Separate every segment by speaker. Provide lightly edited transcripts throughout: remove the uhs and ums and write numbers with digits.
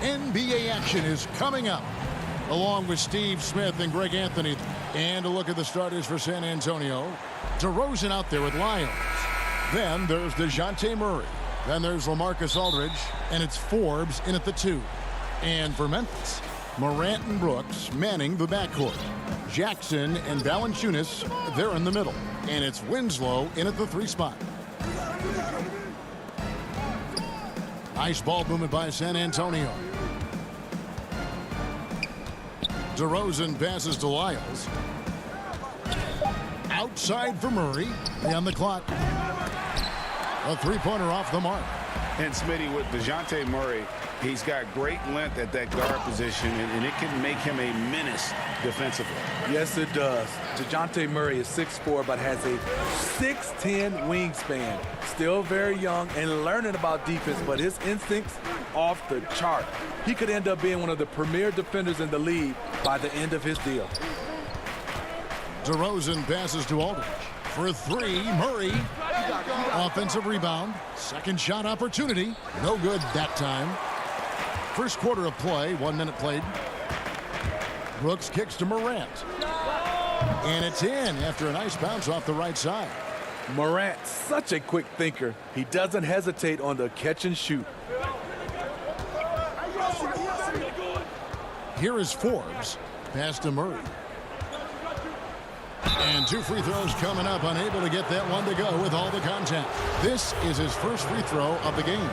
Speaker 1: NBA action is coming up, along with Steve Smith and Greg Anthony. And a look at the starters for San Antonio. DeRozan out there with Lyles. Then there's DeJounte Murray. Then there's LaMarcus Aldridge. And it's Forbes in at the 2. And for Memphis, Morant and Brooks manning the backcourt. Jackson and Valanciunas, they're in the middle. And it's Winslow in at the 3 spot. Nice ball movement by San Antonio. DeRozan passes to Lyles. Outside for Murray. On the clock. A 3-pointer off the mark.
Speaker 2: And Smitty, with DeJounte Murray, he's got great length at that guard position, and it can make him a menace defensively.
Speaker 3: Yes, it does. DeJounte Murray is 6'4", but has a 6'10" wingspan. Still very young and learning about defense, but his instincts off the chart. He could end up being one of the premier defenders in the league by the end of his deal.
Speaker 1: DeRozan passes to Aldridge. For 3, Murray. Offensive rebound. Second shot opportunity. No good that time. First quarter of play. 1 minute played. Brooks kicks to Morant. And it's in after a nice bounce off the right side.
Speaker 3: Morant, such a quick thinker. He doesn't hesitate on the catch and shoot.
Speaker 1: Here is Forbes. Pass to Murray. And 2 free throws coming up. Unable to get that one to go with all the contact. This is his first free throw of the game.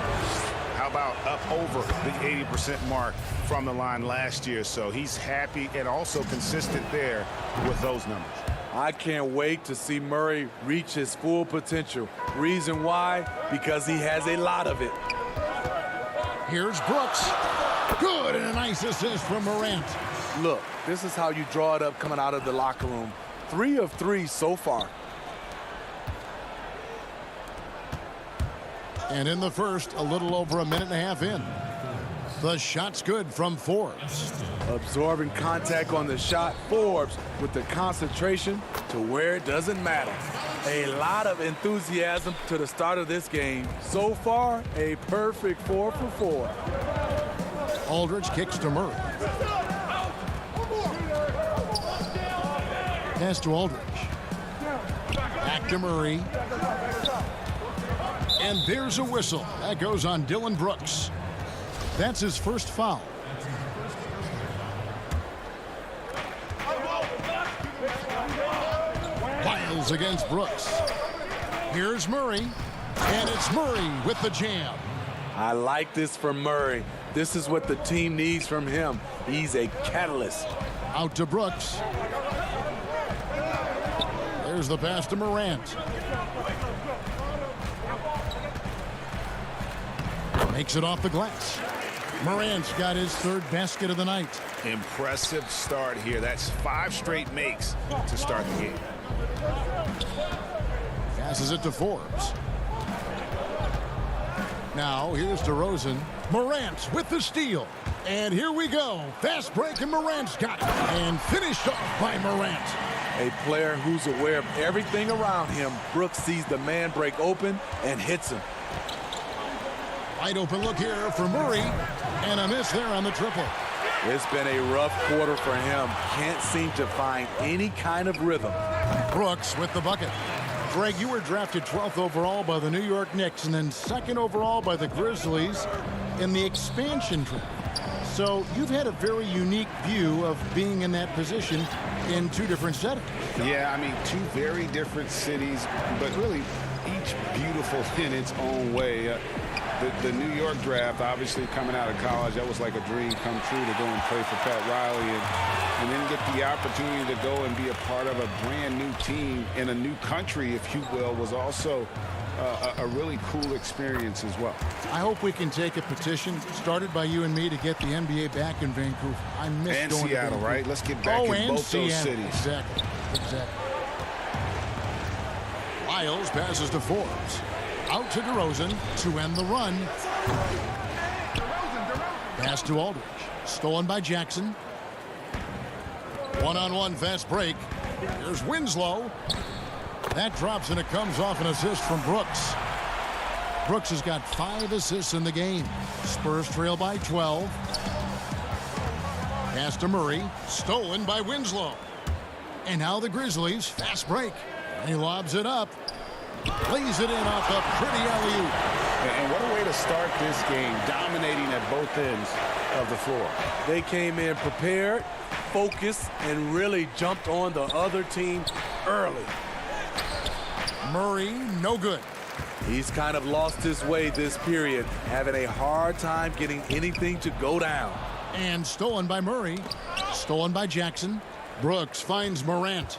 Speaker 2: How about up over the 80% mark from the line last year? So he's happy and also consistent there with those numbers.
Speaker 3: I can't wait to see Murray reach his full potential. Reason why? Because he has a lot of it.
Speaker 1: Here's Brooks. Good, and a nice assist from Morant.
Speaker 3: Look, this is how you draw it up coming out of the locker room. 3 of 3 so far.
Speaker 1: And in the first, a little over a minute and a half in. The shot's good from Forbes.
Speaker 3: Absorbing contact on the shot. Forbes with the concentration to where it doesn't matter. A lot of enthusiasm to the start of this game. So far, a perfect 4 for 4.
Speaker 1: Aldridge kicks to Murray. Pass to Aldridge. Back to Murray. And there's a whistle. That goes on Dylan Brooks. That's his first foul. Lyles against Brooks. Here's Murray. And it's Murray with the jam.
Speaker 3: I like this from Murray. This is what the team needs from him. He's a catalyst.
Speaker 1: Out to Brooks. There's the pass to Morant. Makes it off the glass. Morant's got his 3rd basket of the night.
Speaker 2: Impressive start here. That's 5 straight makes to start the game.
Speaker 1: Passes it to Forbes. Now here's DeRozan. Morant with the steal. And here we go. Fast break, and Morant's got it. And finished off by Morant.
Speaker 3: A player who's aware of everything around him. Brooks sees the man break open and hits him.
Speaker 1: Wide open look here for Murray. And a miss there on the triple.
Speaker 3: It's been a rough quarter for him. Can't seem to find any kind of rhythm.
Speaker 1: Brooks with the bucket. Greg, you were drafted 12th overall by the New York Knicks and then 2nd overall by the Grizzlies in the expansion draft. So you've had a very unique view of being in that position in 2 different settings.
Speaker 2: Yeah, I mean, 2 very different cities, but really each beautiful in its own way. The New York draft, obviously coming out of college, that was like a dream come true to go and play for Pat Riley and then get the opportunity to go and be a part of a brand new team in a new country, if you will, was also a really cool experience as well.
Speaker 1: I hope we can take a petition started by you and me to get the NBA back in Vancouver. I miss
Speaker 2: and
Speaker 1: going
Speaker 2: Seattle,
Speaker 1: to
Speaker 2: right? Let's get back in both
Speaker 1: Seattle.
Speaker 2: those cities.
Speaker 1: Exactly. Lyles passes to Forbes. Out to DeRozan to end the run. Pass to Aldridge. Stolen by Jackson. One-on-one fast break. Here's Winslow. That drops and it comes off an assist from Brooks. Brooks has got 5 assists in the game. Spurs trail by 12. Pass to Murray. Stolen by Winslow. And now the Grizzlies. Fast break. And he lobs it up. Lays it in off a pretty alley-oop.
Speaker 2: And what a way to start this game, dominating at both ends of the floor.
Speaker 3: They came in prepared, focused, and really jumped on the other team early.
Speaker 1: Murray, no good.
Speaker 3: He's kind of lost his way this period, having a hard time getting anything to go down.
Speaker 1: And stolen by Murray. Stolen by Jackson. Brooks finds Morant.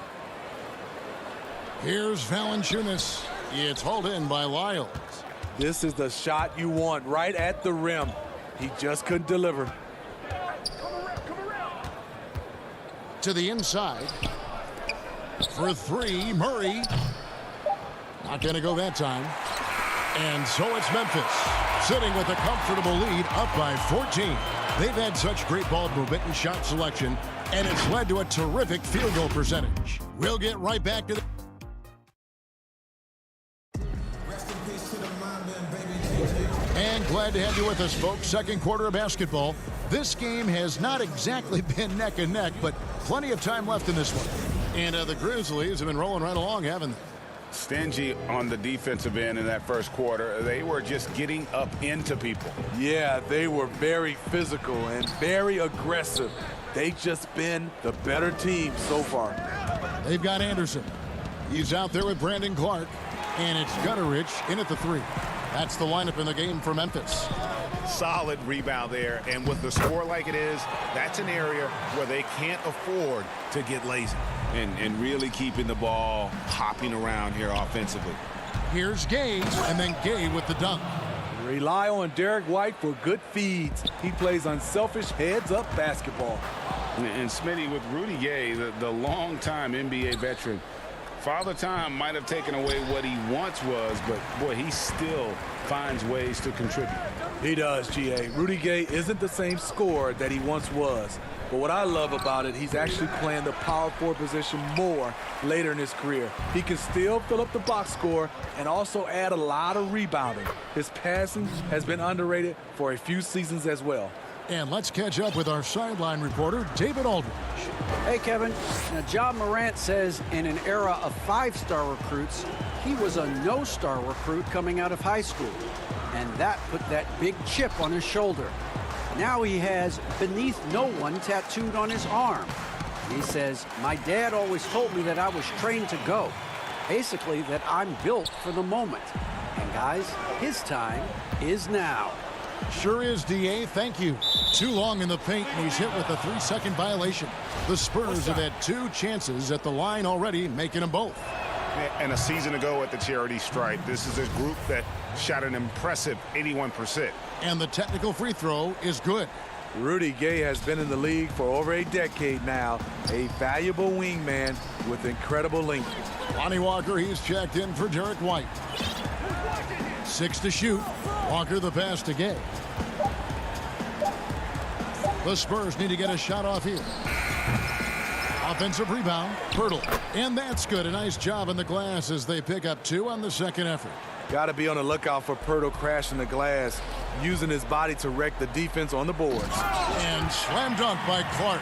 Speaker 1: Here's Valanciunas. It's hauled in by Lyles.
Speaker 3: This is the shot you want right at the rim. He just couldn't deliver.
Speaker 1: To the inside. For 3, Murray. Not going to go that time. And so it's Memphis, sitting with a comfortable lead, up by 14. They've had such great ball movement and shot selection, and it's led to a terrific field goal percentage. We'll get right back to the... And glad to have you with us, folks. Second quarter of basketball. This game has not exactly been neck and neck, but plenty of time left in this one. And the Grizzlies have been rolling right along, haven't they?
Speaker 2: Stingy on the defensive end in that first quarter. They were just getting up into people.
Speaker 3: Yeah, they were very physical and very aggressive. They've just been the better team so far.
Speaker 1: They've got Anderson. He's out there with Brandon Clark. And it's Gutterich in at the 3. That's the lineup in the game for Memphis.
Speaker 4: Solid rebound there, and with the score like it is, that's an area where they can't afford to get lazy.
Speaker 2: And really keeping the ball hopping around here offensively.
Speaker 1: Here's Gay, and then Gay with the dunk.
Speaker 3: Rely on Derek White for good feeds. He plays unselfish heads-up basketball.
Speaker 2: And Smitty, with Rudy Gay, the longtime NBA veteran, Father Time might have taken away what he once was, but boy, he still finds ways to contribute.
Speaker 3: He does, G.A. Rudy Gay isn't the same scorer that he once was. But what I love about it, he's actually playing the power forward position more later in his career. He can still fill up the box score and also add a lot of rebounding. His passing has been underrated for a few seasons as well.
Speaker 1: And let's catch up with our sideline reporter, David Aldridge.
Speaker 5: Hey, Kevin. Now, John Morant says in an era of 5-star recruits, he was a no-star recruit coming out of high school. And that put that big chip on his shoulder. Now he has beneath no one tattooed on his arm. He says, my dad always told me that I was trained to go. Basically, that I'm built for the moment. And guys, his time is now.
Speaker 1: Sure is, D.A. Thank you. Too long in the paint, and he's hit with a 3-second violation. The Spurs have had 2 chances at the line already, making them both.
Speaker 4: And a season ago at the charity stripe, this is a group that shot an impressive 81%.
Speaker 1: And the technical free throw is good.
Speaker 3: Rudy Gay has been in the league for over a decade now, a valuable wingman with incredible length.
Speaker 1: Lonnie Walker, he's checked in for Derek White. 6 to shoot. Walker the pass to Gay. The Spurs need to get a shot off here. Offensive rebound, Pirtle. And that's good. A nice job in the glass as they pick up 2 on the second effort.
Speaker 3: Got to be on the lookout for Pirtle crashing the glass, using his body to wreck the defense on the boards.
Speaker 1: And slam dunk by Clark.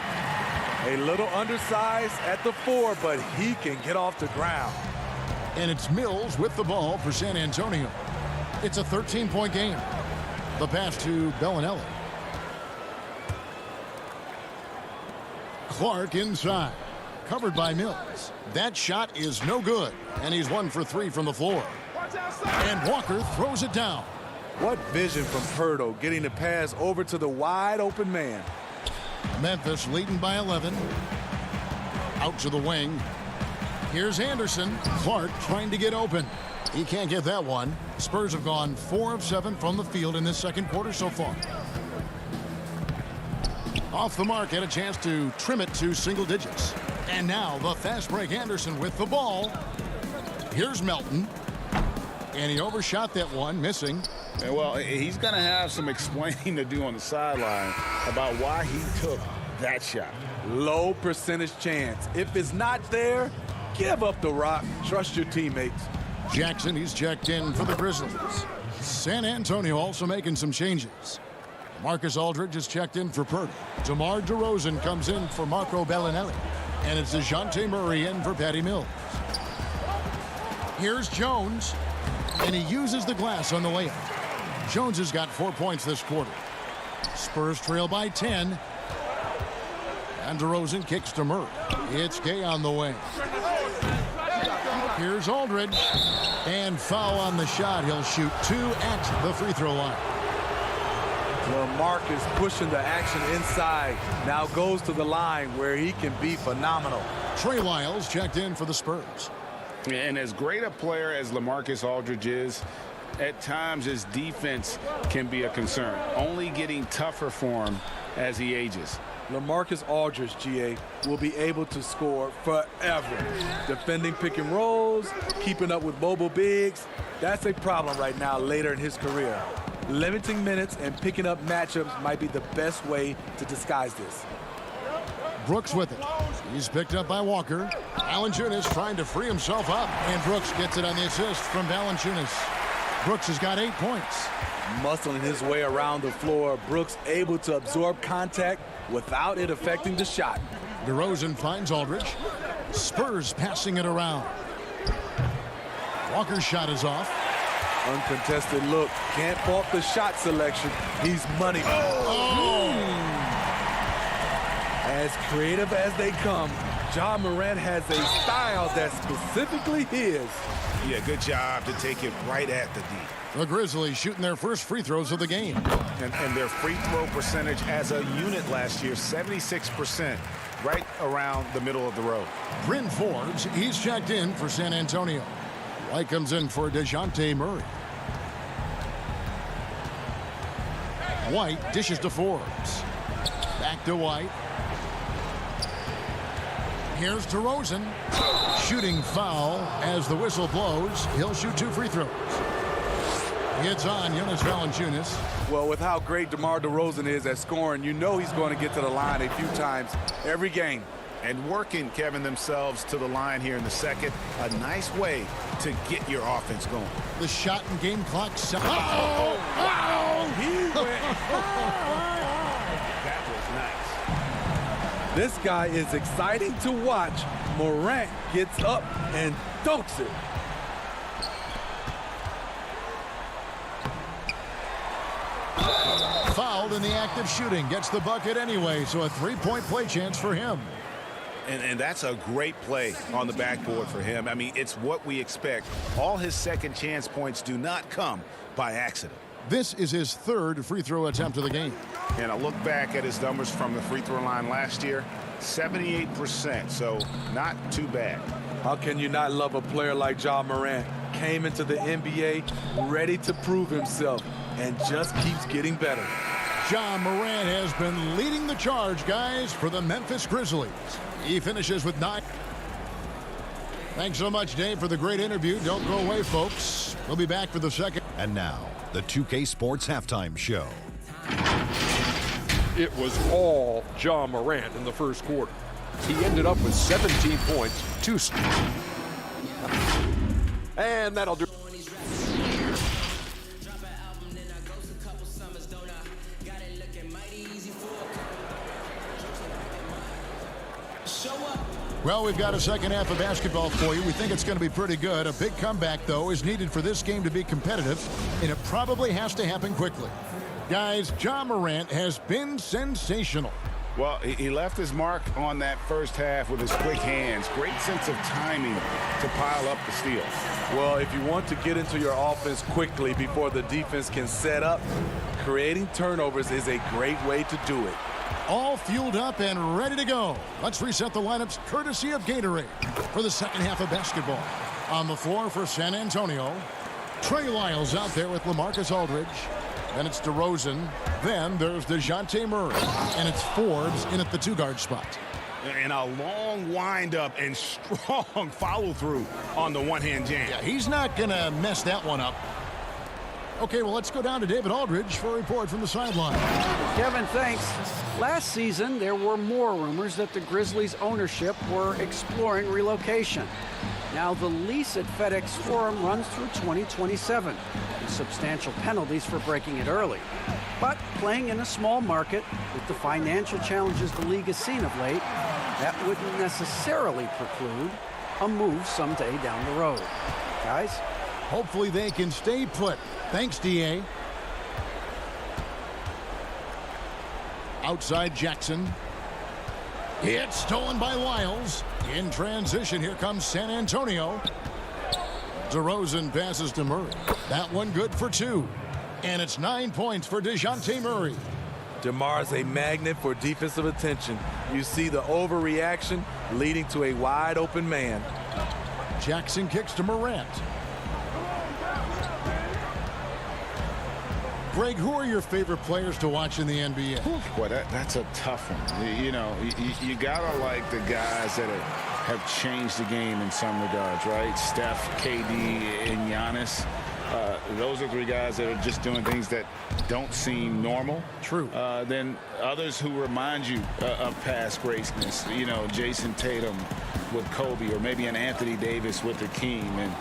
Speaker 3: A little undersized at the 4, but he can get off the ground.
Speaker 1: And it's Mills with the ball for San Antonio. It's a 13-point game. The pass to Bellinelli. Clark inside. Covered by Mills. That shot is no good. And he's 1 for 3 from the floor. And Walker throws it down.
Speaker 3: What vision from Pirtle, getting the pass over to the wide open man.
Speaker 1: Memphis leading by 11. Out to the wing. Here's Anderson. Clark trying to get open. He can't get that one. Spurs have gone 4 of 7 from the field in this second quarter so far. Off the mark, had a chance to trim it to single digits. And now the fast break Anderson with the ball. Here's Melton. And he overshot that one, missing.
Speaker 2: And well, he's going to have some explaining to do on the sideline about why he took that shot.
Speaker 3: Low percentage chance. If it's not there, give up the rock. Trust your teammates.
Speaker 1: Jackson, he's checked in for the Grizzlies. San Antonio also making some changes. Marcus Aldridge is checked in for Purdy. DeMar DeRozan comes in for Marco Bellinelli. And it's DeJounte Murray in for Patty Mills. Here's Jones. And he uses the glass on the layup. Jones has got 4 points this quarter. Spurs trail by 10. And DeRozan kicks to Murray. It's Gay on the way. Here's Aldridge. And foul on the shot. He'll shoot 2 at the free throw line.
Speaker 3: Marcus pushing the action inside. Now goes to the line where he can be phenomenal.
Speaker 1: Trey Lyles checked in for the Spurs.
Speaker 2: And as great a player as LaMarcus Aldridge is, at times his defense can be a concern. Only getting tougher for him as he ages.
Speaker 3: LaMarcus Aldridge, GA, will be able to score forever. Defending pick and rolls, keeping up with mobile bigs. That's a problem right now later in his career. Limiting minutes and picking up matchups might be the best way to disguise this.
Speaker 1: Brooks with it. He's picked up by Walker. Valanciunas trying to free himself up. And Brooks gets it on the assist from Valanciunas. Brooks has got 8 points.
Speaker 3: Muscling his way around the floor, Brooks able to absorb contact without it affecting the shot.
Speaker 1: DeRozan finds Aldridge. Spurs passing it around. Walker's shot is off.
Speaker 3: Uncontested look. Can't fault the shot selection. He's money. As creative as they come, Ja Morant has a style that's specifically his.
Speaker 4: Yeah, good job to take it right at the D.
Speaker 1: The Grizzlies shooting their first free throws of the game.
Speaker 4: And their free throw percentage as a unit last year, 76%, right around the middle of the road.
Speaker 1: Bryn Forbes, he's checked in for San Antonio. White comes in for DeJounte Murray. White dishes to Forbes. Back to White. Here's DeRozan. Shooting foul as the whistle blows. He'll shoot 2 free throws. It's on Jonas Valanciunas.
Speaker 3: Well, with how great DeMar DeRozan is at scoring, you know he's going to get to the line a few times every game.
Speaker 4: And working, Kevin, themselves to the line here in the second. A nice way to get your offense going.
Speaker 1: The shot and game clock set.
Speaker 3: He went.
Speaker 4: That was nice.
Speaker 3: This guy is exciting to watch. Morant gets up and dunks it.
Speaker 1: Fouled in the act of shooting. Gets the bucket anyway, so a 3-point play chance for him.
Speaker 4: And that's a great play on the backboard for him. I mean, it's what we expect. All his second chance points do not come by accident.
Speaker 1: This is his 3rd free throw attempt of the game.
Speaker 4: And I look back at his numbers from the free throw line last year, 78%, so not too bad.
Speaker 3: How can you not love a player like Ja Morant? Came into the NBA ready to prove himself and just keeps getting better.
Speaker 1: Ja Morant has been leading the charge, guys, for the Memphis Grizzlies. He finishes with 9. Thanks so much, Dave, for the great interview. Don't go away, folks. We'll be back for the second.
Speaker 6: And now, the 2K Sports Halftime Show.
Speaker 7: It was all Ja Morant in the first quarter. He ended up with 17 points, 2 steals. And that'll do.
Speaker 1: Well, we've got a second half of basketball for you. We think it's going to be pretty good. A big comeback, though, is needed for this game to be competitive, and it probably has to happen quickly. Guys, Ja Morant has been sensational.
Speaker 2: Well, he left his mark on that first half with his quick hands. Great sense of timing to pile up the steals.
Speaker 3: Well, if you want to get into your offense quickly before the defense can set up, creating turnovers is a great way to do it.
Speaker 1: All fueled up and ready to go. Let's reset the lineups courtesy of Gatorade for the second half of basketball. On the floor for San Antonio, Trey Lyles out there with LaMarcus Aldridge. Then it's DeRozan. Then there's DeJounte Murray. And it's Forbes in at the 2-guard spot.
Speaker 4: And a long windup and strong follow-through on the one-hand jam.
Speaker 1: Yeah, he's not going to mess that one up. Okay, well, let's go down to David Aldridge for a report from the sideline.
Speaker 5: Kevin, thanks. Last season, there were more rumors that the Grizzlies' ownership were exploring relocation. Now the lease at FedEx Forum runs through 2027, with substantial penalties for breaking it early. But playing in a small market with the financial challenges the league has seen of late, that wouldn't necessarily preclude a move someday down the road. Guys?
Speaker 1: Hopefully they can stay put. Thanks, D.A. Outside Jackson. It's stolen by Lyles. In transition, here comes San Antonio. DeRozan passes to Murray. That one good for 2. And it's 9 points for DeJounte Murray.
Speaker 3: DeMar's a magnet for defensive attention. You see the overreaction leading to a wide open man.
Speaker 1: Jackson kicks to Morant. Greg, who are your favorite players to watch in the NBA?
Speaker 2: Boy, that's a tough one. You know, you gotta like the guys that have changed the game in some regards, right? Steph, KD, and Giannis. Those are 3 guys that are just doing things that don't seem normal.
Speaker 1: True.
Speaker 2: Then others who remind you of past greatness. You know, Jason Tatum with Kobe, or maybe an Anthony Davis with the King. And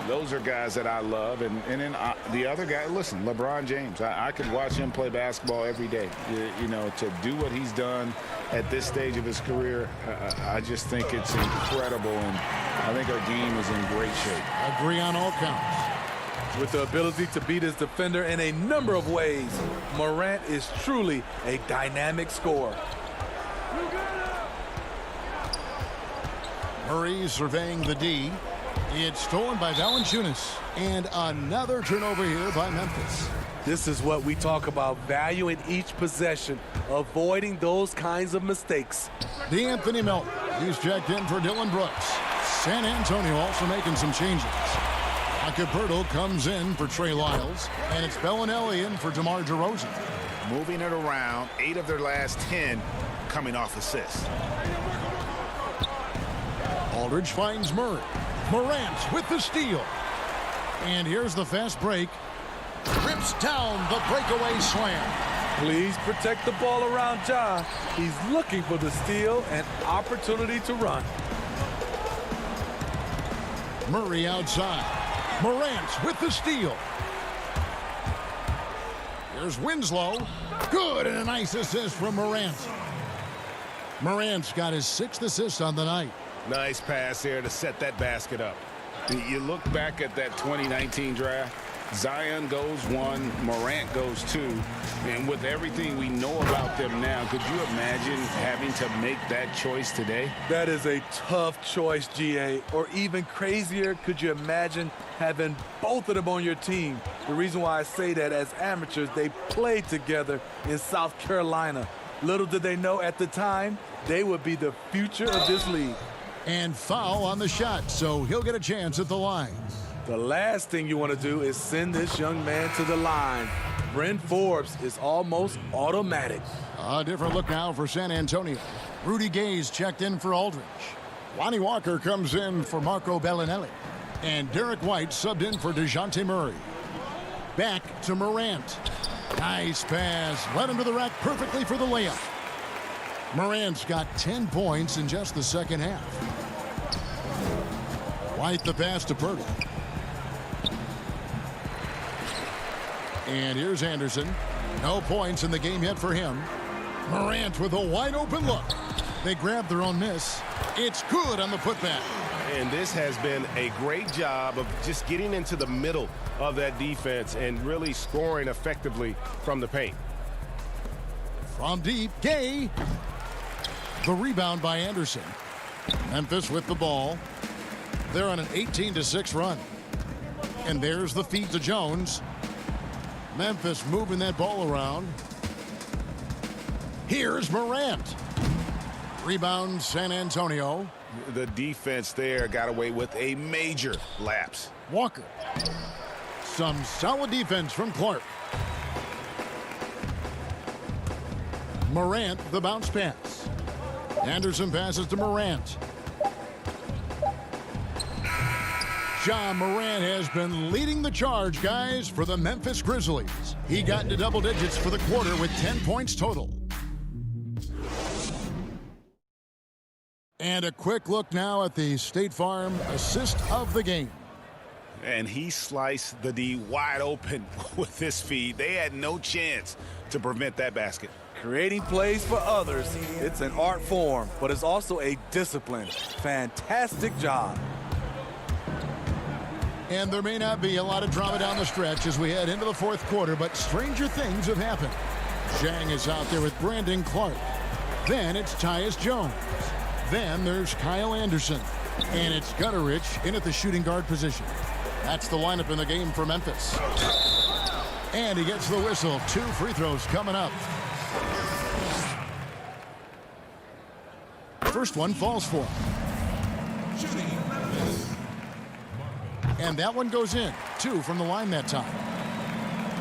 Speaker 2: those are guys that I love. And then the other guy, listen, LeBron James. I could watch him play basketball every day. You know, to do what he's done at this stage of his career, I just think it's incredible. And I think our game is in great shape.
Speaker 1: Agree on all counts.
Speaker 3: With the ability to beat his defender in a number of ways, Morant is truly a dynamic scorer.
Speaker 1: Murray surveying the D. It's stolen by Valanciunas. And another turnover here by Memphis.
Speaker 3: This is what we talk about, valuing each possession, avoiding those kinds of mistakes.
Speaker 1: DeAnthony Melton. He's checked in for Dylan Brooks. San Antonio also making some changes. Acapurdo comes in for Trey Lyles. And it's Bellinelli in for DeMar DeRozan.
Speaker 4: Moving it around, 8 of their last 10 coming off assists.
Speaker 1: Aldridge finds Murray. Morant with the steal. And here's the fast break. Rips down the breakaway slam.
Speaker 3: Please protect the ball around Ja. He's looking for the steal and opportunity to run.
Speaker 1: Murray outside. Morant with the steal. Here's Winslow. Good, and a nice assist from Morant. Morant's got his 6th assist on the night.
Speaker 4: Nice pass there to set that basket up.
Speaker 2: You look back at that 2019 draft, Zion goes 1, Morant goes 2, and with everything we know about them now, could you imagine having to make that choice today?
Speaker 3: That is a tough choice, GA. Or even crazier, could you imagine having both of them on your team? The reason why I say that, as amateurs, they played together in South Carolina. Little did they know at the time, they would be the future of this league.
Speaker 1: And foul on the shot, so he'll get a chance at the line.
Speaker 3: The last thing you want to do is send this young man to the line. Bryn Forbes is almost automatic.
Speaker 1: A different look now for San Antonio. Rudy Gay's checked in for Aldridge. Lonnie Walker comes in for Marco Bellinelli. And Derek White subbed in for DeJounte Murray. Back to Morant. Nice pass. Led him to the rack perfectly for the layup. Morant's got 10 points in just the second half. White the pass to Purdy. And here's Anderson. No points in the game yet for him. Morant with a wide open look. They grab their own miss. It's good on the putback.
Speaker 8: And this has been a great job of just getting into the middle of that defense and really scoring effectively from the paint.
Speaker 1: From deep, Gay. The rebound by Anderson. Memphis with the ball. They're on an 18-6 run. And there's the feed to Jones. Memphis moving that ball around. Here's Morant. Rebound San Antonio.
Speaker 4: The defense there got away with a major lapse.
Speaker 1: Walker. Some solid defense from Clark. Morant, the bounce pass. Anderson passes to Morant. Ja Morant has been leading the charge, guys, for the Memphis Grizzlies. He got into double digits for the quarter with 10 points total. And a quick look now at the State Farm assist of the game.
Speaker 4: And he sliced the D wide open with his feed. They had no chance to prevent that basket.
Speaker 3: Creating plays for others, it's an art form, but it's also a discipline. Fantastic job.
Speaker 1: And there may not be a lot of drama down the stretch as we head into the fourth quarter, but stranger things have happened. Zhang is out there with Brandon Clark. Then it's Tyus Jones. Then there's Kyle Anderson. And it's Gutterich in at the shooting guard position. That's the lineup in the game for Memphis. And he gets the whistle. 2 free throws coming up. First one falls for him. And that one goes in. 2 from the line that time.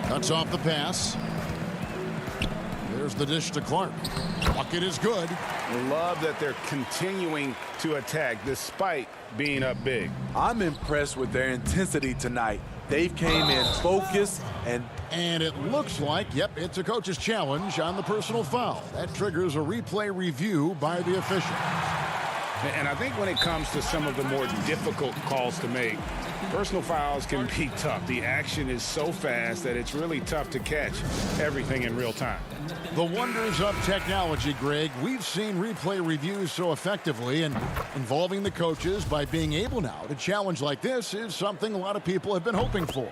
Speaker 1: Cuts off the pass. There's the dish to Clark. Bucket is good.
Speaker 2: Love that they're continuing to attack despite being up big.
Speaker 3: I'm impressed with their intensity tonight. They came in focused
Speaker 1: and it looks like, yep, it's a coach's challenge on the personal foul. That triggers a replay review by the official.
Speaker 2: And I think when it comes to some of the more difficult calls to make, personal fouls can be tough. The action is so fast that it's really tough to catch everything in real time.
Speaker 1: The wonders of technology, Greg. We've seen replay reviews so effectively, and involving the coaches by being able now to challenge like this is something a lot of people have been hoping for.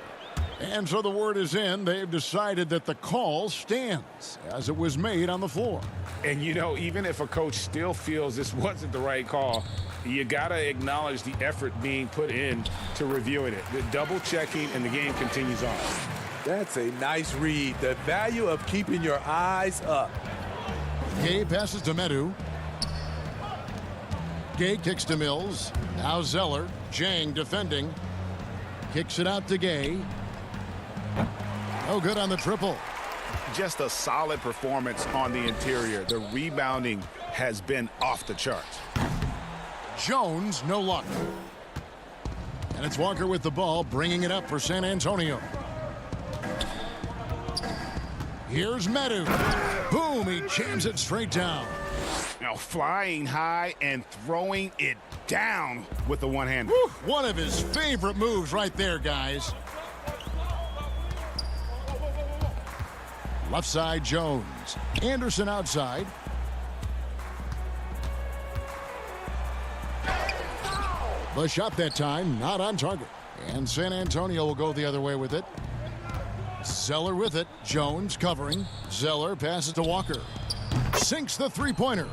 Speaker 1: And so the word is in. They've decided that the call stands as it was made on the floor.
Speaker 2: And, you know, even if a coach still feels this wasn't the right call, you got to acknowledge the effort being put in to reviewing it. The double checking, and the game continues on.
Speaker 3: that's a nice read. The value of keeping your eyes up.
Speaker 1: Gay passes to Medu. Gay kicks to Mills. Now Zeller. Zhang defending. Kicks it out to Gay. No good on the triple.
Speaker 4: Just a solid performance on the interior. The rebounding has been off the charts.
Speaker 1: Jones, no luck. And it's Walker with the ball, bringing it up for San Antonio. Here's Medu. Boom, he jams it straight down.
Speaker 4: Now flying high and throwing it down with the one-hander.
Speaker 1: One of his favorite moves right there, guys. Left side, Jones. Anderson outside. The shot that time, not on target. And San Antonio will go the other way with it. Zeller with it. Jones covering. Zeller passes to Walker. Sinks the three-pointer.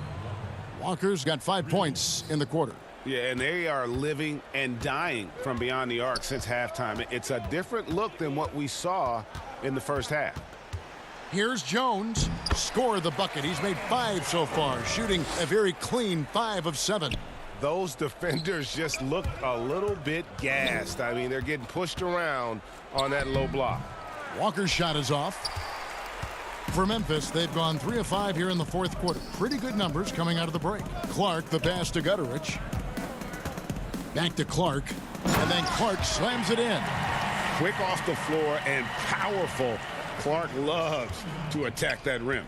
Speaker 1: Walker's got 5 points in the quarter.
Speaker 2: Yeah, and they are living and dying from beyond the arc since halftime. It's a different look than what we saw in the first half.
Speaker 1: Here's Jones. Score the bucket. He's made 5 so far, shooting a very clean 5 of 7.
Speaker 2: Those defenders just look a little bit gassed. I mean, they're getting pushed around on that low block.
Speaker 1: Walker's shot is off. For Memphis, they've gone 3 of 5 here in the fourth quarter. Pretty good numbers coming out of the break. Clark, the pass to Gutterich. Back to Clark. And then Clark slams it in.
Speaker 2: Quick off the floor and powerful. Clark loves to attack that rim.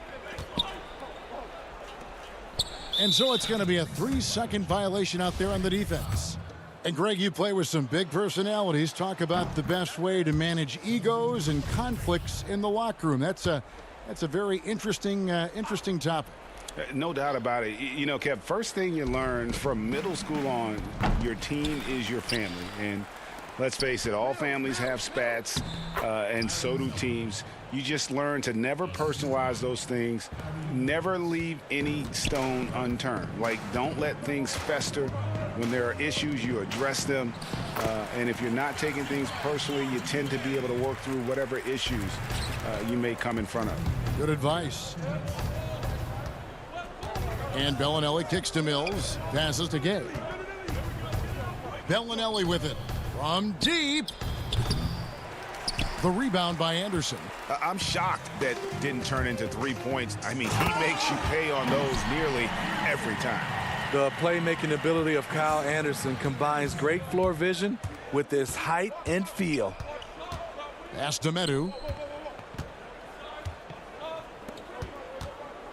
Speaker 1: And so it's going to be a 3-second violation out there on the defense. And Greg, you play with some big personalities. Talk about the best way to manage egos and conflicts in the locker room. That's a very interesting topic.
Speaker 2: No doubt about it. You know, Kev, first thing you learn from middle school on, your team is your family. And let's face it, all families have spats, and so do teams. You just learn to never personalize those things, never leave any stone unturned. Like, don't let things fester. When there are issues, you address them. And if you're not taking things personally, you tend to be able to work through whatever issues you may come in front of.
Speaker 1: Good advice. And Bellinelli kicks to Mills, passes to Gay. Bellinelli with it from deep. The rebound by Anderson.
Speaker 4: I'm shocked that didn't turn into 3 points. I mean, he makes you pay on those nearly every time.
Speaker 3: The playmaking ability of Kyle Anderson combines great floor vision with his height and feel.
Speaker 1: Pass to Medu.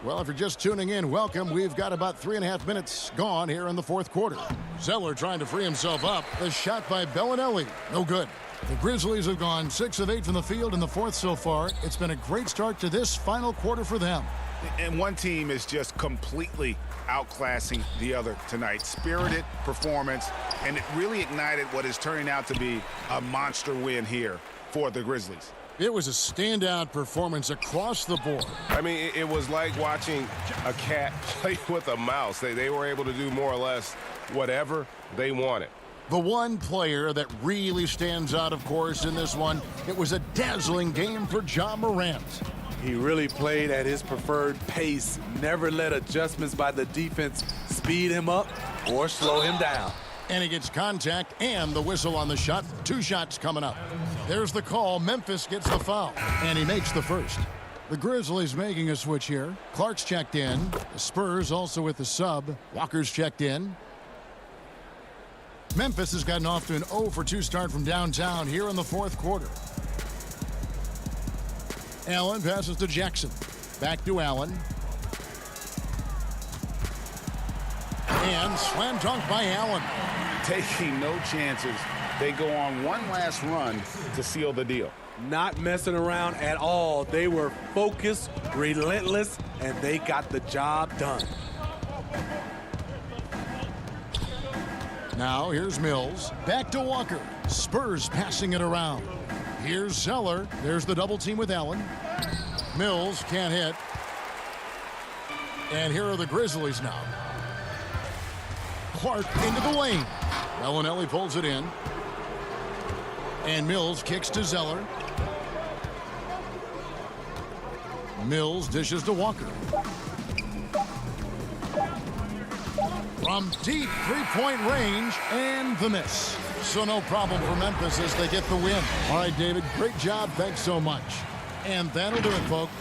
Speaker 1: Well, if you're just tuning in, welcome. We've got about 3.5 minutes gone here in the fourth quarter. Zeller trying to free himself up. The shot by Bellinelli. No good. The Grizzlies have gone 6 of 8 from the field in the fourth so far. It's been a great start to this final quarter for them.
Speaker 4: And one team is just completely outclassing the other tonight. Spirited performance, and it really ignited what is turning out to be a monster win here for the Grizzlies.
Speaker 1: It was a standout performance across the board.
Speaker 8: I mean, it was like watching a cat play with a mouse. They were able to do more or less whatever they wanted.
Speaker 1: The one player that really stands out, of course, in this one, it was a dazzling game for Ja Morant.
Speaker 3: He really played at his preferred pace, never let adjustments by the defense speed him up or slow him down.
Speaker 1: And he gets contact and the whistle on the shot. 2 shots coming up. There's the call. Memphis gets the foul, and he makes the first. The Grizzlies making a switch here. Clark's checked in. The Spurs also with the sub. Walker's checked in. Memphis has gotten off to an 0 for 2 start from downtown here in the fourth quarter. Allen passes to Jackson. Back to Allen. And slam dunk by Allen.
Speaker 2: Taking no chances. They go on one last run to seal the deal.
Speaker 3: Not messing around at all. They were focused, relentless, and they got the job done.
Speaker 1: Now here's Mills. Back to Walker. Spurs passing it around. Here's Zeller. There's the double team with Allen. Mills can't hit. And here are the Grizzlies now. Clark into the lane. Bellinelli pulls it in. And Mills kicks to Zeller. Mills dishes to Walker. From deep three-point range, and the miss. So no problem for Memphis as they get the win. All right, David, great job. Thanks so much. And that'll do it, folks.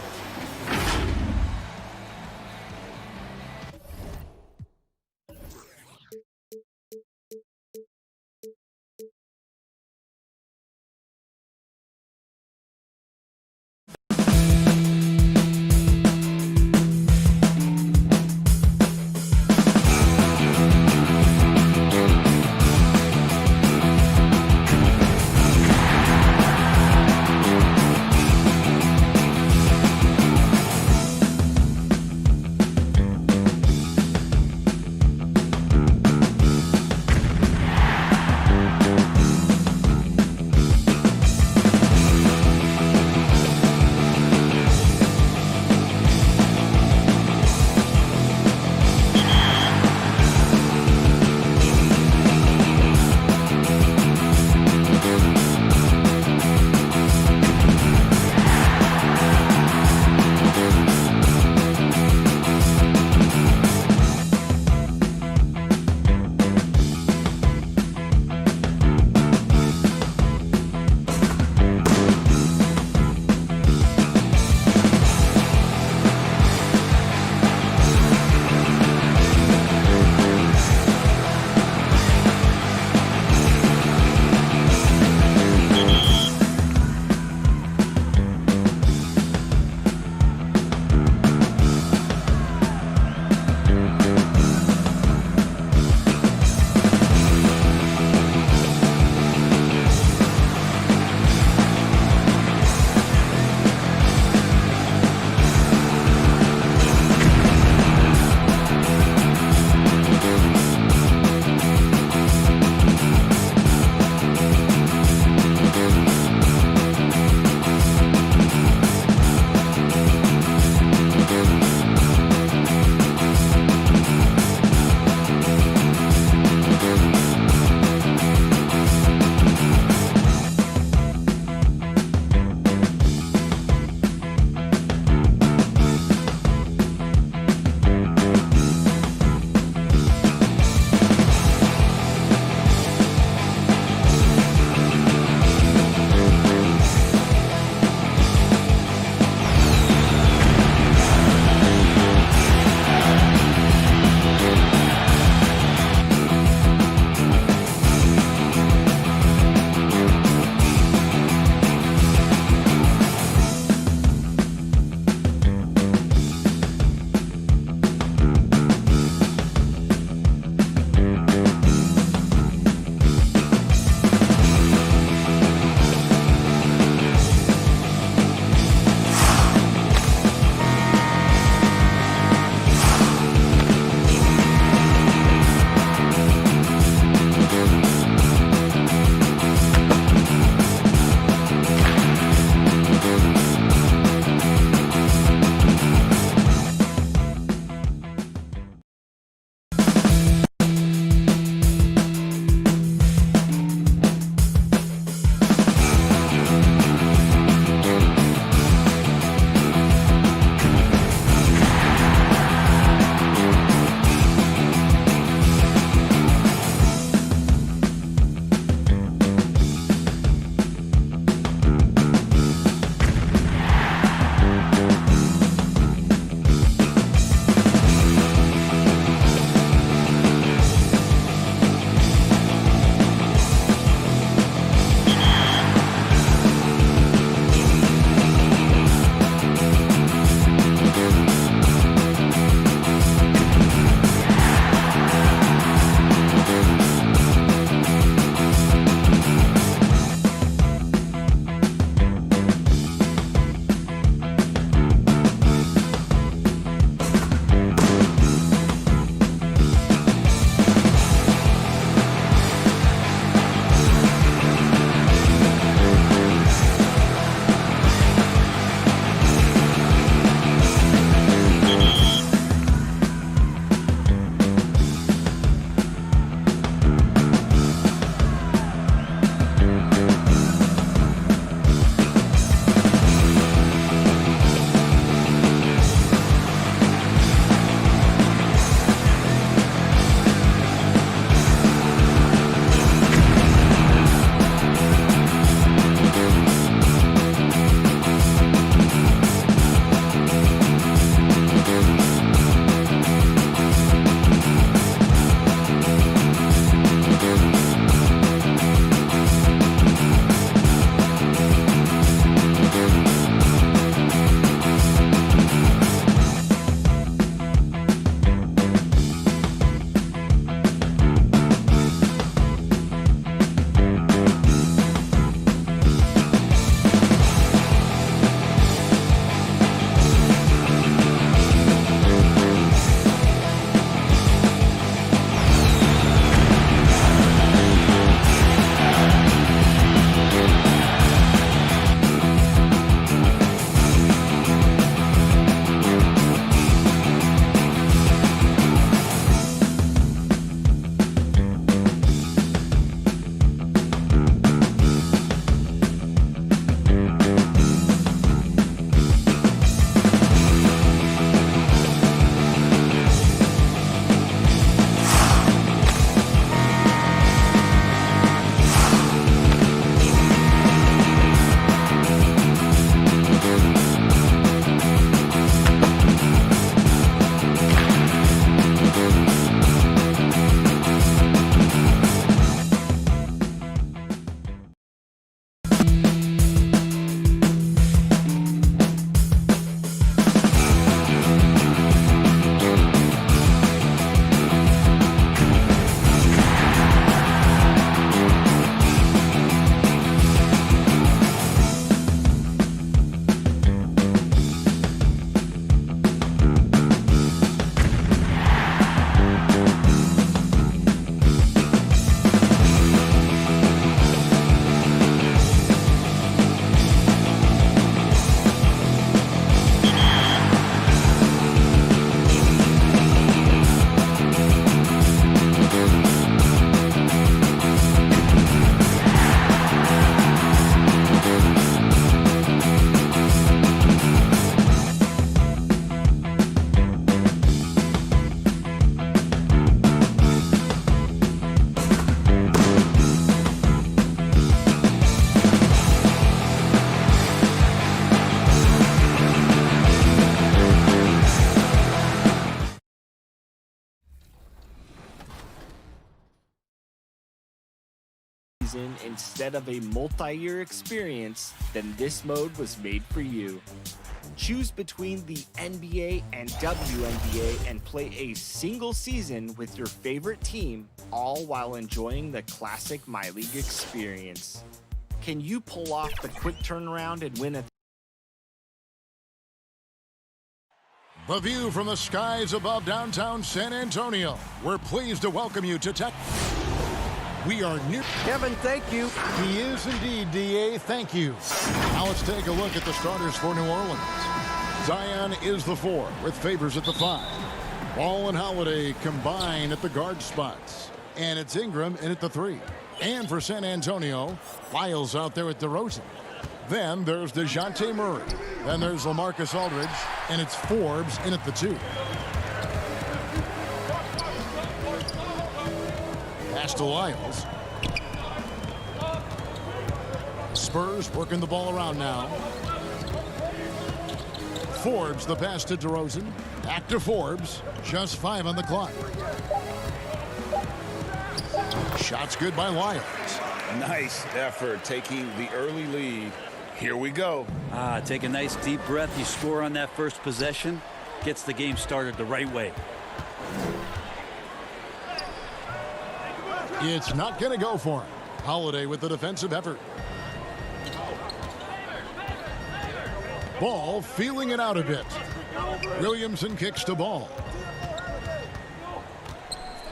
Speaker 9: season instead of a multi-year experience, then this mode was made for you. Choose between the NBA and WNBA and play a single season with your favorite team, all while enjoying the classic MyLeague experience. Can you pull off the quick turnaround and win a
Speaker 1: The view from the skies above downtown San Antonio. We're pleased to welcome you to Tech. We are near.
Speaker 5: Kevin, thank you.
Speaker 1: He is indeed, DA. Thank you. Now let's take a look at the starters for New Orleans. Zion is the 4 with Favors at the 5. Ball and Holiday combine at the guard spots. And it's Ingram in at the 3. And for San Antonio, Lyles out there with DeRozan. Then there's DeJounte Murray. Then there's LaMarcus Aldridge. And it's Forbes in at the 2. Pass to Lyles. Spurs working the ball around now. Forbes the pass to DeRozan. Back to Forbes. Just 5 on the clock. Shots good by Lyles.
Speaker 2: Nice effort taking the early lead. Here we go.
Speaker 10: Take a nice deep breath. You score on that first possession. Gets the game started the right way.
Speaker 1: It's not going to go for him. Holiday with the defensive effort. Ball feeling it out a bit. Williamson kicks to Ball.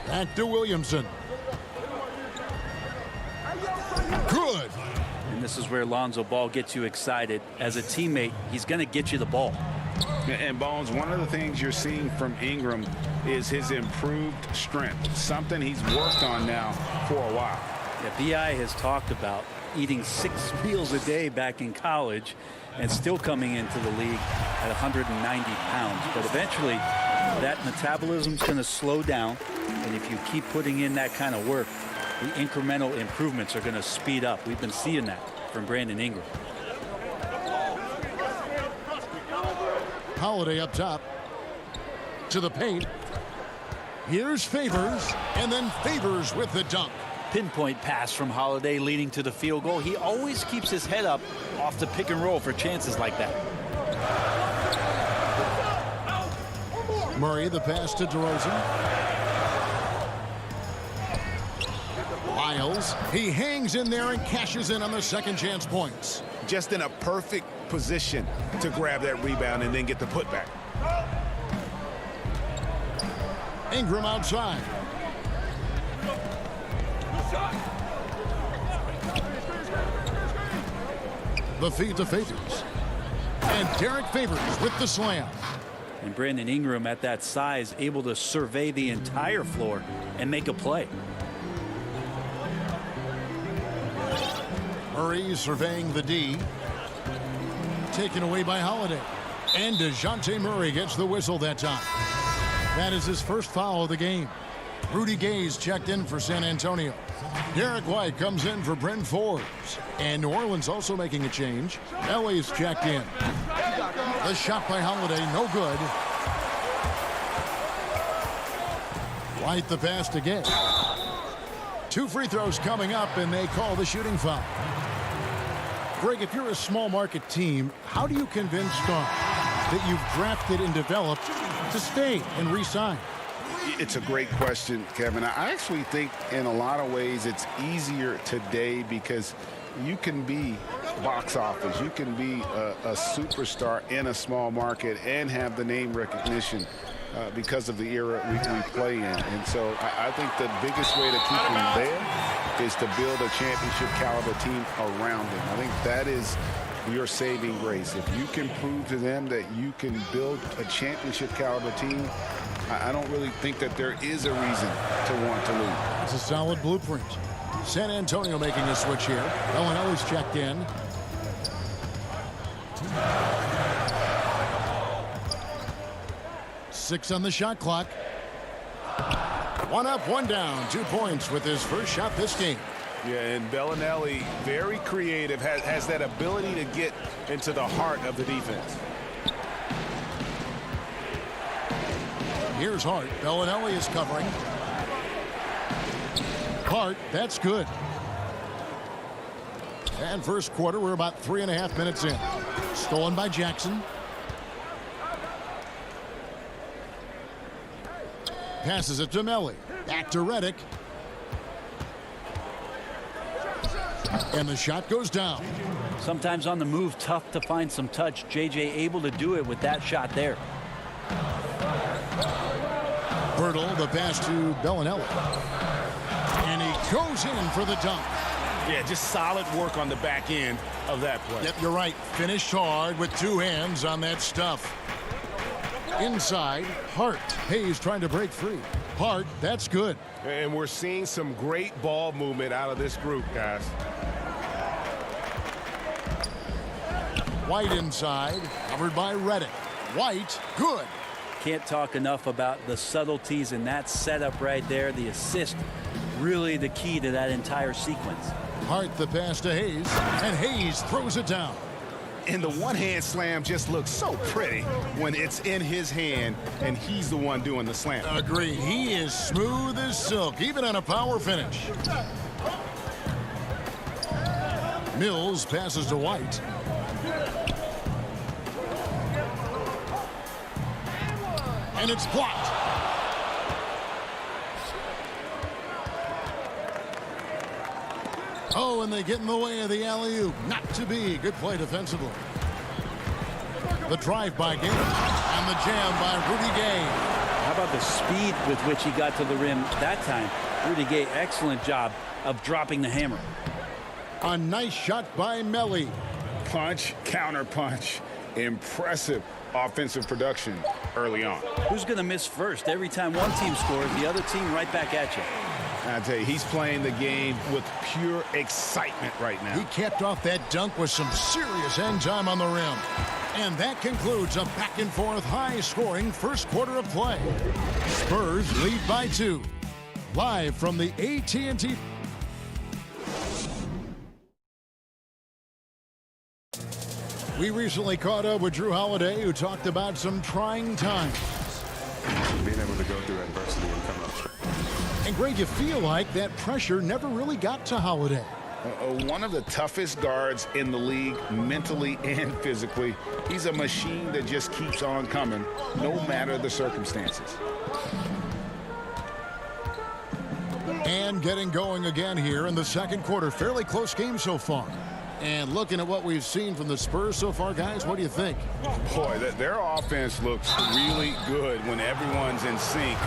Speaker 1: Back to Williamson. Good.
Speaker 10: And this is where Lonzo Ball gets you excited. As a teammate, he's going to get you the ball.
Speaker 2: And Bones, one of the things you're seeing from Ingram is his improved strength, something he's worked on now for a while.
Speaker 10: Yeah, B.I. has talked about eating 6 meals a day back in college and still coming into the league at 190 pounds. But eventually, that metabolism's going to slow down. And if you keep putting in that kind of work, the incremental improvements are going to speed up. We've been seeing that from Brandon Ingram.
Speaker 1: Holiday up top to the paint. Here's Favors, and then Favors with the dunk.
Speaker 10: Pinpoint pass from Holiday leading to the field goal. He always keeps his head up off the pick and roll for chances like that.
Speaker 1: Murray the pass to DeRozan. Lyles, he hangs in there and cashes in on the second chance points.
Speaker 4: Just in a perfect position to grab that rebound and then get the putback.
Speaker 1: Ingram outside. The feed to Favors. And Derek Favors with the slam.
Speaker 10: And Brandon Ingram at that size able to survey the entire floor and make a play.
Speaker 1: Murray surveying the D. Taken away by Holiday. And DeJounte Murray gets the whistle that time. That is his first foul of the game. Rudy Gay's checked in for San Antonio. Derek White comes in for Bryn Forbes. And New Orleans also making a change. LA's checked in. The shot by Holiday, no good. White the pass to Gay. 2 free throws coming up, and they call the shooting foul. Greg, if you're a small market team, how do you convince stars that you've drafted and developed to stay and re-sign?
Speaker 2: It's a great question, Kevin. I actually think in a lot of ways it's easier today because you can be box office. You can be a superstar in a small market and have the name recognition because of the era we play in. And so I think the biggest way to keep him there is to build a championship caliber team around him. I think that is your saving grace. If you can prove to them that you can build a championship caliber team, I don't really think that there is a reason to want to lose.
Speaker 1: It's a solid blueprint. San Antonio making a switch here. Bellinelli's checked in. Six on the shot clock. 1 up, 1 down. 2 points with his first shot this game.
Speaker 4: Yeah, and Bellinelli, very creative, has that ability to get into the heart of the defense.
Speaker 1: Here's Hart. Bellinelli is covering. Hart, that's good. And first quarter, we're about 3.5 minutes in. Stolen by Jackson. Passes it to Melly. Back to Reddick. And the shot goes down.
Speaker 10: Sometimes on the move, tough to find some touch. J.J. able to do it with that shot there.
Speaker 1: Bertle, the pass to Bellinelli. And he goes in for the dunk.
Speaker 4: Yeah, just solid work on the back end of that play.
Speaker 1: Yep, you're right. Finished hard with 2 hands on that stuff. Inside, Hart. Hayes trying to break free. Hart, that's good.
Speaker 8: And we're seeing some great ball movement out of this group, guys.
Speaker 1: White inside, covered by Reddick. White, good.
Speaker 10: Can't talk enough about the subtleties in that setup right there. The assist, really the key to that entire sequence.
Speaker 1: Hart the pass to Hayes, and Hayes throws it down.
Speaker 4: And the one-hand slam just looks so pretty when it's in his hand and he's the one doing the slam.
Speaker 1: Agreed. He is smooth as silk, even on a power finish. Mills passes to White. And it's blocked. Oh, and they get in the way of the alley-oop. Not to be. Good play defensively. The drive by Gay. And the jam by Rudy Gay.
Speaker 10: How about the speed with which he got to the rim that time? Rudy Gay, excellent job of dropping the hammer.
Speaker 1: A nice shot by Melly.
Speaker 2: Punch, counter punch. Impressive offensive production early on.
Speaker 10: Who's going to miss first? Every time one team scores, the other team right back at you.
Speaker 4: I tell you, he's playing the game with pure excitement right now.
Speaker 1: He capped off that dunk with some serious hang time on the rim. And that concludes a back-and-forth high-scoring first quarter of play. Spurs lead by 2. Live from the AT&T. We recently caught up with Drew Holiday, who talked about some trying times.
Speaker 11: Being able to go through adversity and come up.
Speaker 1: And Greg, you feel like that pressure never really got to Holiday.
Speaker 2: One of the toughest guards in the league, mentally and physically. He's a machine that just keeps on coming, no matter the circumstances.
Speaker 1: And getting going again here in the second quarter. Fairly close game so far. And looking at what we've seen from the Spurs so far, guys, what do you think?
Speaker 2: Boy, their offense looks really good when everyone's in sync.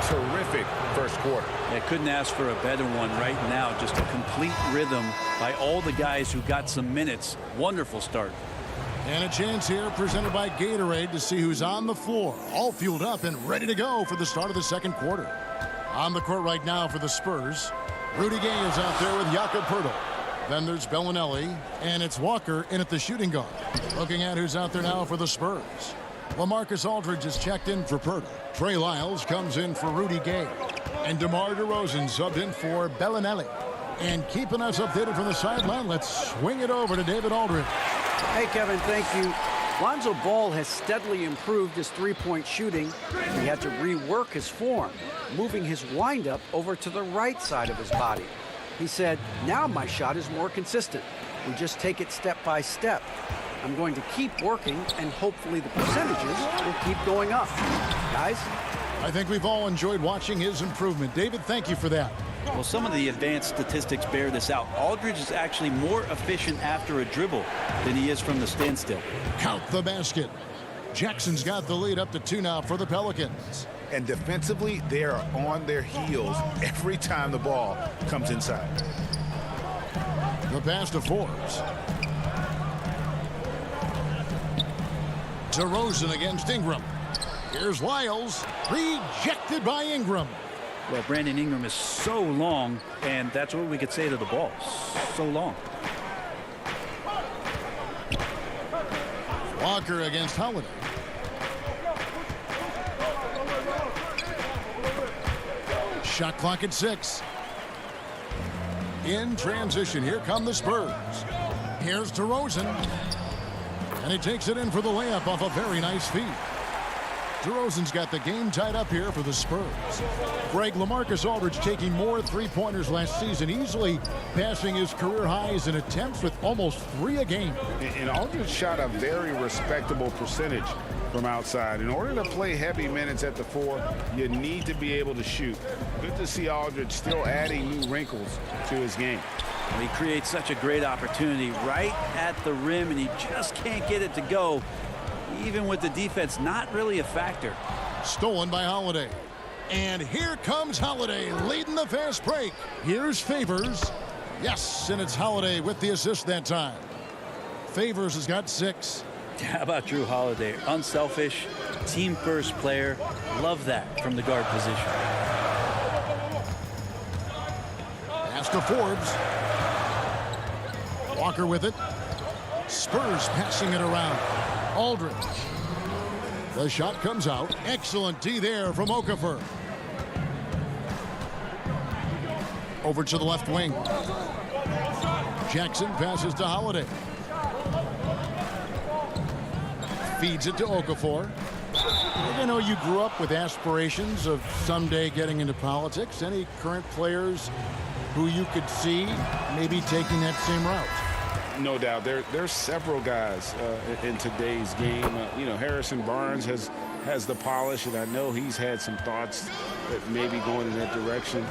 Speaker 2: Terrific first quarter.
Speaker 10: I couldn't ask for a better one right now. Just a complete rhythm by all the guys who got some minutes. Wonderful start.
Speaker 1: And a chance here presented by Gatorade to see who's on the floor. All fueled up and ready to go for the start of the second quarter. On the court right now for the Spurs, Rudy Gay is out there with Jakob Poeltl. Then there's Bellinelli, and it's Walker in at the shooting guard. Looking at who's out there now for the Spurs. LaMarcus Aldridge is checked in for Poeltl. Trey Lyles comes in for Rudy Gay. And DeMar DeRozan subbed in for Bellinelli. And keeping us updated from the sideline, let's swing it over to David Aldridge.
Speaker 5: Hey, Kevin, thank you. Lonzo Ball has steadily improved his three-point shooting. He had to rework his form, moving his windup over to the right side of his body. He said, now my shot is more consistent. We just take it step by step. I'm going to keep working, and hopefully the percentages will keep going up. Guys?
Speaker 1: I think we've all enjoyed watching his improvement. David, thank you for that.
Speaker 10: Well, some of the advanced statistics bear this out. Aldridge is actually more efficient after a dribble than he is from the standstill.
Speaker 1: Count the basket. Jackson's got the lead up to 2 now for the Pelicans.
Speaker 4: And defensively, they are on their heels every time the ball comes inside.
Speaker 1: The pass to Forbes. DeRozan against Ingram. Here's Lyles. Rejected by Ingram.
Speaker 10: Well, Brandon Ingram is so long, and that's what we could say to the ball. So long.
Speaker 1: Walker against Holiday. Shot clock at 6. In transition, here come the Spurs. Here's DeRozan. And he takes it in for the layup off a very nice feed. DeRozan's got the game tied up here for the Spurs. Greg, LaMarcus Aldridge taking more three-pointers last season, easily passing his career highs in attempts with almost 3 a game.
Speaker 2: And Aldridge shot a very respectable percentage from outside. In order to play heavy minutes at the 4, you need to be able to shoot. Good to see Aldridge still adding new wrinkles to his game.
Speaker 10: Well, he creates such a great opportunity right at the rim, and he just can't get it to go, even with the defense not really a factor.
Speaker 1: Stolen by Holiday. And here comes Holiday leading the fast break. Here's Favors. Yes, and it's Holiday with the assist that time. Favors has got 6.
Speaker 10: How about Drew Holiday? Unselfish, team-first player. Love that from the guard position.
Speaker 1: Pass to Forbes. Walker with it. Spurs passing it around. Aldridge. The shot comes out. Excellent D there from Okafor. Over to the left wing. Jackson passes to Holiday. Feeds it to Okafor. I know you grew up with aspirations of someday getting into politics. Any current players who you could see maybe taking that same route?
Speaker 2: No doubt. There's several guys in today's game. Harrison Barnes has the polish, and I know he's had some thoughts that maybe going in that direction.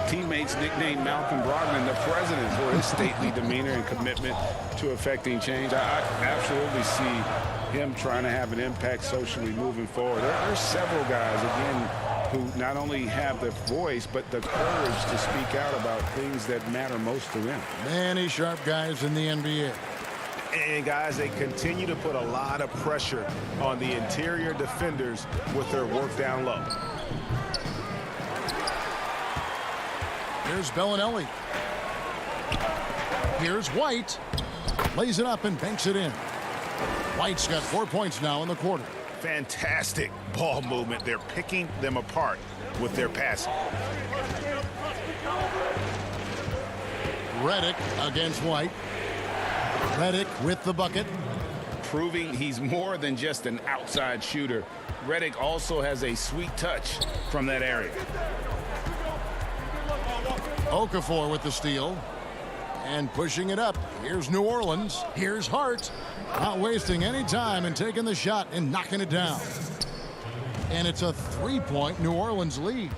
Speaker 2: Teammates nicknamed Malcolm Brogdon the president for his stately demeanor and commitment to affecting change. I absolutely see him trying to have an impact socially moving forward. There's several guys, again, who not only have the voice, but the courage to speak out about things that matter most to them.
Speaker 1: Many sharp guys in the NBA.
Speaker 8: And guys, they continue to put a lot of pressure on the interior defenders with their work down low.
Speaker 1: Here's Bellinelli. Here's White. Lays it up and banks it in. White's got 4 points now in the quarter.
Speaker 4: Fantastic ball movement. They're picking them apart with their passing.
Speaker 1: Redick against White. Redick with the bucket.
Speaker 2: Proving he's more than just an outside shooter. Redick also has a sweet touch from that area.
Speaker 1: Okafor with the steal. And pushing it up. Here's New Orleans. Here's Hart. Not wasting any time and taking the shot and knocking it down. And it's a 3-point New Orleans lead.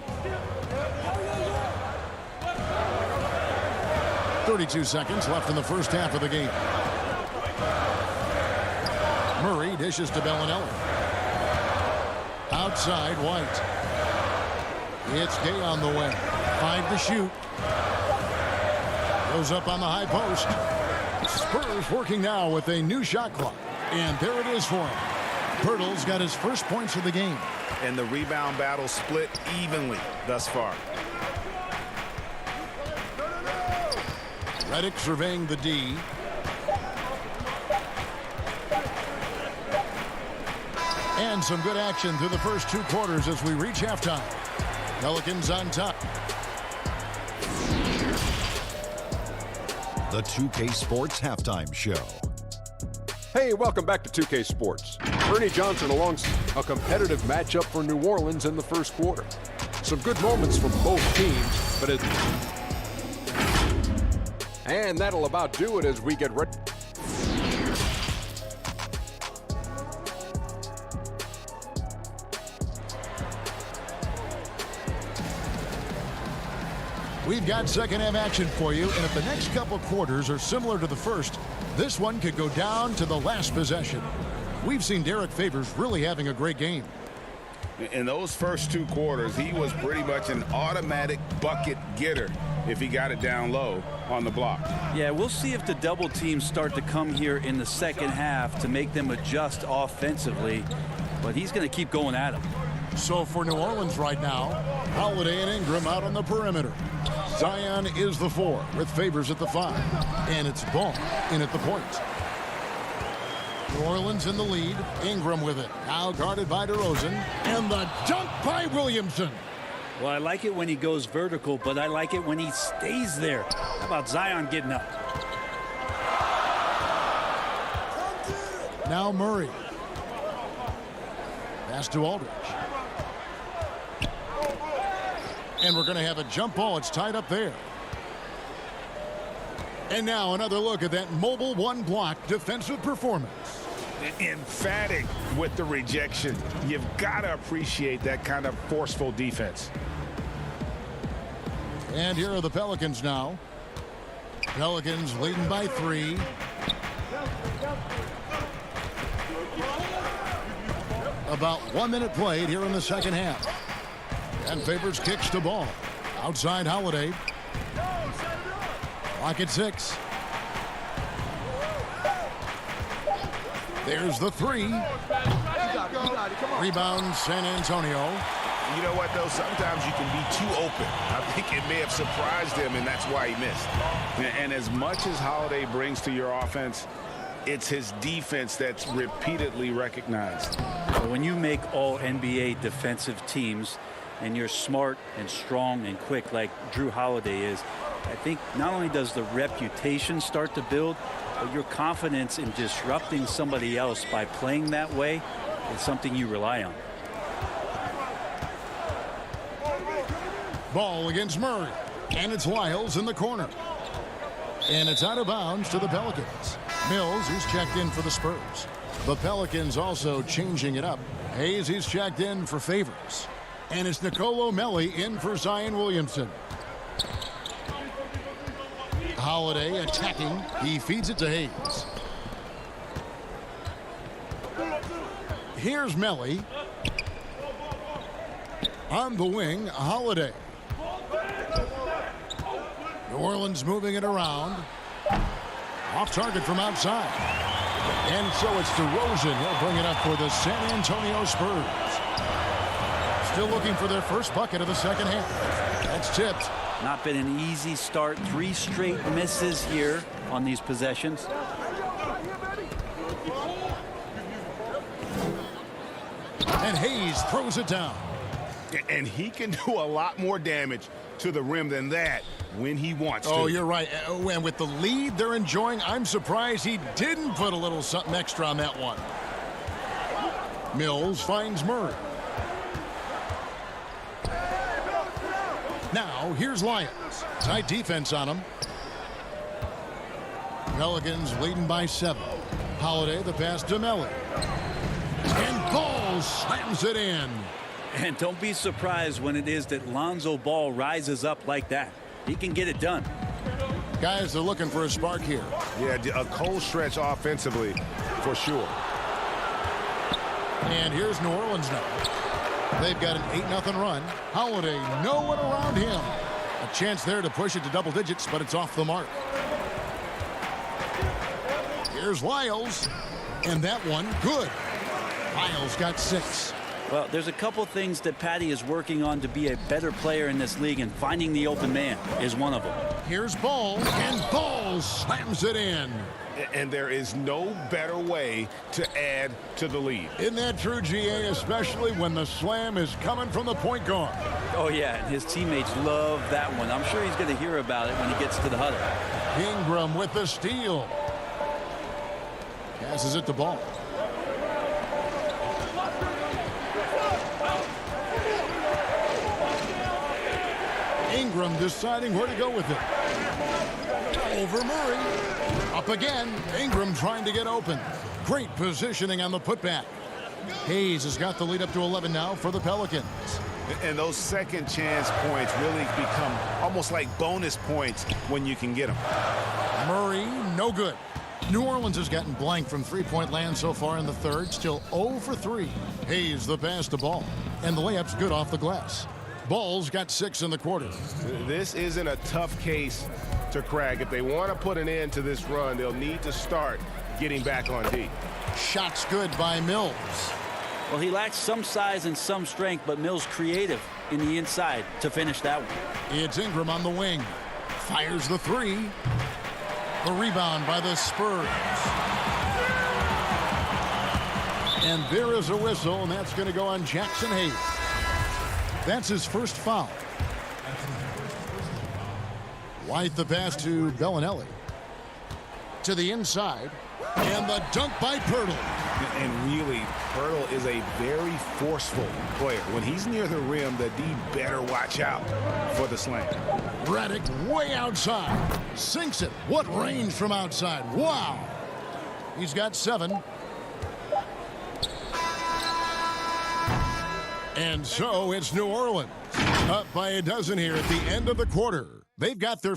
Speaker 1: 32 seconds left in the first half of the game. Murray dishes to Bellinelli. Outside, White. It's Gay on the way. 5 to shoot. Goes up on the high post. Spurs working now with a new shot clock. And there it is for him. Pirtle's got his first points of the game.
Speaker 4: And the rebound battle split evenly thus far.
Speaker 1: Redick surveying the D. And some good action through the first 2 quarters as we reach halftime. Pelicans on top.
Speaker 6: The 2K Sports Halftime Show.
Speaker 7: Hey, welcome back to 2K Sports. Ernie Johnson alongside a competitive matchup for New Orleans in the first quarter. Some good moments from both teams, but and that'll about do it as we get ready.
Speaker 1: We've got second half action for you, and if the next couple quarters are similar to the first, this one could go down to the last possession. We've seen Derek Favors really having a great game.
Speaker 2: In those first 2 quarters, he was pretty much an automatic bucket getter if he got it down low on the block.
Speaker 10: Yeah, we'll see if the double teams start to come here in the second half to make them adjust offensively, but he's going to keep going at him.
Speaker 1: So for New Orleans right now, Holiday and Ingram out on the perimeter. Zion is the 4 with Favors at the 5. And it's Ball in at the point. New Orleans in the lead. Ingram with it. Now guarded by DeRozan. And the dunk by Williamson.
Speaker 10: Well, I like it when he goes vertical, but I like it when he stays there. How about Zion getting up?
Speaker 1: Now Murray. Pass to Aldridge. And we're going to have a jump ball. It's tied up there. And now another look at that mobile one-block defensive performance.
Speaker 4: Emphatic with the rejection. You've got to appreciate that kind of forceful defense.
Speaker 1: And here are the Pelicans now. Pelicans leading by 3. About 1 minute played here in the second half. And Favors kicks to ball. Outside Holiday. Clock at 6. There's the 3. Rebound San Antonio.
Speaker 4: You know what, though? Sometimes you can be too open. I think it may have surprised him, and that's why he missed. And as much as Holiday brings to your offense, it's his defense that's repeatedly recognized.
Speaker 10: When you make all NBA defensive teams and you're smart and strong and quick like Drew Holiday is, I think not only does the reputation start to build, but your confidence in disrupting somebody else by playing that way is something you rely on.
Speaker 1: Ball against Murray. And it's Lyles in the corner. And it's out of bounds to the Pelicans. Mills, who's checked in for the Spurs. The Pelicans also changing it up. Hayes, he's checked in for Favors. And it's Nicolo Melli in for Zion Williamson. Holiday attacking. He feeds it to Hayes. Here's Melli. On the wing, Holiday. New Orleans moving it around. Off target from outside. And so it's DeRozan. He'll bring it up for the San Antonio Spurs. Still looking for their first bucket of the second half. That's tipped.
Speaker 10: Not been an easy start. 3 straight misses here on these possessions.
Speaker 1: And Hayes throws it down.
Speaker 4: And he can do a lot more damage to the rim than that when he wants to.
Speaker 1: Oh, you're right. And with the lead they're enjoying, I'm surprised he didn't put a little something extra on that one. Mills finds Murray. Now, here's Lyons. Tight defense on him. Pelicans leading by 7. Holiday, the pass to Melli. And Ball slams it in.
Speaker 10: And don't be surprised when it is that Lonzo Ball rises up like that. He can get it done.
Speaker 1: Guys are looking for a spark here.
Speaker 4: Yeah, a cold stretch offensively for sure.
Speaker 1: And here's New Orleans now. They've got an 8-0 run. Holiday, no one around him. A chance there to push it to double digits, but it's off the mark. Here's Lyles. And that one, good. Lyles got 6.
Speaker 10: Well, there's a couple things that Patty is working on to be a better player in this league, and finding the open man is one of them.
Speaker 1: Here's Ball, and Ball slams it in.
Speaker 4: And there is no better way to add to the lead.
Speaker 1: Isn't that true, GA, especially when the slam is coming from the point guard?
Speaker 10: Oh, yeah, and his teammates love that one. I'm sure he's going to hear about it when he gets to the huddle.
Speaker 1: Ingram with the steal. Passes it to Ball. Ingram deciding where to go with it. Over Murray. Up again. Ingram trying to get open. Great positioning on the putback. Hayes has got the lead up to 11 now for the Pelicans.
Speaker 4: And those second chance points really become almost like bonus points when you can get them.
Speaker 1: Murray, no good. New Orleans has gotten blank from three-point land so far in the third. Still 0 for 3. Hayes the pass to Ball. And the layup's good off the glass. Ball's got 6 in the quarter.
Speaker 8: This isn't a tough case to crack. If they want to put an end to this run, they'll need to start getting back on D.
Speaker 1: Shots good by Mills.
Speaker 10: Well, he lacks some size and some strength, but Mills creative in the inside to finish that one.
Speaker 1: It's Ingram on the wing. Fires the 3. The rebound by the Spurs. And there is a whistle, and that's going to go on Jackson Hayes. That's his first foul. White the pass to Bellinelli. To the inside. And the dunk by Pirtle.
Speaker 4: And really, Pirtle is a very forceful player. When he's near the rim, the D better watch out for the slam.
Speaker 1: Redick way outside. Sinks it. What range from outside. Wow. He's got 7. And so it's New Orleans. Up by a dozen here at the end of the quarter. They've got their...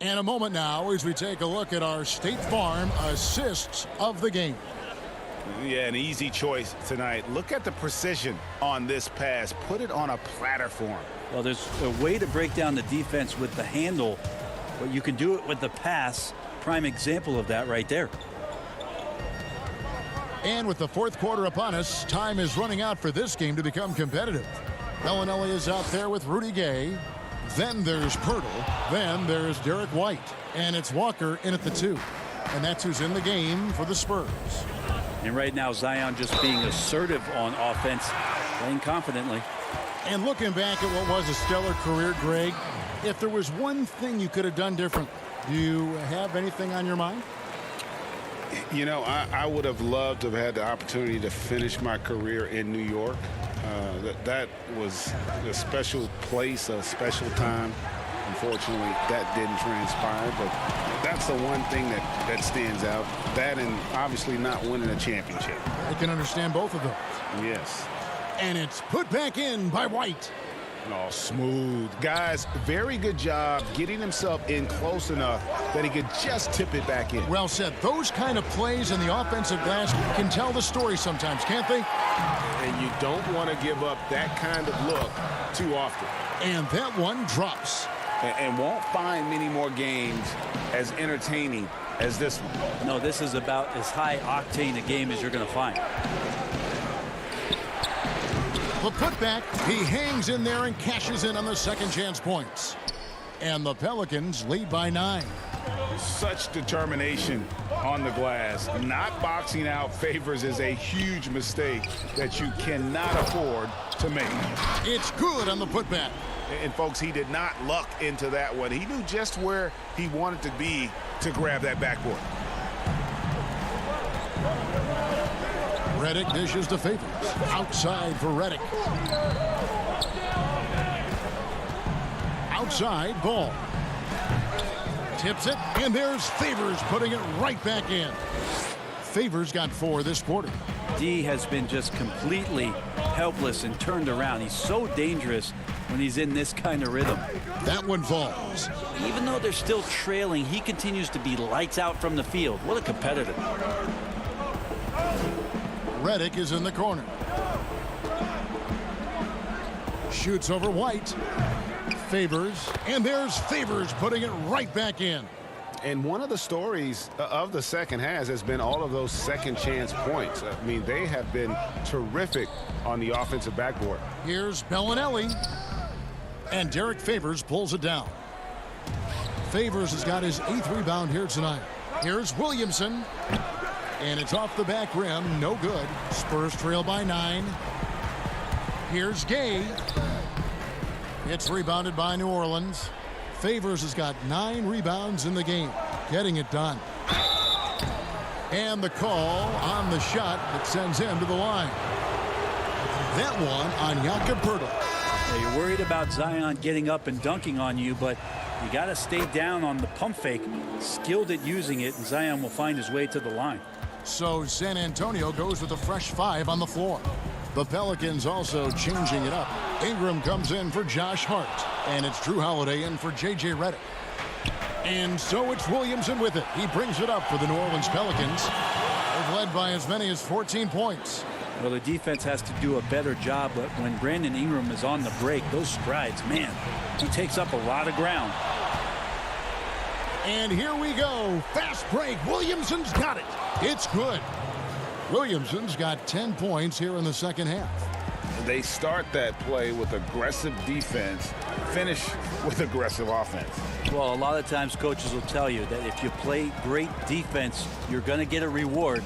Speaker 1: And a moment now as we take a look at our State Farm assists of the game.
Speaker 4: Yeah, an easy choice tonight. Look at the precision on this pass. Put it on a platter form.
Speaker 10: Well, there's a way to break down the defense with the handle, but you can do it with the pass. Prime example of that right there.
Speaker 1: And with the fourth quarter upon us, time is running out for this game to become competitive. Bellinelli is out there with Rudy Gay. Then there's Pirtle. Then there's Derek White. And it's Walker in at the 2. And that's who's in the game for the Spurs.
Speaker 10: And right now, Zion just being assertive on offense, playing confidently.
Speaker 1: And looking back at what was a stellar career, Greg, if there was one thing you could have done different, do you have anything on your mind?
Speaker 2: You know, I would have loved to have had the opportunity to finish my career in New York. That was a special place, a special time. Unfortunately, that didn't transpire, but that's the one thing that stands out. That and obviously not winning a championship.
Speaker 1: I can understand both of those.
Speaker 2: Yes.
Speaker 1: And it's put back in by White.
Speaker 4: Oh, smooth. Guys, very good job getting himself in close enough that he could just tip it back in.
Speaker 1: Well said. Those kind of plays in the offensive glass can tell the story sometimes, can't they?
Speaker 4: And you don't want to give up that kind of look too often.
Speaker 1: And that one drops.
Speaker 2: And won't find many more games as entertaining as this one.
Speaker 10: No, this is about as high octane a game as you're going to find.
Speaker 1: The putback, he hangs in there and cashes in on the second chance points. And the Pelicans lead by 9.
Speaker 4: Such determination on the glass. Not boxing out Favors is a huge mistake that you cannot afford to make.
Speaker 1: It's good on the putback.
Speaker 4: And folks, he did not luck into that one. He knew just where he wanted to be to grab that backboard.
Speaker 1: Redick dishes to Favors. Outside for Redick. Outside ball. Tips it, and there's Favors putting it right back in. Favors got 4 this quarter.
Speaker 10: D has been just completely helpless and turned around. He's so dangerous when he's in this kind of rhythm.
Speaker 1: That one falls.
Speaker 10: Even though they're still trailing, he continues to be lights out from the field. What a competitor.
Speaker 1: Redick is in the corner. Shoots over White. Favors, and there's Favors putting it right back in.
Speaker 2: And one of the stories of the second half has been all of those second chance points. I mean, they have been terrific on the offensive backboard.
Speaker 1: Here's Bellinelli. And Derek Favors pulls it down. Favors has got his 8th rebound here tonight. Here's Williamson. And it's off the back rim. No good. Spurs trail by 9. Here's Gay. It's rebounded by New Orleans. Favors has got 9 rebounds in the game. Getting it done. And the call on the shot that sends him to the line. That one on Jakob Pirtle.
Speaker 10: Well, you're worried about Zion getting up and dunking on you, but you got to stay down on the pump fake. Skilled at using it, and Zion will find his way to the line.
Speaker 1: So San Antonio goes with a fresh 5 on the floor. The Pelicans also changing it up. Ingram comes in for Josh Hart. And it's Drew Holiday in for J.J. Redick. And so it's Williamson with it. He brings it up for the New Orleans Pelicans. They've led by as many as 14 points.
Speaker 10: Well, the defense has to do a better job, but when Brandon Ingram is on the break, those strides, man, he takes up a lot of ground.
Speaker 1: And here we go. Fast break. Williamson's got it. It's good. Williamson's got 10 points here in the second half.
Speaker 2: They start that play with aggressive defense, finish with aggressive offense.
Speaker 10: Well, a lot of times coaches will tell you that if you play great defense, you're going to get a reward.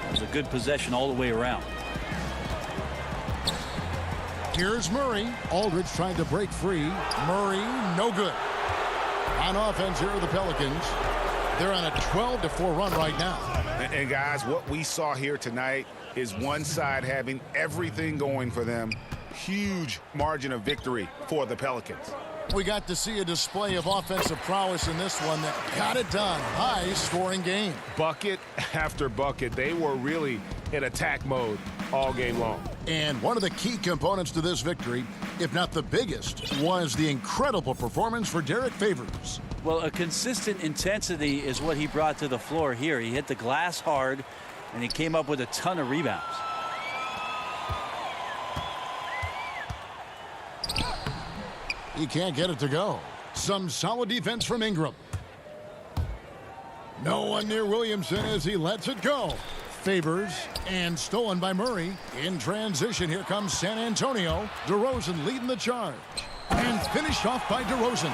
Speaker 10: It was a good possession all the way around.
Speaker 1: Here's Murray. Aldridge trying to break free. Murray, no good. On offense here are the Pelicans. They're on a 12-4 run right now.
Speaker 4: And guys, what we saw here tonight is one side having everything going for them. Huge margin of victory for the Pelicans.
Speaker 1: We got to see a display of offensive prowess in this one that got it done. High-scoring game.
Speaker 8: Bucket after bucket. They were really in attack mode all game long.
Speaker 1: And one of the key components to this victory, if not the biggest, was the incredible performance for Derek Favors.
Speaker 10: Well, a consistent intensity is what he brought to the floor here. He hit the glass hard, and he came up with a ton of rebounds.
Speaker 1: He can't get it to go. Some solid defense from Ingram. No one near Williamson as he lets it go. Favors and stolen by Murray. In transition, here comes San Antonio. DeRozan leading the charge. And finished off by DeRozan.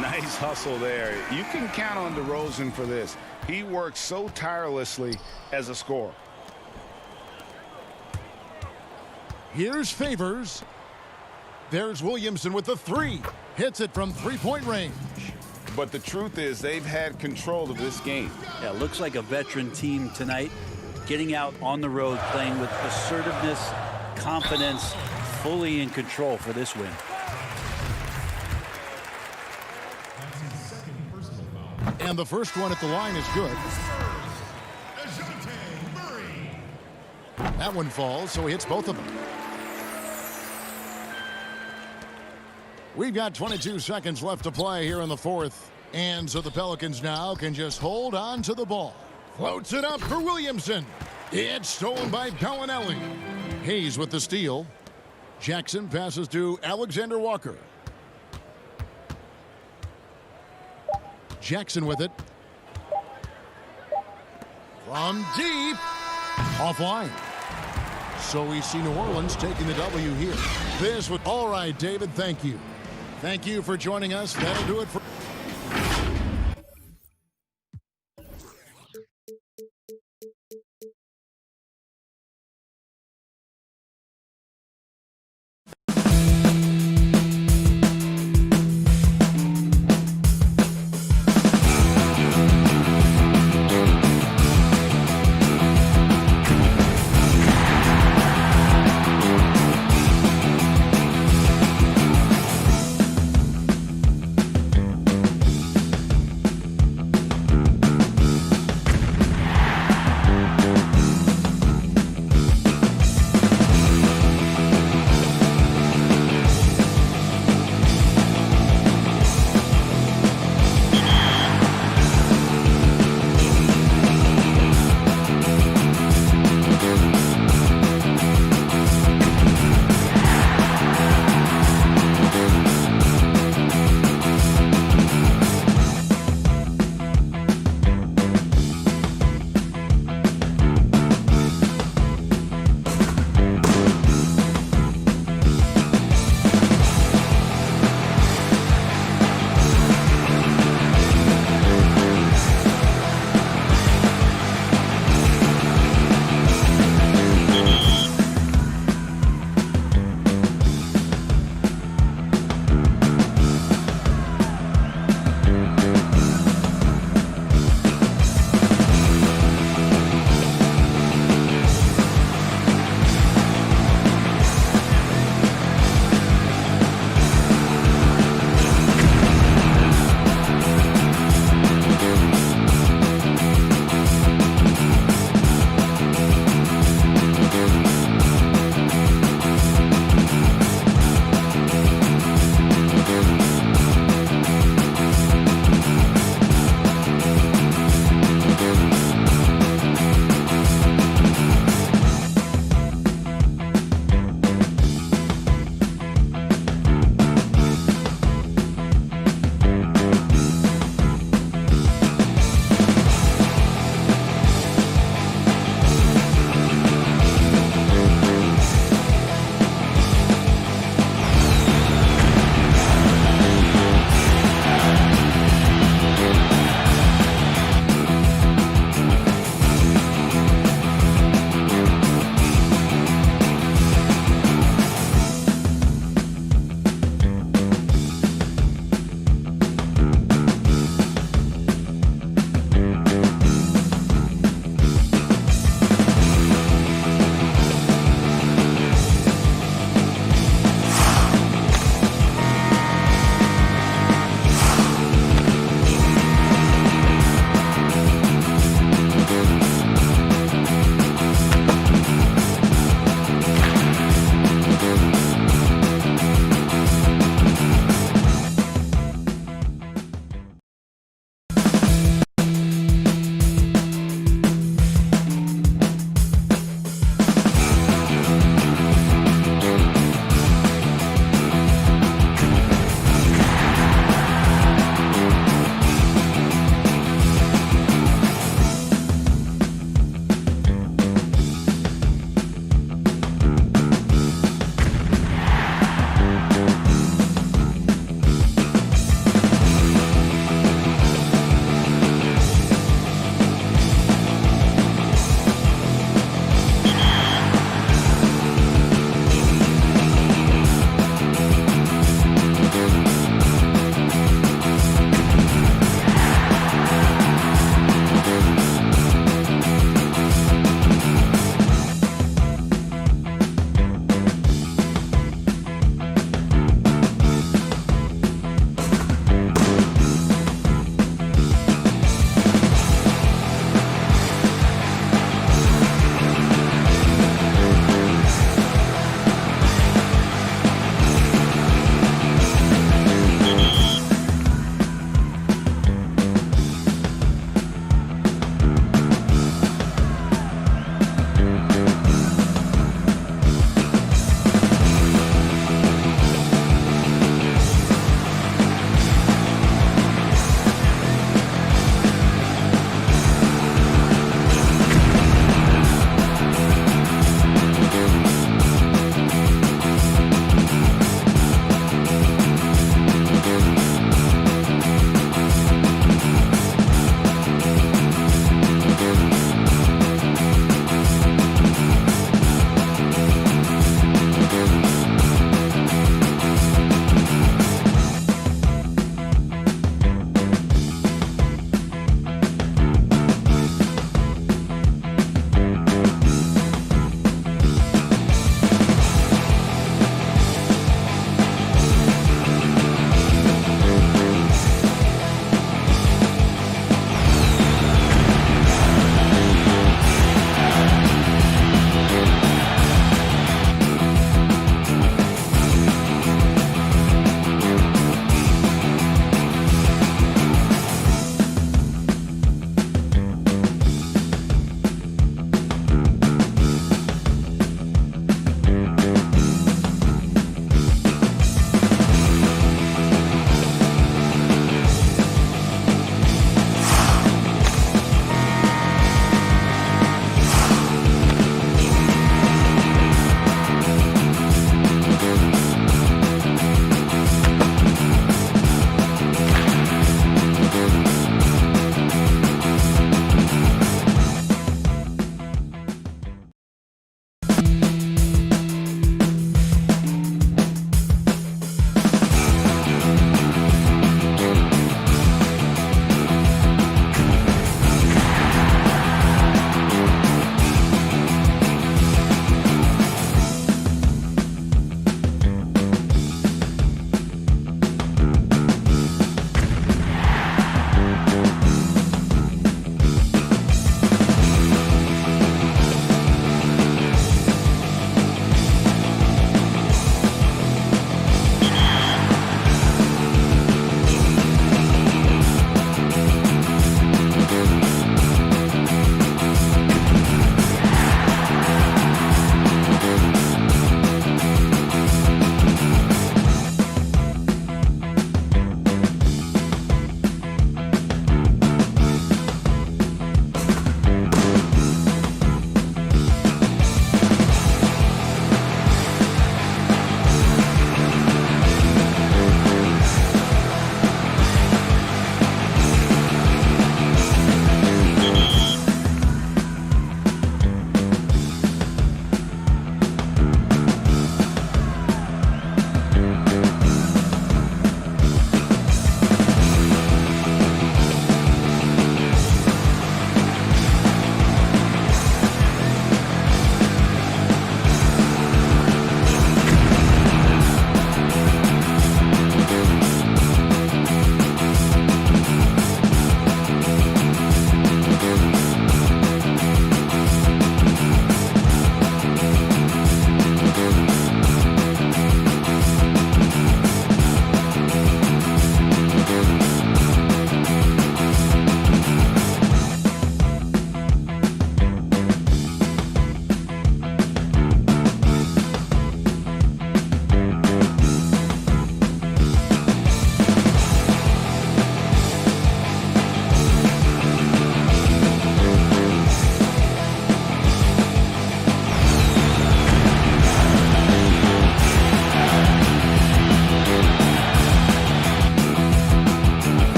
Speaker 2: Nice hustle there. You can count on DeRozan for this. He works so tirelessly as a scorer.
Speaker 1: Here's Favors. There's Williamson with the three. Hits it from three-point range.
Speaker 2: But the truth is they've had control of this game.
Speaker 10: Yeah, looks like a veteran team tonight. Getting out on the road, playing with assertiveness, confidence, fully in control for this win.
Speaker 1: And the first one at the line is good. That one falls, so he hits both of them. We've got 22 seconds left to play here in the fourth. And so the Pelicans now can just hold on to the ball. Floats it up for Williamson. It's stolen by Gallinelli. Hayes with the steal. Jackson passes to Alexander Walker. Jackson with it. From deep. Offline. So we see New Orleans taking the W here. This would... All right, David, thank you. Thank you for joining us. That'll do it for...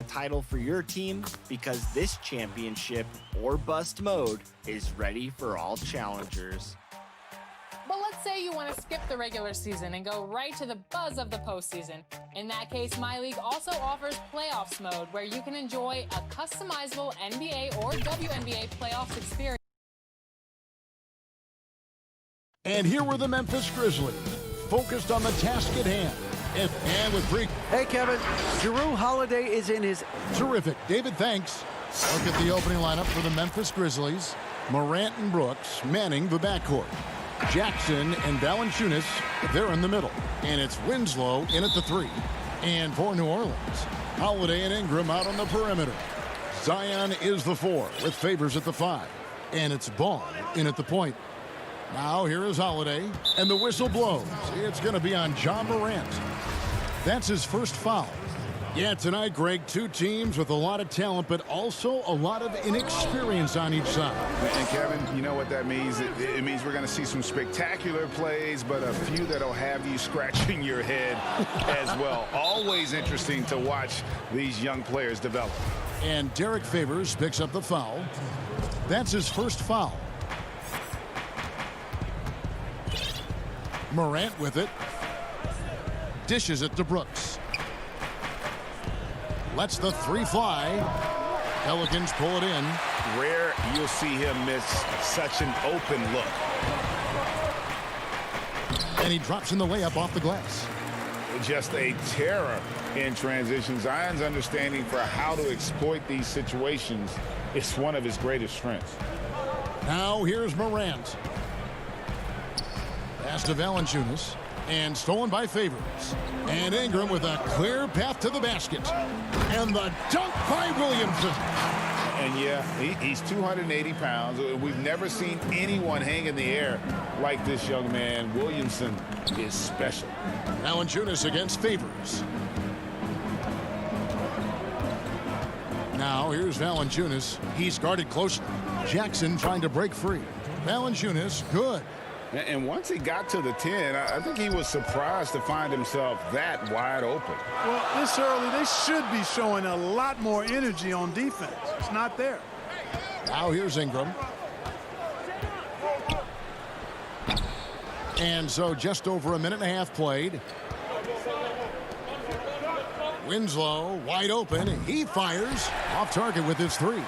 Speaker 9: title for your team? Because this championship or bust mode is ready for all challengers.
Speaker 12: But let's say you want to skip the regular season and go right to the buzz of the postseason. In that case, MyLeague also offers Playoffs mode, where you can enjoy a customizable NBA or WNBA playoffs experience.
Speaker 1: And here were the Memphis Grizzlies, focused on the task at hand. And with free.
Speaker 5: Hey, Kevin. Jrue Holiday is in his...
Speaker 1: Terrific. David, thanks. Look at the opening lineup for the Memphis Grizzlies. Morant and Brooks manning the backcourt. Jackson and Valanciunas, they're in the middle. And it's Winslow in at the 3. And for New Orleans, Holiday and Ingram out on the perimeter. Zion is the 4 with Favors at the 5. And it's Ball in at the point. Now here is Holiday, and the whistle blows. It's going to be on John Morant. That's his first foul. Yeah, tonight, Greg, two teams with a lot of talent, but also a lot of inexperience on each side.
Speaker 2: And Kevin, you know what that means? It means we're going to see some spectacular plays, but a few that'll have you scratching your head as well. Always interesting to watch these young players develop.
Speaker 1: And Derek Favors picks up the foul. That's his first foul. Morant with it. Dishes it to Brooks. Lets the 3 fly. Pelicans pull it in.
Speaker 2: Rare you'll see him miss such an open look.
Speaker 1: And he drops in the layup off the glass.
Speaker 2: Just a terror in transition. Zion's understanding for how to exploit these situations is one of his greatest strengths.
Speaker 1: Now here's Morant. Pass to Valanciunas. And stolen by Favors. And Ingram with a clear path to the basket. And the dunk by Williamson.
Speaker 2: And yeah, he's 280 pounds. We've never seen anyone hang in the air like this young man. Williamson is special.
Speaker 1: Valanciunas against Favors. Now here's Valanciunas. He's guarded closely. Jackson trying to break free. Valanciunas, good.
Speaker 2: And once he got to the 10, I think he was surprised to find himself that wide open.
Speaker 13: Well, this early, they should be showing a lot more energy on defense. It's not there.
Speaker 1: Now here's Ingram. And so just over a minute and a half played. Winslow wide open. He fires off target with his 3.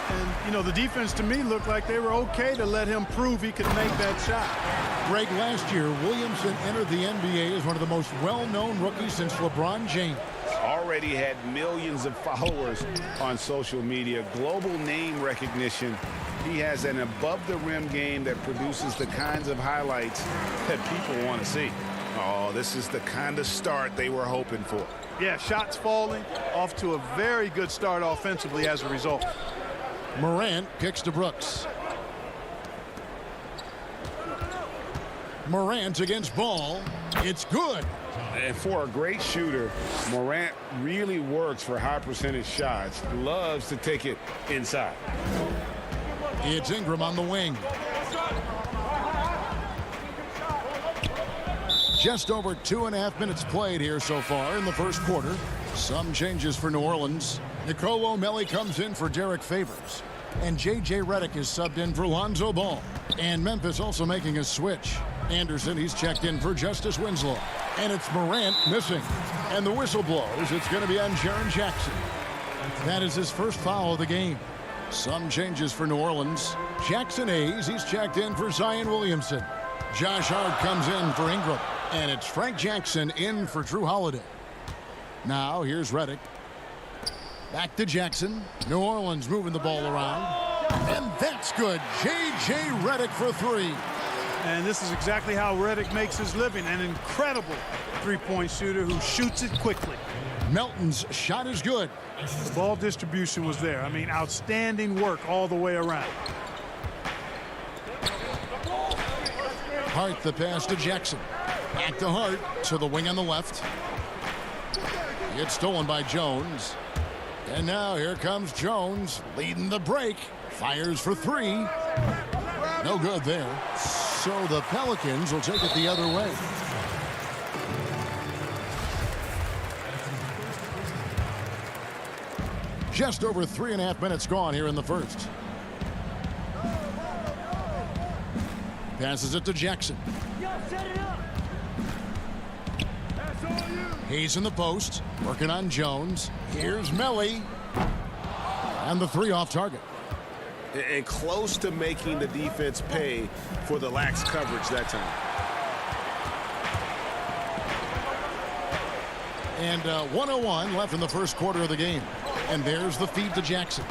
Speaker 13: And, you know, the defense to me looked like they were okay to let him prove he could make that shot.
Speaker 1: Greg, last year, Williamson entered the NBA as one of the most well-known rookies since LeBron James.
Speaker 2: Already had millions of followers on social media, global name recognition. He has an above-the-rim game that produces the kinds of highlights that people want to see. Oh, this is the kind of start they were hoping for.
Speaker 13: Yeah, shots falling, off to a very good start offensively as a result.
Speaker 1: Morant kicks to Brooks. Morant against Ball. It's good.
Speaker 2: And for a great shooter, Morant really works for high percentage shots. Loves to take it inside.
Speaker 1: It's Ingram on the wing. Just over 2.5 minutes played here so far in the first quarter. Some changes for New Orleans. Nicolo O'Malley comes in for Derek Favors. And J.J. Redick is subbed in for Lonzo Ball. And Memphis also making a switch. Anderson, he's checked in for Justice Winslow. And it's Morant missing. And the whistle blows. It's going to be on Jaren Jackson. That is his first foul of the game. Some changes for New Orleans. Jackson Hayes, he's checked in for Zion Williamson. Josh Hart comes in for Ingram. And it's Frank Jackson in for Jrue Holiday. Now here's Redick. Back to Jackson. New Orleans moving the ball around. And that's good. J.J. Redick for 3.
Speaker 13: And this is exactly how Redick makes his living. An incredible three-point shooter who shoots it quickly.
Speaker 1: Melton's shot is good.
Speaker 13: The ball distribution was there. I mean, outstanding work all the way around.
Speaker 1: Hart the pass to Jackson. Back to Hart to the wing on the left. It's stolen by Jones. And now here comes Jones leading the break. Fires for 3. No good there. So the Pelicans will take it the other way. Just over 3.5 minutes gone here in the first. Passes it to Jackson. He's in the post, working on Jones. Here's Melly. And the three off target.
Speaker 8: And close to making the defense pay for the lax coverage that time.
Speaker 1: And 1:01 left in the first quarter of the game. And there's the feed to Jackson.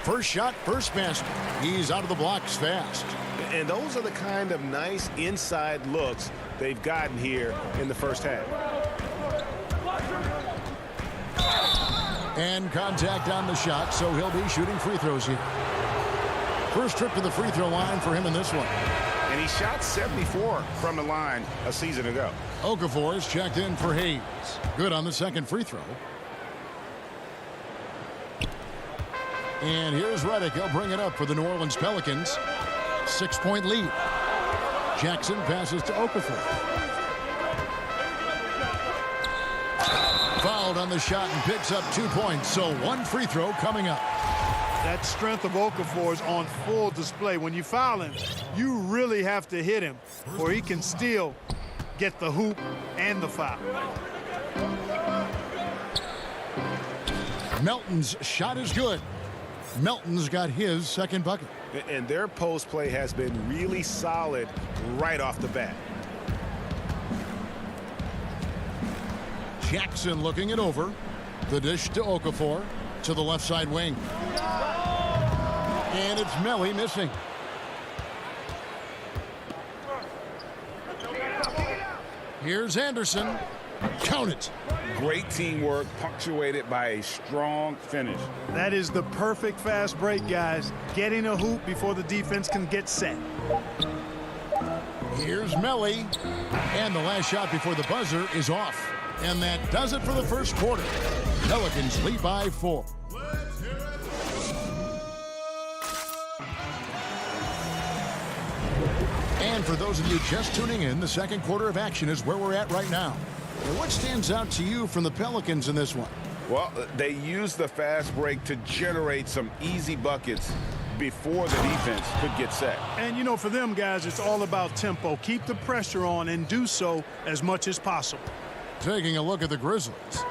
Speaker 1: First shot, first basket. He's out of the blocks fast.
Speaker 8: And those are the kind of nice inside looks they've gotten here in the first half.
Speaker 1: And contact on the shot, so he'll be shooting free throws here. First trip to the free throw line for him in this one.
Speaker 4: And he shot 74 from the line a season ago.
Speaker 1: Okafor is checked in for Hayes. Good on the second free throw. And here's Redick. He'll bring it up for the New Orleans Pelicans. 6-point lead. Jackson passes to Okafor. Fouled on the shot and picks up 2 points. So one free throw coming up.
Speaker 13: That strength of Okafor is on full display. When you foul him, you really have to hit him, or he can still get the hoop and the foul.
Speaker 1: Melton's shot is good. Melton's got his second bucket.
Speaker 8: And their post play has been really solid right off the bat.
Speaker 1: Jackson looking it over. The dish to Okafor to the left side wing. And it's Melly missing. Here's Anderson. Count it.
Speaker 4: Great teamwork punctuated by a strong finish.
Speaker 13: That is the perfect fast break, guys. Getting a hoop before the defense can get set.
Speaker 1: Here's Melly. And the last shot before the buzzer is off. And that does it for the first quarter. Pelicans lead by 4. And for those of you just tuning in, the second quarter of action is where we're at right now. And what stands out to you from the Pelicans in this one?
Speaker 4: Well, they used the fast break to generate some easy buckets before the defense could get set.
Speaker 13: And, you know, for them, guys, it's all about tempo. Keep the pressure on and do so as much as possible.
Speaker 1: Taking a look at the Grizzlies.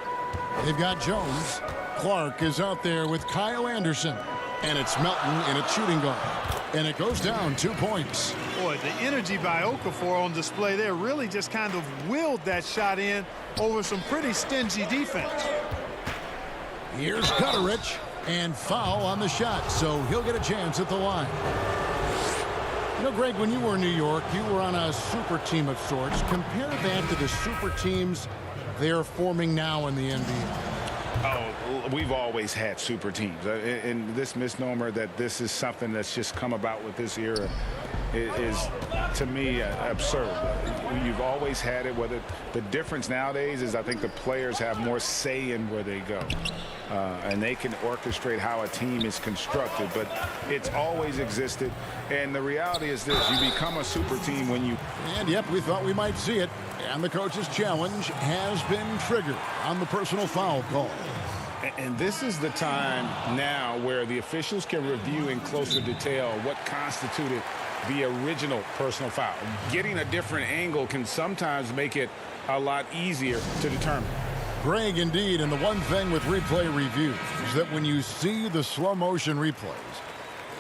Speaker 1: They've got Jones. Clark is out there with Kyle Anderson. And it's Melton in a shooting guard. And it goes down 2 points.
Speaker 13: Boy, the energy by Okafor on display there really just kind of willed that shot in over some pretty stingy defense.
Speaker 1: Here's Gutterich. And foul on the shot, so he'll get a chance at the line. You know, Greg, when you were in New York, you were on a super team of sorts. Compare that to the super teams they're forming now in the NBA.
Speaker 4: Oh, we've always had super teams. And this misnomer that this is something that's just come about with this era is, to me, absurd. You've always had it. Whether the difference nowadays is I think the players have more say in where they go. And they can orchestrate how a team is constructed. But it's always existed. And the reality is this. You become a super team when you...
Speaker 1: And, yep, we thought we might see it. And the coach's challenge has been triggered on the personal foul call.
Speaker 4: And this is the time now where the officials can review in closer detail what constituted the original personal foul. Getting a different angle can sometimes make it a lot easier to determine.
Speaker 1: Greg, indeed, and the one thing with replay review is that when you see the slow motion replays,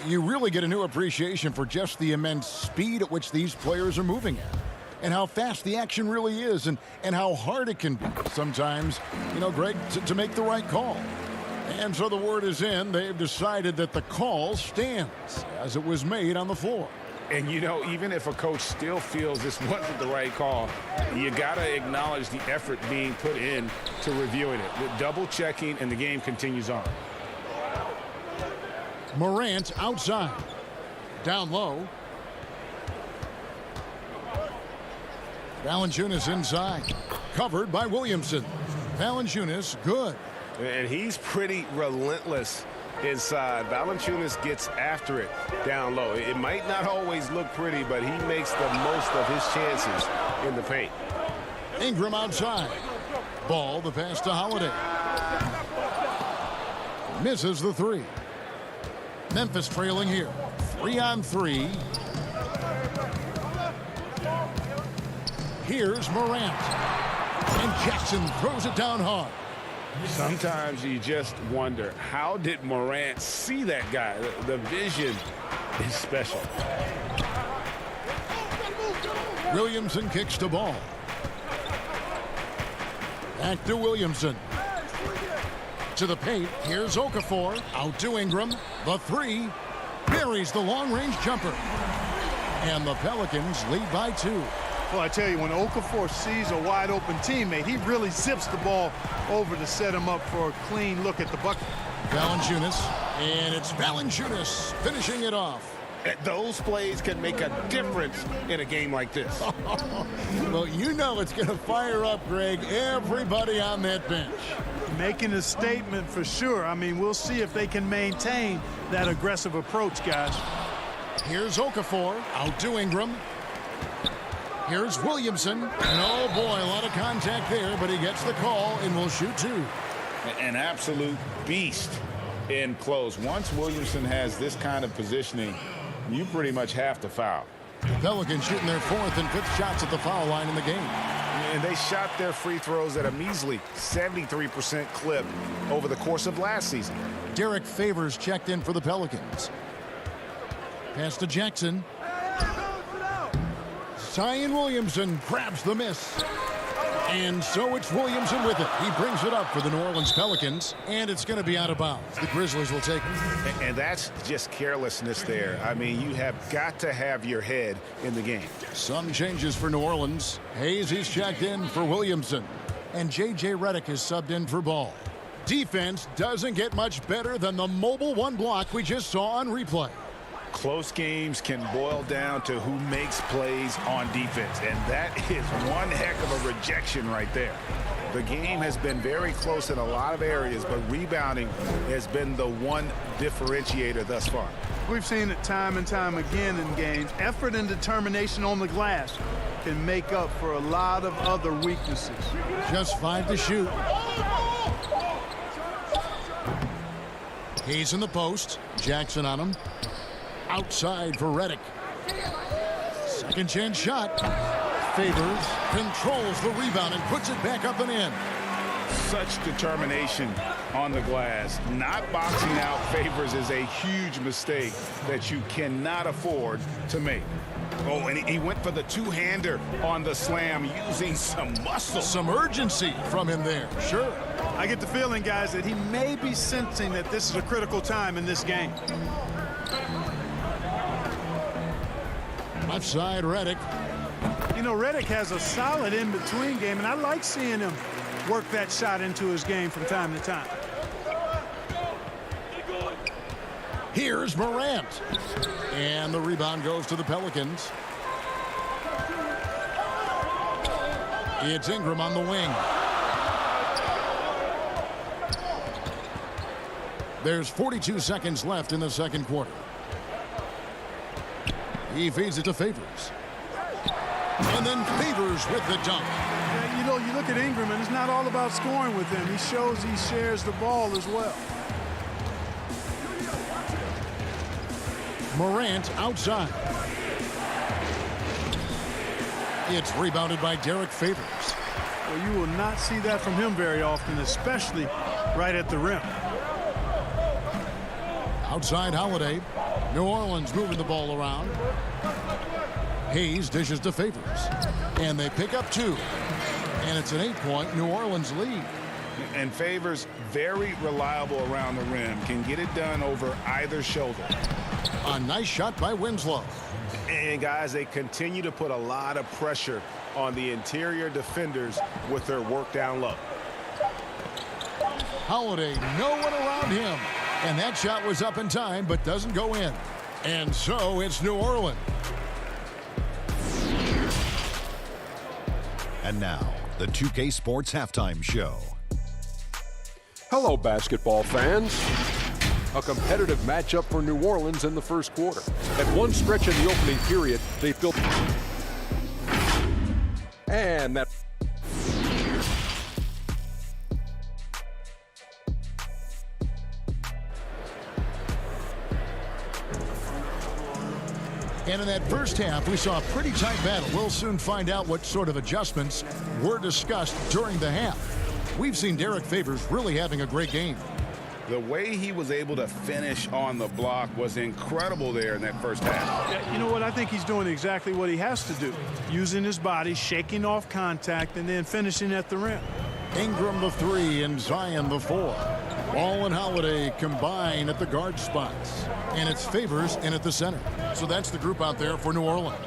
Speaker 1: you really get a new appreciation for just the immense speed at which these players are moving at. And how fast the action really is, and how hard it can be sometimes, you know, Greg, to make the right call. And so the word is in. They've decided that the call stands as it was made on the floor.
Speaker 4: And, you know, even if a coach still feels this wasn't the right call, you got to acknowledge the effort being put in to reviewing it. With double checking, and the game continues on.
Speaker 1: Morant outside. Down low. Valanciunas inside. Covered by Williamson. Valanciunas good.
Speaker 8: And he's pretty relentless inside. Valanciunas gets after it down low. It might not always look pretty, but he makes the most of his chances in the paint.
Speaker 1: Ingram outside. Ball, the pass to Holiday. Misses the three. Memphis trailing here. 3-on-3. Here's Morant. And Jackson throws it down hard.
Speaker 2: Sometimes you just wonder, how did Morant see that guy? The vision is special.
Speaker 1: Williamson kicks the ball. Back to Williamson. To the paint. Here's Okafor. Out to Ingram. The three. Buries the long-range jumper. And the Pelicans lead by 2.
Speaker 13: Well, I tell you, when Okafor sees a wide-open teammate, he really zips the ball over to set him up for a clean look at the bucket.
Speaker 1: Valanciunas. And it's Valanciunas finishing it off.
Speaker 2: Those plays can make a difference in a game like this.
Speaker 1: Well, you know it's going to fire up, Greg, everybody on that bench.
Speaker 13: Making a statement for sure. I mean, we'll see if they can maintain that aggressive approach, guys.
Speaker 1: Here's Okafor. Out to Ingram. Here's Williamson. And oh, boy, a lot of contact there, but he gets the call and will shoot 2.
Speaker 2: An absolute beast in close. Once Williamson has this kind of positioning, you pretty much have to foul.
Speaker 1: The Pelicans shooting their 4th and 5th shots at the foul line in the game.
Speaker 4: And they shot their free throws at a measly 73% clip over the course of last season.
Speaker 1: Derek Favors checked in for the Pelicans. Pass to Jackson. Zion Williamson grabs the miss. And so it's Williamson with it. He brings it up for the New Orleans Pelicans, and it's going to be out of bounds. The Grizzlies will take it.
Speaker 4: And that's just carelessness there. I mean, you have got to have your head in the game.
Speaker 1: Some changes for New Orleans. Hayes is checked in for Williamson. And J.J. Redick is subbed in for Ball. Defense doesn't get much better than the mobile one block we just saw on replay.
Speaker 4: Close games can boil down to who makes plays on defense, and that is one heck of a rejection right there. The game has been very close in a lot of areas, but rebounding has been the one differentiator thus far.
Speaker 13: We've seen it time and time again in games. Effort and determination on the glass can make up for a lot of other weaknesses.
Speaker 1: Just 5 to shoot. Hayes in the post. Jackson on him. Outside for Redick. Second chance shot. Favors controls the rebound and puts it back up and in.
Speaker 2: Such determination on the glass. Not boxing out Favors is a huge mistake that you cannot afford to make.
Speaker 4: Oh, and he went for the two-hander on the slam using some muscle.
Speaker 1: Some urgency from him there. Sure.
Speaker 13: I get the feeling, guys, that he may be sensing that this is a critical time in this game.
Speaker 1: Left side, Redick.
Speaker 13: You know, Redick has a solid in-between game, and I like seeing him work that shot into his game from time to time.
Speaker 1: Here's Morant. And the rebound goes to the Pelicans. It's Ingram on the wing. There's 42 seconds left in the second quarter. He feeds it to Favors. And then Favors with the dunk.
Speaker 13: Yeah, you know, you look at Ingram, and it's not all about scoring with him. He shows he shares the ball as well.
Speaker 1: Morant outside. It's rebounded by Derek Favors.
Speaker 13: Well, you will not see that from him very often, especially right at the rim.
Speaker 1: Outside Holiday. New Orleans moving the ball around. Hayes dishes to Favors. And they pick up 2. And it's an 8-point New Orleans lead.
Speaker 2: And Favors, very reliable around the rim, can get it done over either shoulder.
Speaker 1: A nice shot by Winslow.
Speaker 4: And guys, they continue to put a lot of pressure on the interior defenders with their work down low.
Speaker 1: Holiday, no one around him. And that shot was up in time, but doesn't go in. And so it's New Orleans.
Speaker 6: And now, the 2K Sports Halftime Show.
Speaker 7: Hello, basketball fans. A competitive matchup for New Orleans in the first quarter. At one stretch in the opening period, they built... And that...
Speaker 1: And in that first half, we saw a pretty tight battle. We'll soon find out what sort of adjustments were discussed during the half. We've seen Derek Favors really having a great game.
Speaker 2: The way he was able to finish on the block was incredible there in that first half.
Speaker 13: Yeah, you know what? I think he's doing exactly what he has to do. Using his body, shaking off contact, and then finishing at the rim.
Speaker 1: Ingram the 3 and Zion the 4. Ball and Holiday combine at the guard spots. And it's Favors in at the center. So that's the group out there for New Orleans.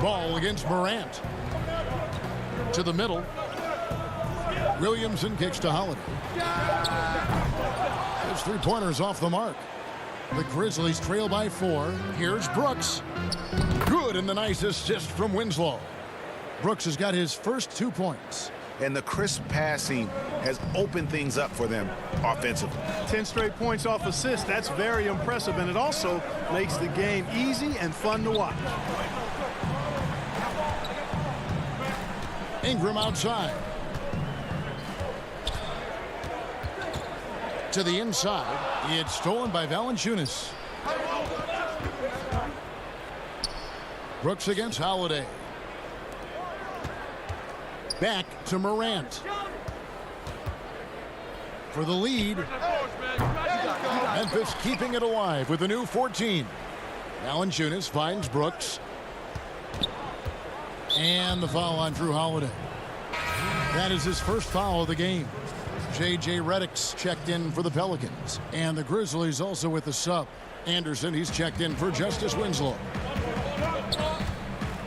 Speaker 1: Ball against Morant. To the middle. Williamson kicks to Holiday. His three-pointers off the mark. The Grizzlies trail by 4. Here's Brooks. Good, and the nice assist from Winslow. Brooks has got his first 2 points.
Speaker 4: And the crisp passing has opened things up for them offensively.
Speaker 13: 10 straight points off assists. That's very impressive, and it also makes the game easy and fun to watch.
Speaker 1: Ingram outside. To the inside. It's stolen by Valanciunas. Brooks against Holiday. Back to Morant. For the lead. Memphis keeping it alive with a new 14. Valanciunas finds Brooks. And the foul on Drew Holiday. That is his first foul of the game. J.J. Redick's checked in for the Pelicans. And the Grizzlies also with the sub. Anderson, he's checked in for Justice Winslow.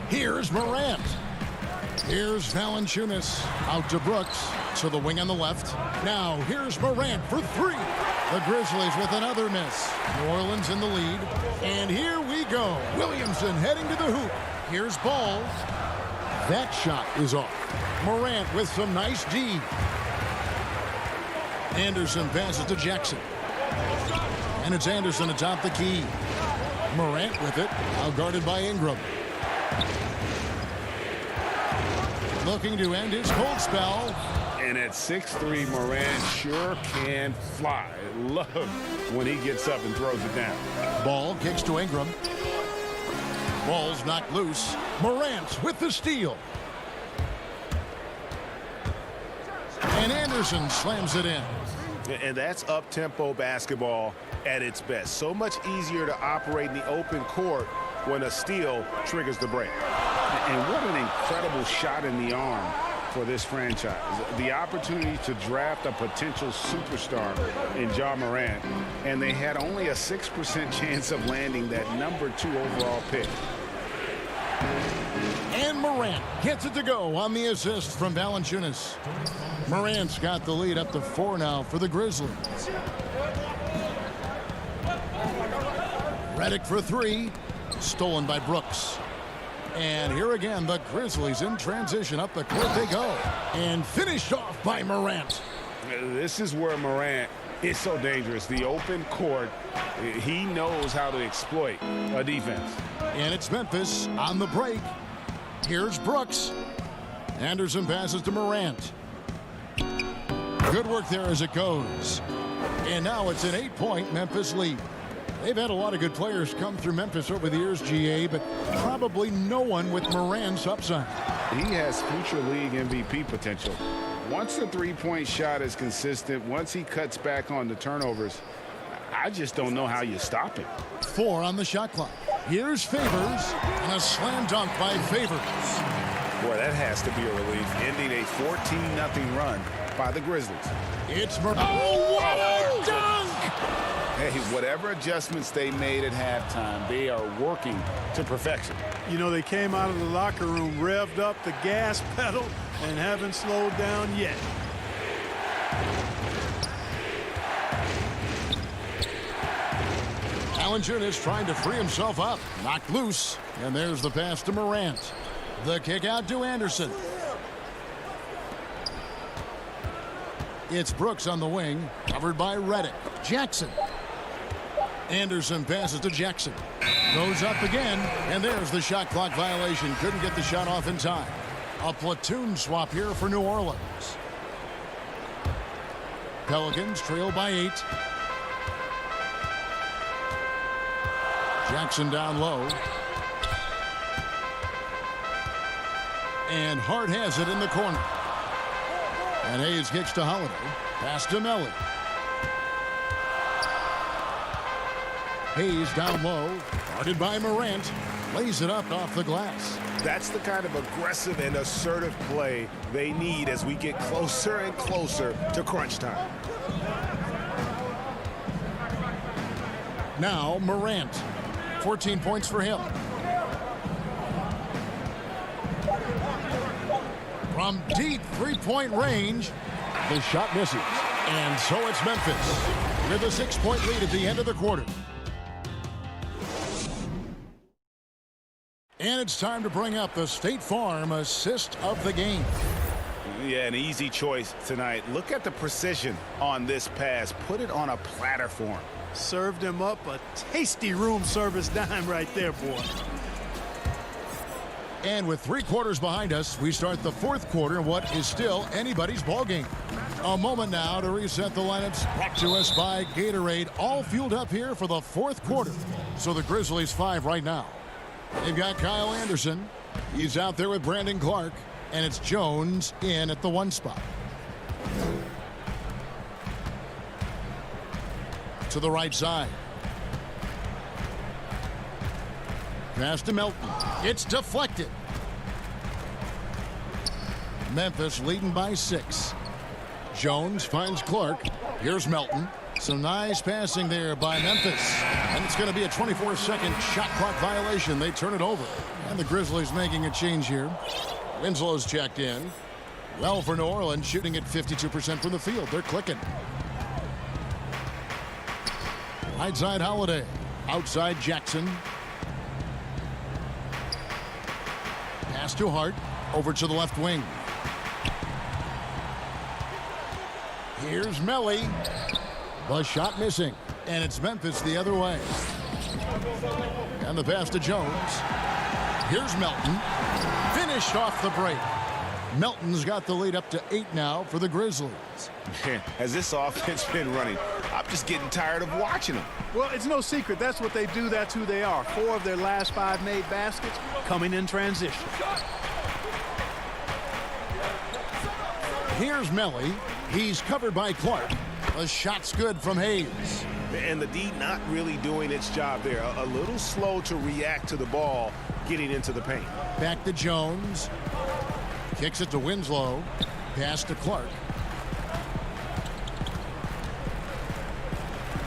Speaker 1: Here's Morant. Here's Valanciunas out to Brooks to the wing on the left. Now here's Morant for 3. The Grizzlies with another miss. New Orleans in the lead. And here we go. Williamson heading to the hoop. Here's Ball. That shot is off. Morant with some nice D. Anderson passes to Jackson. And it's Anderson atop the key. Morant with it. Now guarded by Ingram. Looking to end his cold spell.
Speaker 2: And at 6'3", Morant sure can fly. Love when he gets up and throws it down.
Speaker 1: Ball kicks to Ingram. Ball's knocked loose. Morant with the steal. And Anderson slams it in.
Speaker 4: And that's up-tempo basketball at its best. So much easier to operate in the open court when a steal triggers the break.
Speaker 2: And what an incredible shot in the arm for this franchise. The opportunity to draft a potential superstar in Ja Morant, and they had only a 6% chance of landing that #2 overall pick.
Speaker 1: And Morant gets it to go on the assist from Valanciunas. Morant's got the lead up to 4 now for the Grizzlies. Redick for 3. Stolen by Brooks. And here again, the Grizzlies in transition. Up the court they go. And finished off by Morant.
Speaker 2: This is where Morant is so dangerous. The open court, he knows how to exploit a defense.
Speaker 1: And it's Memphis on the break. Here's Brooks. Anderson passes to Morant. Good work there as it goes. And now it's an 8-point Memphis lead. They've had a lot of good players come through Memphis over the years, GA, but probably no one with Morant's upside.
Speaker 2: He has future league MVP potential. Once the three-point shot is consistent, once he cuts back on the turnovers, I just don't know how you stop him.
Speaker 1: 4 on the shot clock. Here's Favors, and a slam dunk by Favors.
Speaker 4: Boy, that has to be a relief, ending a 14-0 run by the Grizzlies.
Speaker 1: It's oh, what a dunk!
Speaker 2: Hey, whatever adjustments they made at halftime, they are working to perfection.
Speaker 13: You know, they came out of the locker room, revved up the gas pedal, and haven't slowed down yet.
Speaker 1: Valanciunas trying to free himself up. Knocked loose. And there's the pass to Morant. The kick out to Anderson. It's Brooks on the wing. Covered by Redick. Jackson. Anderson passes to Jackson. Goes up again. And there's the shot clock violation. Couldn't get the shot off in time. A platoon swap here for New Orleans. Pelicans trail by 8. Jackson down low. And Hart has it in the corner. And Hayes kicks to Holiday. Pass to Melly. Hayes down low. Guarded by Morant. Lays it up off the glass.
Speaker 4: That's the kind of aggressive and assertive play they need as we get closer and closer to crunch time.
Speaker 1: Now Morant. 14 points for him. From deep three-point range, the shot misses. And so it's Memphis with a 6-point lead at the end of the quarter. And it's time to bring up the State Farm assist of the game.
Speaker 4: Yeah, an easy choice tonight. Look at the precision on this pass. Put it on a platter for him.
Speaker 13: Served him up a tasty room service dime right there, boy.
Speaker 1: And with 3 quarters behind us, we start the 4th quarter in what is still anybody's ball game. A moment now to reset the lineups. Brought to us by Gatorade. All fueled up here for the 4th quarter. So the Grizzlies 5 right now. They've got Kyle Anderson. He's out there with Brandon Clark. And it's Jones in at the 1 spot. To the right side. Pass to Melton. It's deflected. Memphis leading by 6. Jones finds Clark. Here's Melton. Some nice passing there by Memphis. And it's going to be a 24-second shot clock violation. They turn it over. And the Grizzlies making a change here. Winslow's checked in. Well for New Orleans, shooting at 52% from the field. They're clicking. Right side Holiday. Outside Jackson. Pass to Hart. Over to the left wing. Here's Melly. The shot missing. And it's Memphis the other way. And the pass to Jones. Here's Melton. Finished off the break. Melton's got the lead up to 8 now for the Grizzlies.
Speaker 4: Man, has this offense been running? I'm just getting tired of watching them.
Speaker 13: Well, it's no secret. That's what they do. That's who they are. 4 of their last 5 made baskets coming in transition.
Speaker 1: Here's Melly. He's covered by Clark. The shot's good from Hayes.
Speaker 4: And the D not really doing its job there. A little slow to react to the ball getting into the paint.
Speaker 1: Back to Jones. Kicks it to Winslow. Pass to Clark.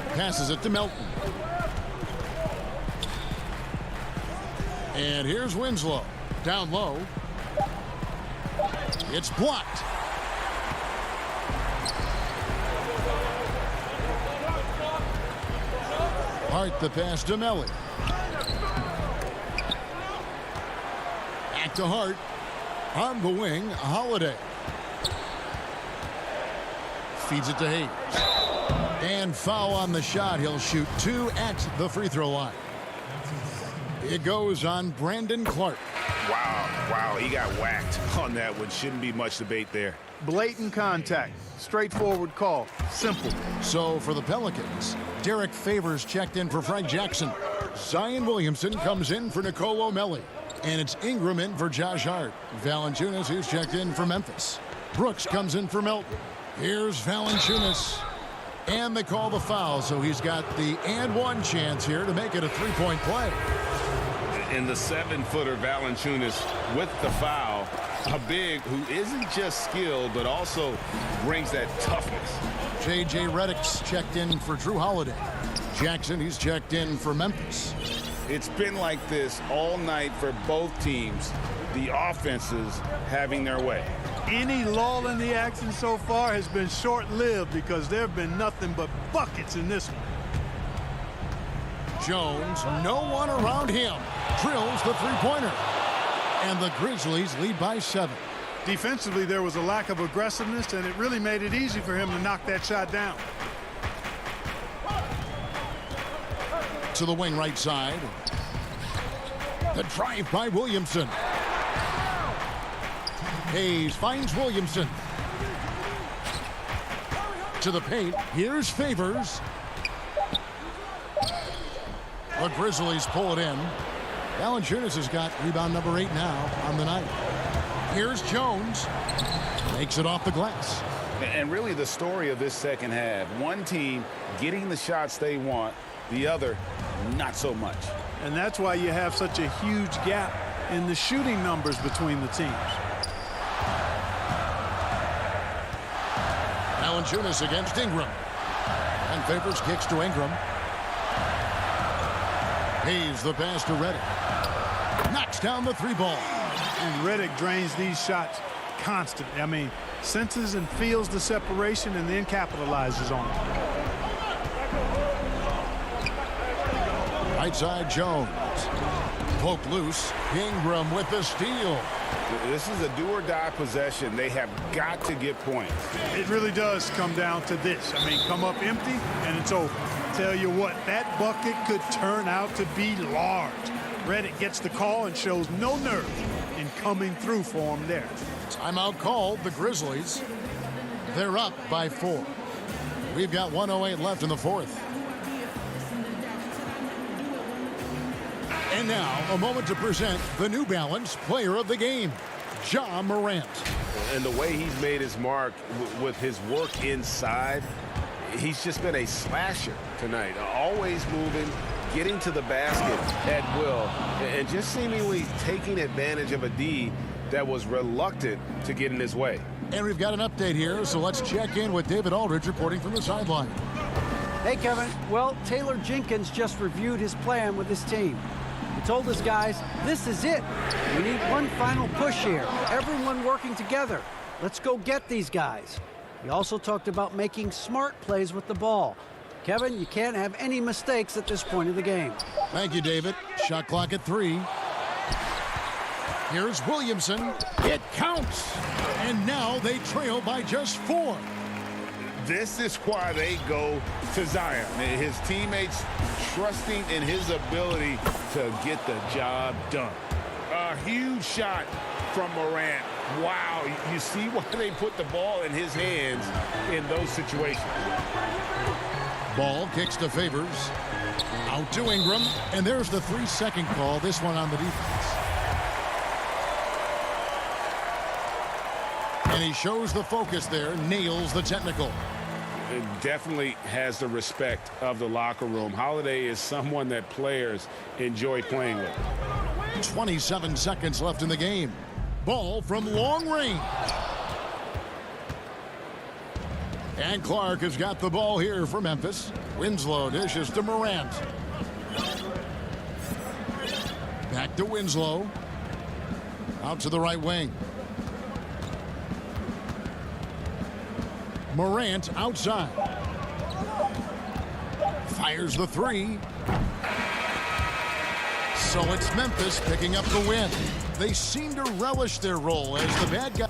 Speaker 1: Passes it to Melton. And here's Winslow. Down low. It's blocked. Hart the pass to Melly. Back to Hart. On the wing, Holiday. Feeds it to Hayes. And foul on the shot. He'll shoot 2 at the free throw line. It goes on Brandon Clark.
Speaker 4: Wow, he got whacked on that one. Shouldn't be much debate there.
Speaker 13: Blatant contact. Straightforward call. Simple.
Speaker 1: So for the Pelicans, Derek Favors checked in for Frank Jackson. Zion Williamson comes in for Nicolo Melli. And it's Ingram in for Josh Hart. Valanciunas, who's checked in for Memphis. Brooks comes in for Melton. Here's Valanciunas. And they call the foul, so he's got the and 1 chance here to make it a 3-point play.
Speaker 2: And the 7-footer Valanciunas with the foul. A big who isn't just skilled, but also brings that toughness.
Speaker 1: J.J. Redick's checked in for Drew Holiday. Jackson, he's checked in for Memphis.
Speaker 2: It's been like this all night for both teams. The offenses having their way.
Speaker 13: Any lull in the action so far has been short-lived because there have been nothing but buckets in this one.
Speaker 1: Jones, no one around him. Drills the three-pointer. And the Grizzlies lead by 7.
Speaker 13: Defensively, there was a lack of aggressiveness, and it really made it easy for him to knock that shot down.
Speaker 1: To the wing right side. The drive by Williamson. Hayes finds Williamson. To the paint. Here's Favors. The Grizzlies pull it in. Valanciunas has got rebound number 8 now on the night. Here's Jones. Makes it off the glass.
Speaker 2: And really the story of this second half, one team getting the shots they want, the other not so much.
Speaker 13: And that's why you have such a huge gap in the shooting numbers between the teams.
Speaker 1: Valanciunas against Ingram. And Favors kicks to Ingram. He's the pass to Redick. Knocks down the 3-ball.
Speaker 13: And Redick drains these shots constantly. I mean, senses and feels the separation and then capitalizes on it.
Speaker 1: Right side Jones. Poked loose. Ingram with the steal.
Speaker 2: This is a do-or-die possession. They have got to get points.
Speaker 13: It really does come down to this. I mean, come up empty and it's over. Tell you what, that bucket could turn out to be large. Redick gets the call and shows no nerve in coming through for him there.
Speaker 1: Timeout called. The Grizzlies. They're up by 4. We've got 1:08 left in the fourth. And now, a moment to present the New Balance Player of the Game, Ja Morant.
Speaker 4: And the way he's made his mark with his work inside, he's just been a slasher tonight. Always moving, getting to the basket at will, and just seemingly taking advantage of a D that was reluctant to get in his way.
Speaker 1: And we've got an update here, so let's check in with David Aldridge reporting from the sideline.
Speaker 5: Hey, Kevin. Well, Taylor Jenkins just reviewed his plan with his team. He told his guys, this is it. We need one final push here. Everyone working together. Let's go get these guys. He also talked about making smart plays with the ball. Kevin, you can't have any mistakes at this point of the game.
Speaker 1: Thank you, David. Shot clock at 3. Here's Williamson. It counts. And now they trail by just 4.
Speaker 2: This is why they go to Zion. His teammates trusting in his ability to get the job done. A huge shot from Morant. Wow, you see why they put the ball in his hands in those situations.
Speaker 1: Ball kicks to Favors. Out to Ingram. And there's the 3-second call, this one on the defense. And he shows the focus there, nails the technical.
Speaker 2: It definitely has the respect of the locker room. Holiday is someone that players enjoy playing with.
Speaker 1: 27 seconds left in the game. Ball from long range. And Clark has got the ball here for Memphis. Winslow dishes to Morant. Back to Winslow. Out to the right wing. Morant outside. Fires the 3. So it's Memphis picking up the win. They seem to relish their role as the bad guy.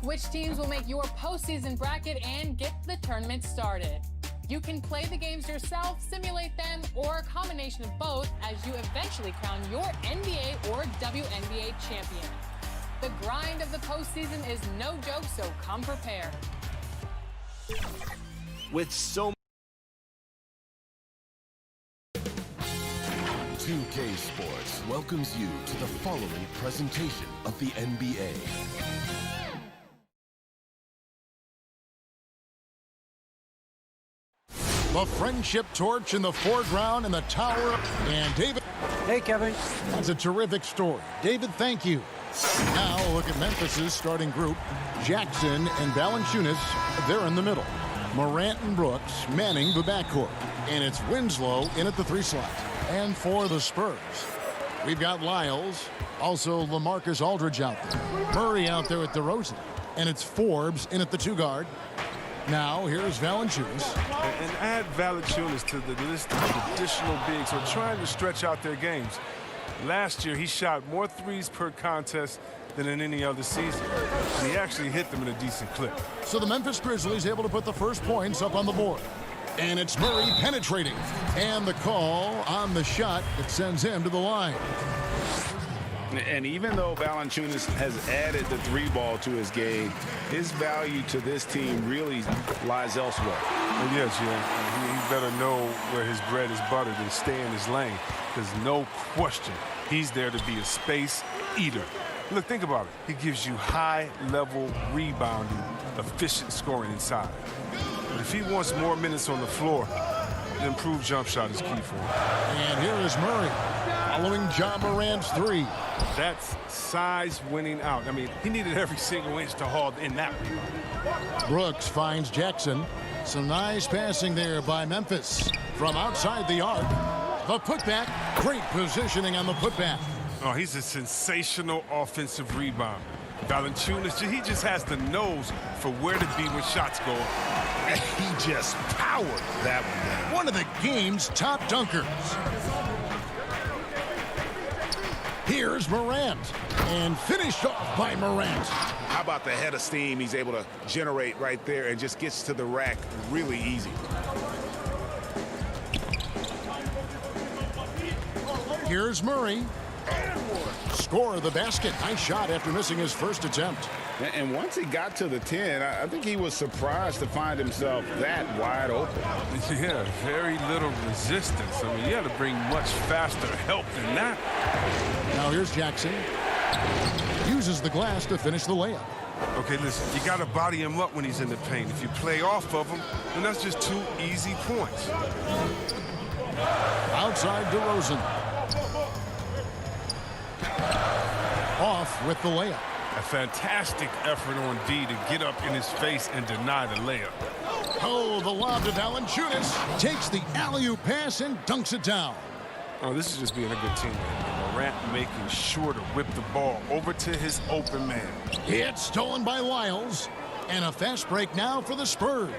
Speaker 12: which teams will make your postseason bracket and get the tournament started. You can play the games yourself, simulate them, or a combination of both as you eventually crown your NBA or WNBA champion. The grind of the postseason is no joke, so come prepared.
Speaker 9: With so
Speaker 14: 2K Sports welcomes you to the following presentation of the NBA.
Speaker 1: The friendship torch in the foreground and the tower. And David.
Speaker 5: Hey, Kevin.
Speaker 1: That's a terrific story. David, thank you. Now look at Memphis's starting group. Jackson and Valanciunas, they're in the middle. Morant and Brooks manning the backcourt. And it's Winslow in at the 3 slot. And for the Spurs, we've got Lyles, also LaMarcus Aldridge out there. Murray out there at DeRozan. And it's Forbes in at the 2 guard. Now, here's Valanciunas.
Speaker 15: And add Valanciunas to the list of additional bigs who are trying to stretch out their games. Last year, he shot more threes per contest than in any other season. And he actually hit them in a decent clip.
Speaker 1: So the Memphis Grizzlies able to put the first points up on the board. And it's Murray penetrating. And the call on the shot that sends him to the line.
Speaker 2: And even though Valanciunas has added the 3-ball to his game, his value to this team really lies elsewhere.
Speaker 15: Well, yes, he better know where his bread is buttered and stay in his lane. There's no question he's there to be a space eater. Look, think about it. He gives you high-level rebounding, efficient scoring inside. But if he wants more minutes on the floor, an improved jump shot is key for him.
Speaker 1: And here is Murray following John Morant's 3.
Speaker 15: That's size winning out. I mean, he needed every single inch to haul in that rebound.
Speaker 1: Brooks finds Jackson. Some nice passing there by Memphis. From outside the arc, the putback. Great positioning on the putback.
Speaker 15: Oh, he's a sensational offensive rebounder. Valanciunas, he just has the nose for where to be when shots go.
Speaker 1: And he just powered that one down. One of the game's top dunkers. Here's Morant, and finished off by Morant.
Speaker 4: How about the head of steam he's able to generate right there and just gets to the rack really easy.
Speaker 1: Here's Murray. Score the basket. Nice shot after missing his first attempt.
Speaker 2: And once he got to the 10, I think he was surprised to find himself that wide open.
Speaker 15: Yeah, very little resistance. I mean, you had to bring much faster help than that.
Speaker 1: Now here's Jackson. Uses the glass to finish the layup.
Speaker 15: Okay, listen, you got to body him up when he's in the paint. If you play off of him, then that's just 2 easy points.
Speaker 1: Outside DeRozan. Off with the layup.
Speaker 15: A fantastic effort on D to get up in his face and deny the layup.
Speaker 1: Oh, the lob to Valanciunas. Takes the alley-oop pass and dunks it down.
Speaker 15: Oh, this is just being a good teammate. Morant making sure to whip the ball over to his open man.
Speaker 1: It's stolen by Lyles. And a fast break now for the Spurs.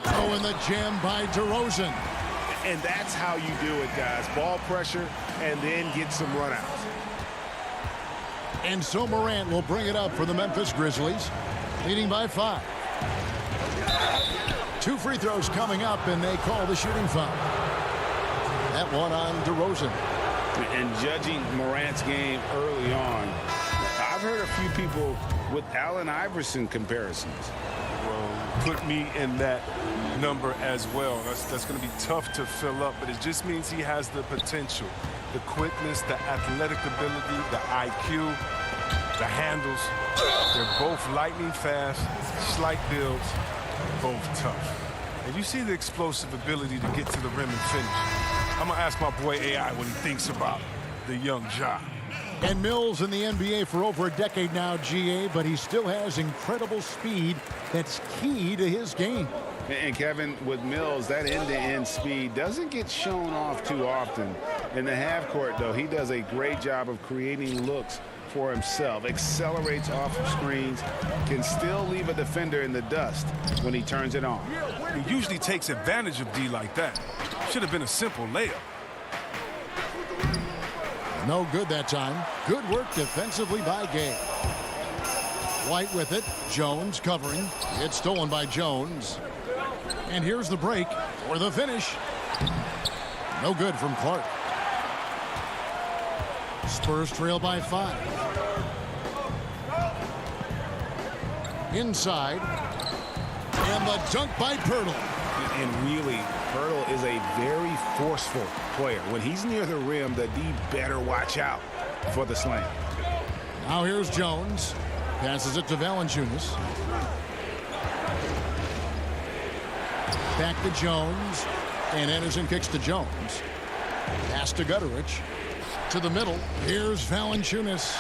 Speaker 1: Oh, and the jam by DeRozan.
Speaker 4: And that's how you do it, guys. Ball pressure and then get some runouts.
Speaker 1: And so Morant will bring it up for the Memphis Grizzlies, leading by 5. 2 free throws coming up, and they call the shooting foul. That one on DeRozan.
Speaker 2: And judging Morant's game early on, I've heard a few people with Allen Iverson comparisons.
Speaker 15: Well, put me in that number as well. That's going to be tough to fill up, but it just means he has the potential. The quickness, the athletic ability, the IQ, the handles. They're both lightning fast, slight builds, both tough. And you see the explosive ability to get to the rim and finish. I'm going to ask my boy AI what he thinks about the young Ja.
Speaker 1: And Mills in the NBA for over a decade now, GA, but he still has incredible speed that's key to his game.
Speaker 2: And Kevin, with Mills, that end-to-end speed doesn't get shown off too often. In the half court, though, he does a great job of creating looks for himself, accelerates off of screens, can still leave a defender in the dust when he turns it on.
Speaker 15: He usually takes advantage of D like that. Should have been a simple layup.
Speaker 1: No good that time. Good work defensively by Gay. White with it. Jones covering. It's stolen by Jones. And here's the break for the finish. No good from Clark. Spurs trail by 5. Inside. And the dunk by Pirtle.
Speaker 4: And really, Pirtle is a very forceful player. When he's near the rim, the D better watch out for the slam.
Speaker 1: Now here's Jones. Passes it to Valanciunas. Back to Jones. And Anderson kicks to Jones. Pass to Gutterich. To the middle. Here's Valanciunas.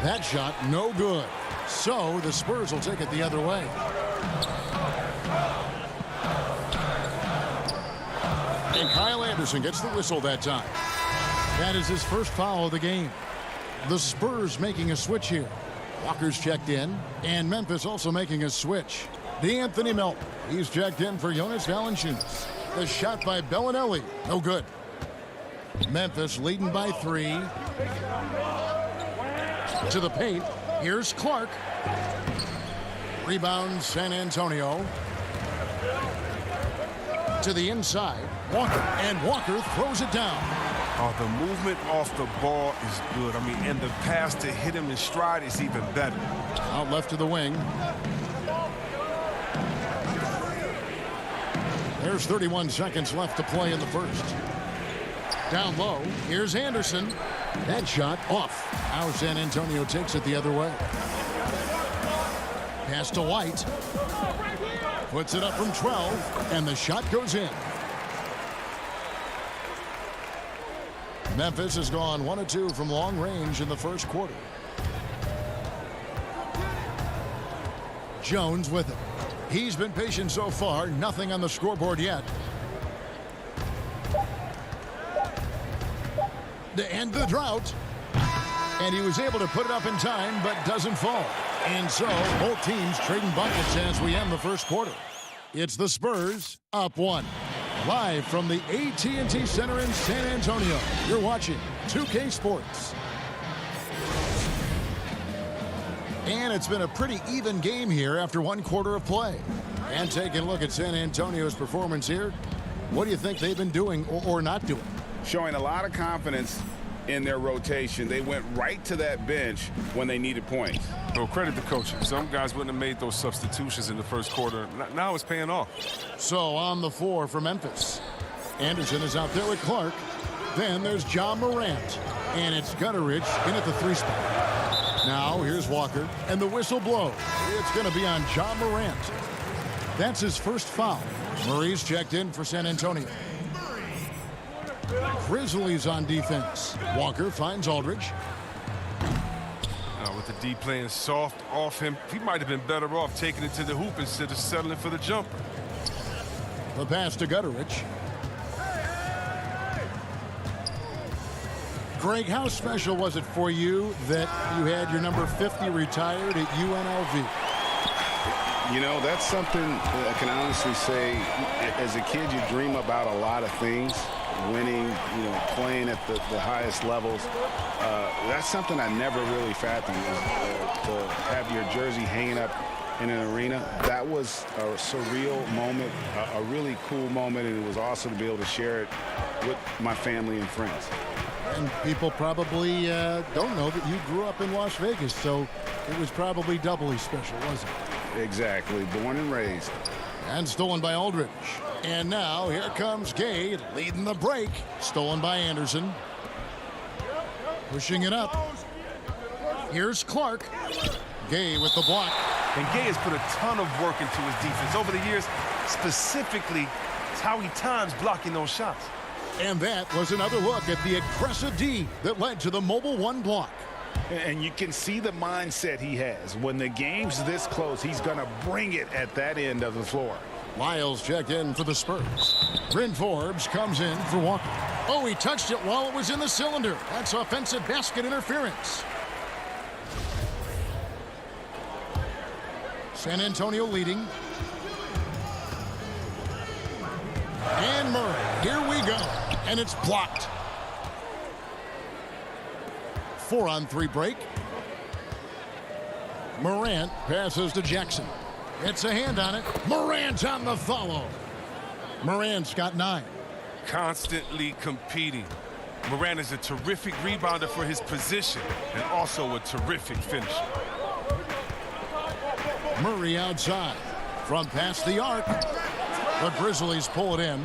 Speaker 1: That shot no good. So the Spurs will take it the other way. And Kyle Anderson gets the whistle that time. That is his first foul of the game. The Spurs making a switch here. Walker's checked in, and Memphis also making a switch. DeAnthony Melton, he's checked in for Jonas Valanciunas. The shot by Bellinelli, no good. Memphis leading by 3. To the paint, here's Clark. Rebound San Antonio. To the inside, Walker, and Walker throws it down.
Speaker 15: Oh, the movement off the ball is good. I mean, and the pass to hit him in stride is even better.
Speaker 1: Out left to the wing. There's 31 seconds left to play in the first. Down low, here's Anderson. That shot off. Now San Antonio takes it the other way. Pass to White. Puts it up from 12, and the shot goes in. Memphis has gone 1 of 2 from long range in the first quarter. Jones with it. He's been patient so far. Nothing on the scoreboard yet. To end the drought. And he was able to put it up in time, but doesn't fall. And so both teams trading buckets as we end the first quarter. It's the Spurs up 1. Live from the AT&T Center in San Antonio, you're watching 2K Sports. And it's been a pretty even game here after 1 quarter of play. And taking a look at San Antonio's performance here, what do you think they've been doing or not doing?
Speaker 2: Showing a lot of confidence in their rotation. They went right to that bench when they needed points.
Speaker 15: Well, credit the coaching. Some guys wouldn't have made those substitutions in the first quarter. Now it's paying off.
Speaker 1: So on the floor for Memphis. Anderson is out there with Clark. Then there's Ja Morant. And it's Gutterich in at the 3 spot. Now here's Walker. And the whistle blows. It's going to be on Ja Morant. That's his first foul. Murray's checked in for San Antonio. Grizzlies on defense. Walker finds Aldridge.
Speaker 15: With the D playing soft off him, he might have been better off taking it to the hoop instead of settling for the jumper.
Speaker 1: The pass to Gutterich. Greg, how special was it for you that you had your number 50 retired at UNLV?
Speaker 2: You know, that's something I can honestly say. As a kid, you dream about a lot of things. Winning, you know, playing at the highest levels. That's something I never really fathomed. To have your jersey hanging up in an arena, that was a surreal moment, a really cool moment, and it was awesome to be able to share it with my family and friends.
Speaker 1: And people probably don't know that you grew up in Las Vegas, so it was probably doubly special, wasn't it?
Speaker 2: Exactly. Born and raised.
Speaker 1: And stolen by Aldridge. And now here comes Gay leading the break. Stolen by Anderson. Pushing it up. Here's Clark. Gay with the block.
Speaker 15: And Gay has put a ton of work into his defense over the years. Specifically, it's how he times blocking those shots.
Speaker 1: And that was another look at the aggressive D that led to the mobile 1 block.
Speaker 2: And you can see the mindset he has. When the game's this close, he's going to bring it at that end of the floor.
Speaker 1: Lyles checked in for the Spurs. Bryn Forbes comes in for Walker. Oh, he touched it while it was in the cylinder. That's offensive basket interference. San Antonio leading. And Murray, here we go. And it's blocked. 4-on-3 break. Morant passes to Jackson. It's a hand on it. Morant on the follow. Morant's got 9.
Speaker 15: Constantly competing. Morant is a terrific rebounder for his position and also a terrific finisher.
Speaker 1: Murray outside from past the arc. The Grizzlies pull it in.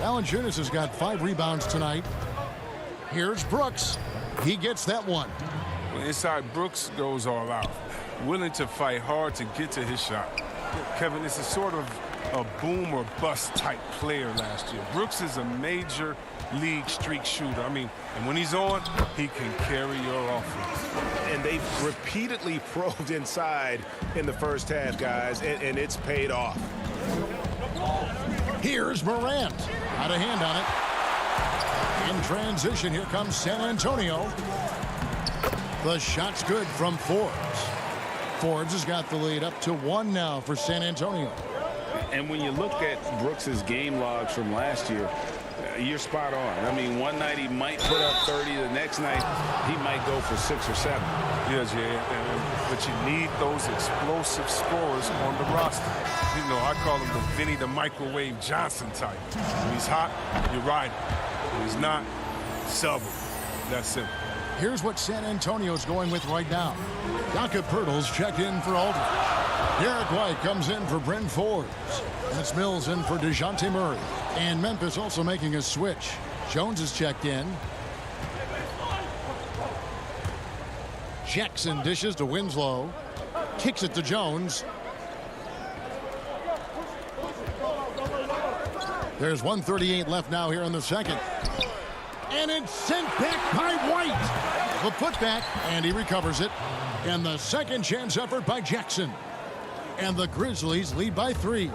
Speaker 1: Valanciunas has got 5 rebounds tonight. Here's Brooks. He gets that one.
Speaker 15: Well, inside, Brooks goes all out, willing to fight hard to get to his shot. Kevin, this is sort of a boom or bust type player last year. Brooks is a major league streak shooter. I mean, and when he's on, he can carry your offense.
Speaker 8: And they've repeatedly probed inside in the first half, guys, and it's paid off.
Speaker 1: Here's Morant. Got a hand on it. In transition, here comes San Antonio. The shot's good from Forbes. Forbes has got the lead up to 1 now for San Antonio.
Speaker 2: And when you look at Brooks's game logs from last year, you're spot on. I mean, one night he might put up 30. The next night he might go for 6 or 7.
Speaker 15: Yes, yeah, but you need those explosive scorers on the roster. You know, I call him the Vinny the Microwave Johnson type. When he's hot, you ride him. When he's not, sub him. That's simple.
Speaker 1: Here's what San Antonio's going with right now. Donka Pirtle's checked in for Aldridge. Derek White comes in for Bryn Forbes. That's Mills in for DeJounte Murray. And Memphis also making a switch. Jones is checked in. Jackson dishes to Winslow. Kicks it to Jones. There's 1:38 left now here in the second. And it's sent back by White. The putback, and he recovers it. And the second chance effort by Jackson. And the Grizzlies lead by 3.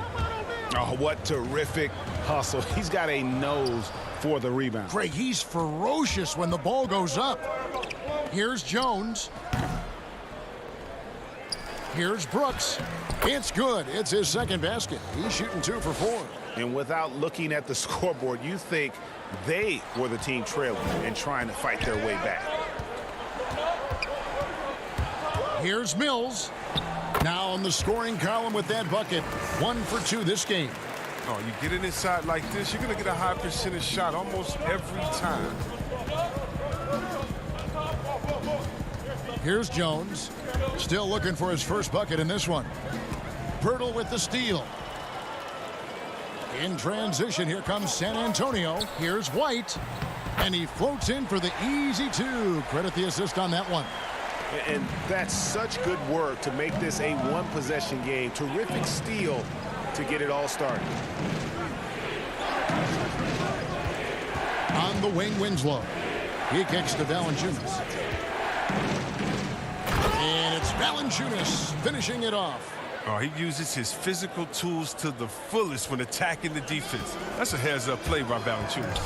Speaker 8: Oh, what terrific hustle. He's got a nose for the rebound.
Speaker 1: Greg, he's ferocious when the ball goes up. Here's Jones. Here's Brooks. It's good. It's his second basket. He's shooting 2 for 4.
Speaker 8: And without looking at the scoreboard, you think they were the team trailing and trying to fight their way back.
Speaker 1: Here's Mills. Now on the scoring column with that bucket. 1 for 2 this game.
Speaker 15: Oh, you get it inside like this, you're going to get a high percentage shot almost every time.
Speaker 1: Here's Jones. Still looking for his first bucket in this one. Pirtle with the steal. In transition, here comes San Antonio. Here's White. And he floats in for the easy 2. Credit the assist on that one.
Speaker 8: And that's such good work to make this a one-possession game. Terrific steal to get it all started.
Speaker 1: On the wing, Winslow. He kicks to Valanciunas. And it's Valanciunas finishing it off.
Speaker 15: Oh, he uses his physical tools to the fullest when attacking the defense. That's a heads-up play by Valanciunas.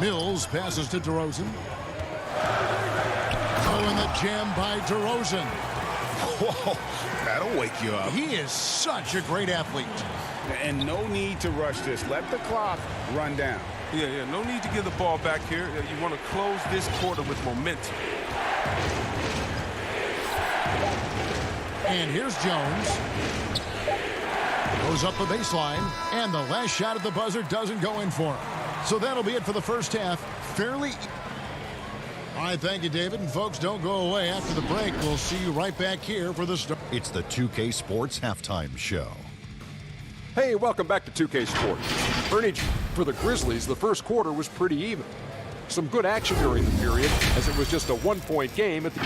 Speaker 1: Mills passes to DeRozan. Oh, and the jam by DeRozan.
Speaker 8: Whoa, that'll wake you up.
Speaker 1: He is such a great athlete.
Speaker 2: And no need to rush this. Let the clock run down.
Speaker 15: Yeah, no need to give the ball back here. You want to close this quarter with momentum.
Speaker 1: And here's Jones. Goes up the baseline, and the last shot at the buzzer doesn't go in for him. So that'll be it for the first half. Fairly. All right, thank you, David. And folks, don't go away. After the break, we'll see you right back here for the start.
Speaker 6: It's the 2K Sports Halftime Show.
Speaker 7: Hey, welcome back to 2K Sports. Ernie, for the Grizzlies, the first quarter was pretty even. Some good action during the period, as it was just a one-point game at the...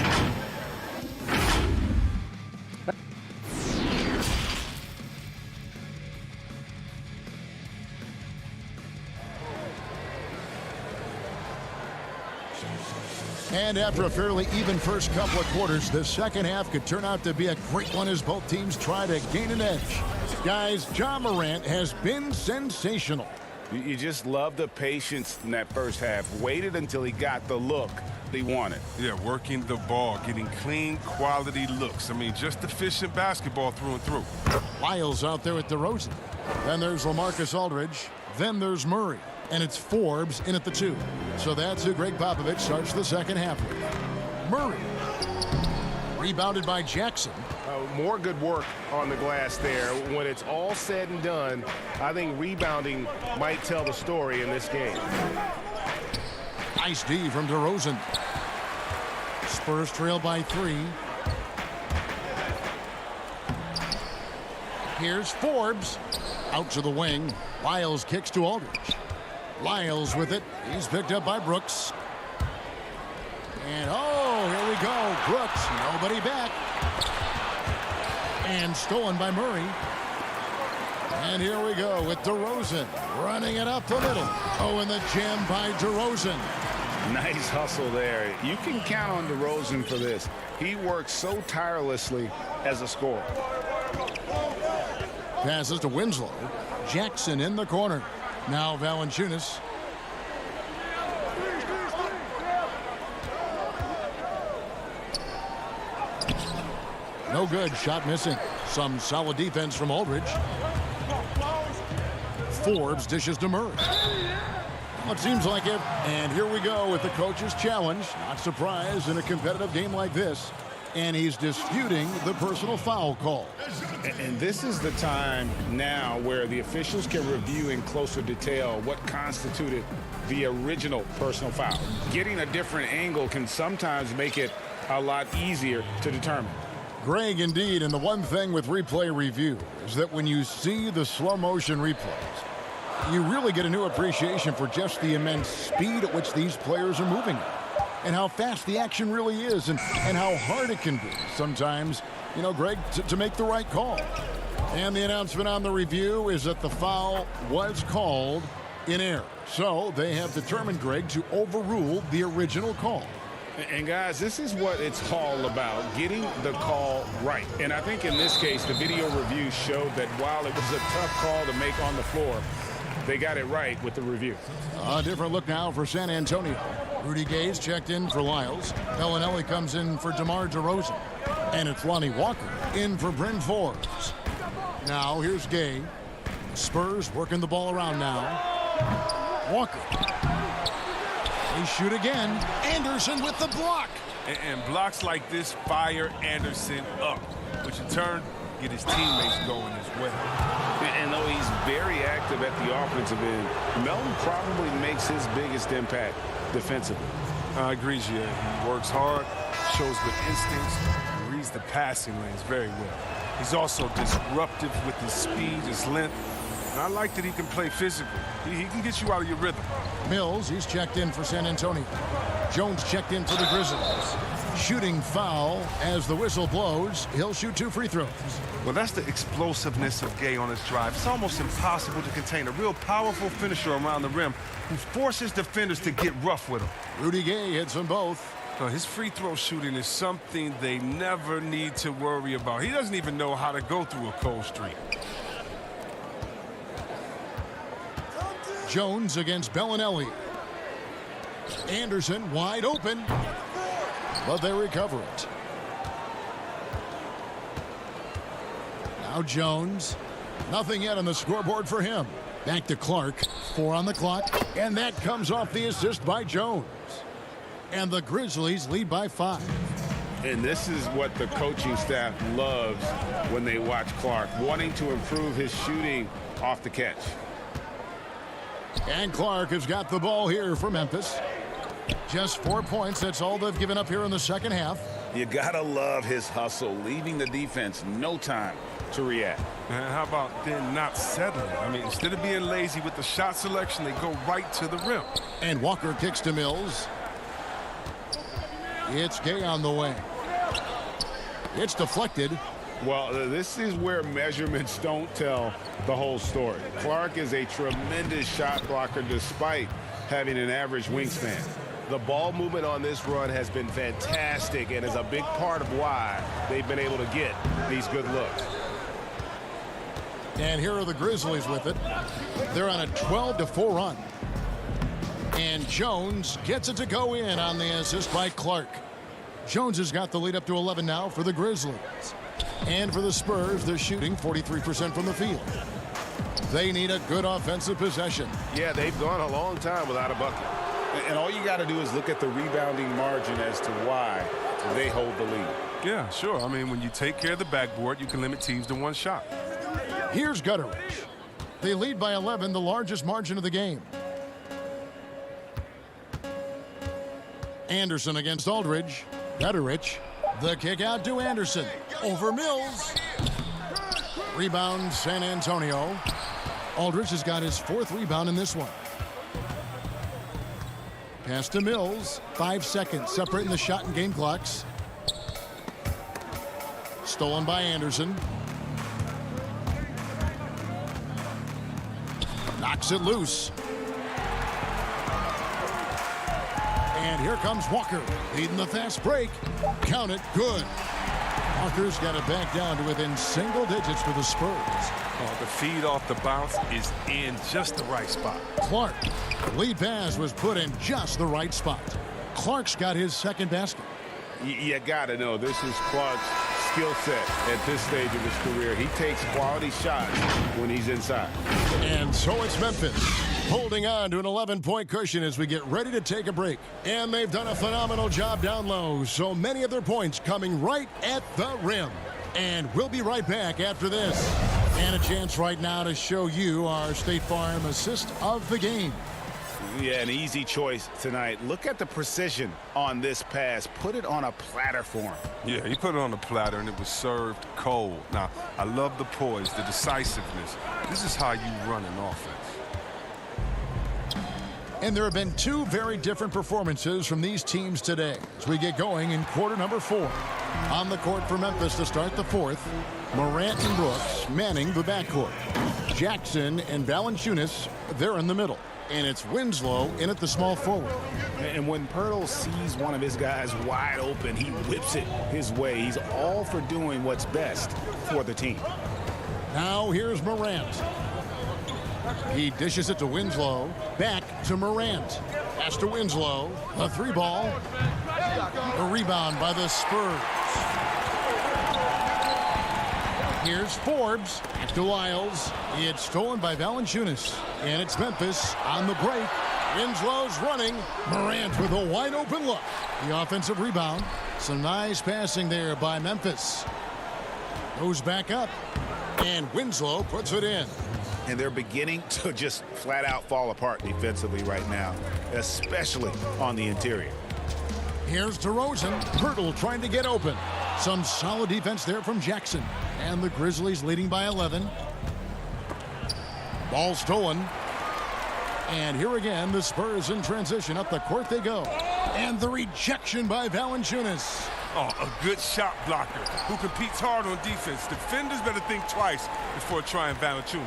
Speaker 1: And after a fairly even first couple of quarters, the second half could turn out to be a great one as both teams try to gain an edge. Guys, Ja Morant has been sensational.
Speaker 2: You just love the patience in that first half. Waited until he got the look he wanted.
Speaker 15: Yeah, working the ball, getting clean, quality looks. I mean, just efficient basketball through and through.
Speaker 1: Lyles out there with DeRozan. Then there's LaMarcus Aldridge. Then there's Murray. And it's Forbes in at the 2. So that's who Greg Popovich starts the second half with. Murray. Rebounded by Jackson.
Speaker 8: More good work on the glass there. When it's all said and done, I think rebounding might tell the story in this game.
Speaker 1: Nice D from DeRozan. Spurs trail by 3. Here's Forbes. Out to the wing. Lyles kicks to Aldridge. Lyles with it. He's picked up by Brooks. And oh, here we go. Brooks, nobody back. And stolen by Murray. And here we go with DeRozan running it up the middle. Oh, and the jam by DeRozan.
Speaker 2: Nice hustle there. You can count on DeRozan for this. He works so tirelessly as a scorer.
Speaker 1: Passes to Winslow. Jackson in the corner. Now Valanciunas. No good. Shot missing. Some solid defense from Aldridge. Forbes dishes to Murray. Well, it seems like it. And here we go with the coach's challenge. Not surprised in a competitive game like this. And he's disputing the personal foul call.
Speaker 2: And this is the time now where the officials can review in closer detail what constituted the original personal foul. Getting a different angle can sometimes make it a lot easier to determine.
Speaker 1: Greg, indeed, and the one thing with replay review is that when you see the slow motion replays, you really get a new appreciation for just the immense speed at which these players are moving and how fast the action really is and how hard it can be sometimes, you know, Greg, to make the right call. And the announcement on the review is that the foul was called in error. So they have determined, Greg, to overrule the original call.
Speaker 2: And guys, this is what it's all about, getting the call right. And I think in this case, the video review showed that while it was a tough call to make on the floor, they got it right with the review.
Speaker 1: A different look now for San Antonio. Rudy Gay's checked in for Lyles. Bellinelli comes in for DeMar DeRozan. And it's Lonnie Walker in for Bryn Forbes. Now here's Gay. Spurs working the ball around now. Walker. They shoot again. Anderson with the block.
Speaker 15: And blocks like this fire Anderson up, which in turn get his teammates going as well.
Speaker 2: And though he's very active at the offensive end, Melton probably makes his biggest impact defensively.
Speaker 15: I agree, Gia. He works hard, shows good instincts, and reads the passing lanes very well. He's also disruptive with his speed, his length. And I like that he can play physical. He can get you out of your rhythm.
Speaker 1: Mills, he's checked in for San Antonio. Jones checked in for the Grizzlies. Shooting foul as the whistle blows. He'll shoot 2 free throws.
Speaker 15: Well, that's the explosiveness of Gay on his drive. It's almost impossible to contain a real powerful finisher around the rim who forces defenders to get rough with him.
Speaker 1: Rudy Gay hits them both.
Speaker 15: His free throw shooting is something they never need to worry about. He doesn't even know how to go through a cold streak.
Speaker 1: Jones against Bellinelli. Anderson wide open, but they recover it. Now Jones. Nothing yet on the scoreboard for him. Back to Clark. 4 on the clock, and that comes off the assist by Jones. And the Grizzlies lead by 5.
Speaker 2: And this is what the coaching staff loves when they watch Clark, wanting to improve his shooting off the catch.
Speaker 1: And Clark has got the ball here for Memphis. Just 4 points. That's all they've given up here in the second half.
Speaker 2: You gotta love his hustle, leaving the defense no time to react.
Speaker 15: And how about then not settling? I mean, instead of being lazy with the shot selection, they go right to the rim.
Speaker 1: And Walker kicks to Mills. It's Gay on the way. It's deflected.
Speaker 2: Well, this is where measurements don't tell the whole story. Clark is a tremendous shot blocker despite having an average wingspan.
Speaker 8: The ball movement on this run has been fantastic and is a big part of why they've been able to get these good looks.
Speaker 1: And here are the Grizzlies with it. They're on a 12-4 run. And Jones gets it to go in on the assist by Clark. Jones has got the lead up to 11 now for the Grizzlies. And for the Spurs, they're shooting 43% from the field. They need a good offensive possession.
Speaker 8: Yeah, they've gone a long time without a bucket.
Speaker 2: And all you got to do is look at the rebounding margin as to why they hold the lead.
Speaker 15: Yeah, sure. I mean, when you take care of the backboard, you can limit teams to one shot.
Speaker 1: Here's Gutteridge. They lead by 11, the largest margin of the game. Anderson against Aldridge. Gutteridge. The kick out to Anderson. Over Mills. Rebound San Antonio. Aldridge has got his 4th rebound in this one. Pass to Mills. 5 seconds separating the shot and game clocks. Stolen by Anderson. Knocks it loose. And here comes Walker, leading the fast break. Count it, good. Walker's got it back down to within single digits for the Spurs.
Speaker 15: Oh, the feed off the bounce is in just the right spot.
Speaker 1: Clark, lead pass was put in just the right spot. Clark's got his 2nd basket.
Speaker 2: You got to know this is Clark's skill set at this stage of his career. He takes quality shots when he's inside.
Speaker 1: And so it's Memphis holding on to an 11-point cushion as we get ready to take a break. And they've done a phenomenal job down low. So many of their points coming right at the rim. And we'll be right back after this. And a chance right now to show you our State Farm assist of the game.
Speaker 2: Yeah, an easy choice tonight. Look at the precision on this pass. Put it on a platter for him.
Speaker 15: Yeah, he put it on a platter, and it was served cold. Now, I love the poise, the decisiveness. This is how you run an offense.
Speaker 1: And there have been 2 very different performances from these teams today as we get going in quarter number 4. On the court for Memphis to start the 4th, Morant and Brooks manning the backcourt. Jackson and Valanciunas, they're in the middle. And it's Winslow in at the small forward.
Speaker 2: And when Pirtle sees one of his guys wide open, he whips it his way. He's all for doing what's best for the team.
Speaker 1: Now here's Morant. He dishes it to Winslow. Back to Morant. Pass to Winslow. A 3-ball. A rebound by the Spurs. Here's Forbes. Back to Lyles. It's stolen by Valanciunas. And it's Memphis on the break. Winslow's running. Morant with a wide open look. The offensive rebound. Some nice passing there by Memphis. Goes back up. And Winslow puts it in.
Speaker 2: And they're beginning to just flat out fall apart defensively right now, especially on the interior.
Speaker 1: Here's DeRozan. Pirtle trying to get open. Some solid defense there from Jackson. And the Grizzlies leading by 11. Ball stolen. And here again, the Spurs in transition. Up the court they go. And the rejection by Valanciunas.
Speaker 15: Oh, a good shot blocker who competes hard on defense. Defenders better think twice before trying Valanciunas.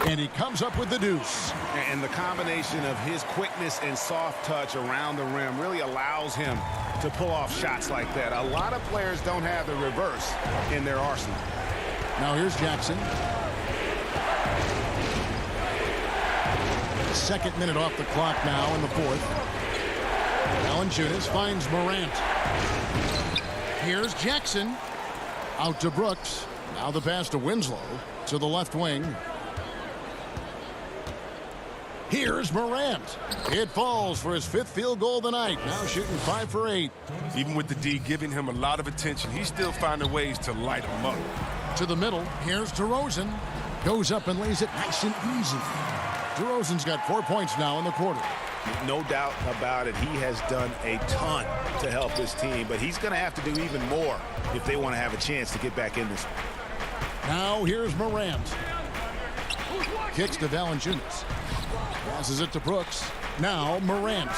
Speaker 1: And he comes up with the deuce.
Speaker 2: And the combination of his quickness and soft touch around the rim really allows him to pull off shots like that. A lot of players don't have the reverse in their arsenal.
Speaker 1: Now here's Jackson. 2nd minute off the clock now in the 4th. Valanciunas finds Morant. Here's Jackson. Out to Brooks. Now the pass to Winslow to the left wing. Here's Morant. It falls for his 5th field goal of the night. Now shooting 5 for 8.
Speaker 15: Even with the D giving him a lot of attention, he's still finding ways to light him up.
Speaker 1: To the middle. Here's DeRozan. Goes up and lays it nice and easy. DeRozan's got 4 points now in the quarter.
Speaker 2: No doubt about it. He has done a ton to help this team, but he's going to have to do even more if they want to have a chance to get back in this.
Speaker 1: Now here's Morant. Kicks to Valanciunas. Passes it to Brooks. Now Morant.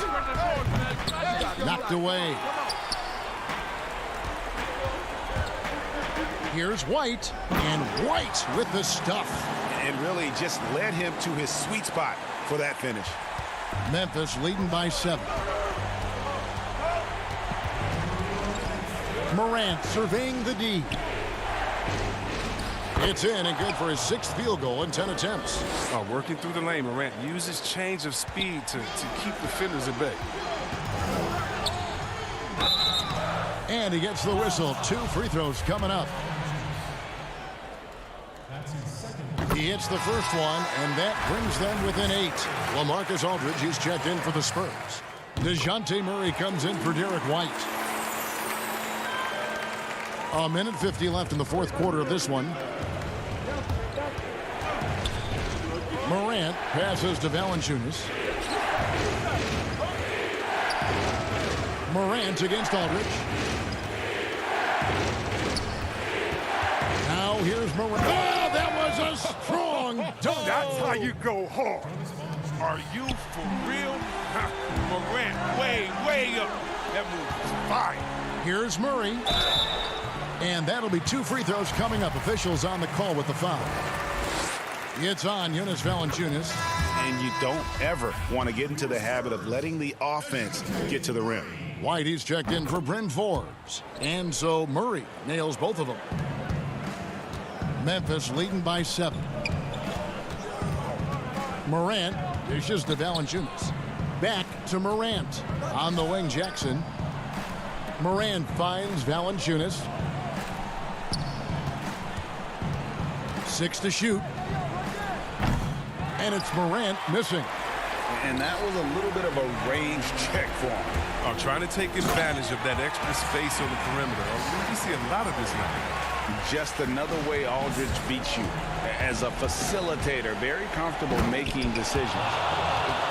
Speaker 1: Knocked away. Here's White. And White with the stuff.
Speaker 2: And really just led him to his sweet spot for that finish.
Speaker 1: Memphis leading by 7. Morant surveying the D. It's in and good for his 6th field goal in 10 attempts.
Speaker 15: Oh, working through the lane, Morant uses change of speed to keep defenders at bay.
Speaker 1: And he gets the whistle. 2 free throws coming up. He hits the first one, and that brings them within 8. LaMarcus Aldridge, he's checked in for the Spurs. DeJounte Murray comes in for Derek White. 1:50 left in the fourth quarter of this one. Morant passes to Valanciunas. Morant against Aldridge. Now here's Morant. Oh, that was a strong dunk.
Speaker 15: That's how you go hard. Are you for real? Morant way up. That move is fire.
Speaker 1: Here's Murray. And that'll be 2 free throws coming up. Officials on the call with the foul. It's on Jonas Valanciunas.
Speaker 4: And you don't ever want to get into the habit of letting the offense get to the rim.
Speaker 1: White, he's checked in for Bryn Forbes. And so Murray nails both of them. Memphis leading by 7. Morant dishes to Valanciunas. Back to Morant. On the wing, Jackson. Morant finds Valanciunas. 6 to shoot. And it's Morant missing.
Speaker 2: And that was a little bit of a range check for him.
Speaker 15: Trying to take advantage of that extra space on the perimeter. You see a lot of this now.
Speaker 2: Just another way Aldridge beats you. As a facilitator, very comfortable making decisions.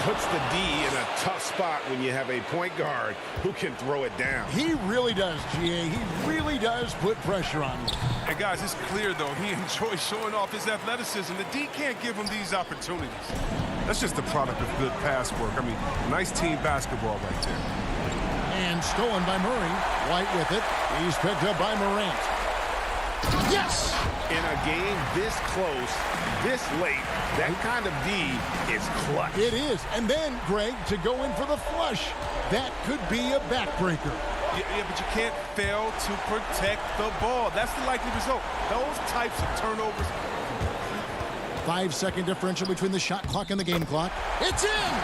Speaker 4: Puts the D in a tough spot when you have a point guard who can throw it down.
Speaker 1: He really does, GA. He really does put pressure on him.
Speaker 15: And guys, it's clear, though, he enjoys showing off his athleticism. The D can't give him these opportunities. That's just the product of good pass work. I mean, nice team basketball right there.
Speaker 1: And stolen by Murray. White with it. He's picked up by Morant. Yes!
Speaker 4: In a game this close, this late, that kind of D is clutch.
Speaker 1: It is. And then, Greg, to go in for the flush. That could be a backbreaker.
Speaker 15: Yeah, but you can't fail to protect the ball. That's the likely result. Those types of turnovers.
Speaker 1: 5-second differential between the shot clock and the game clock. It's in!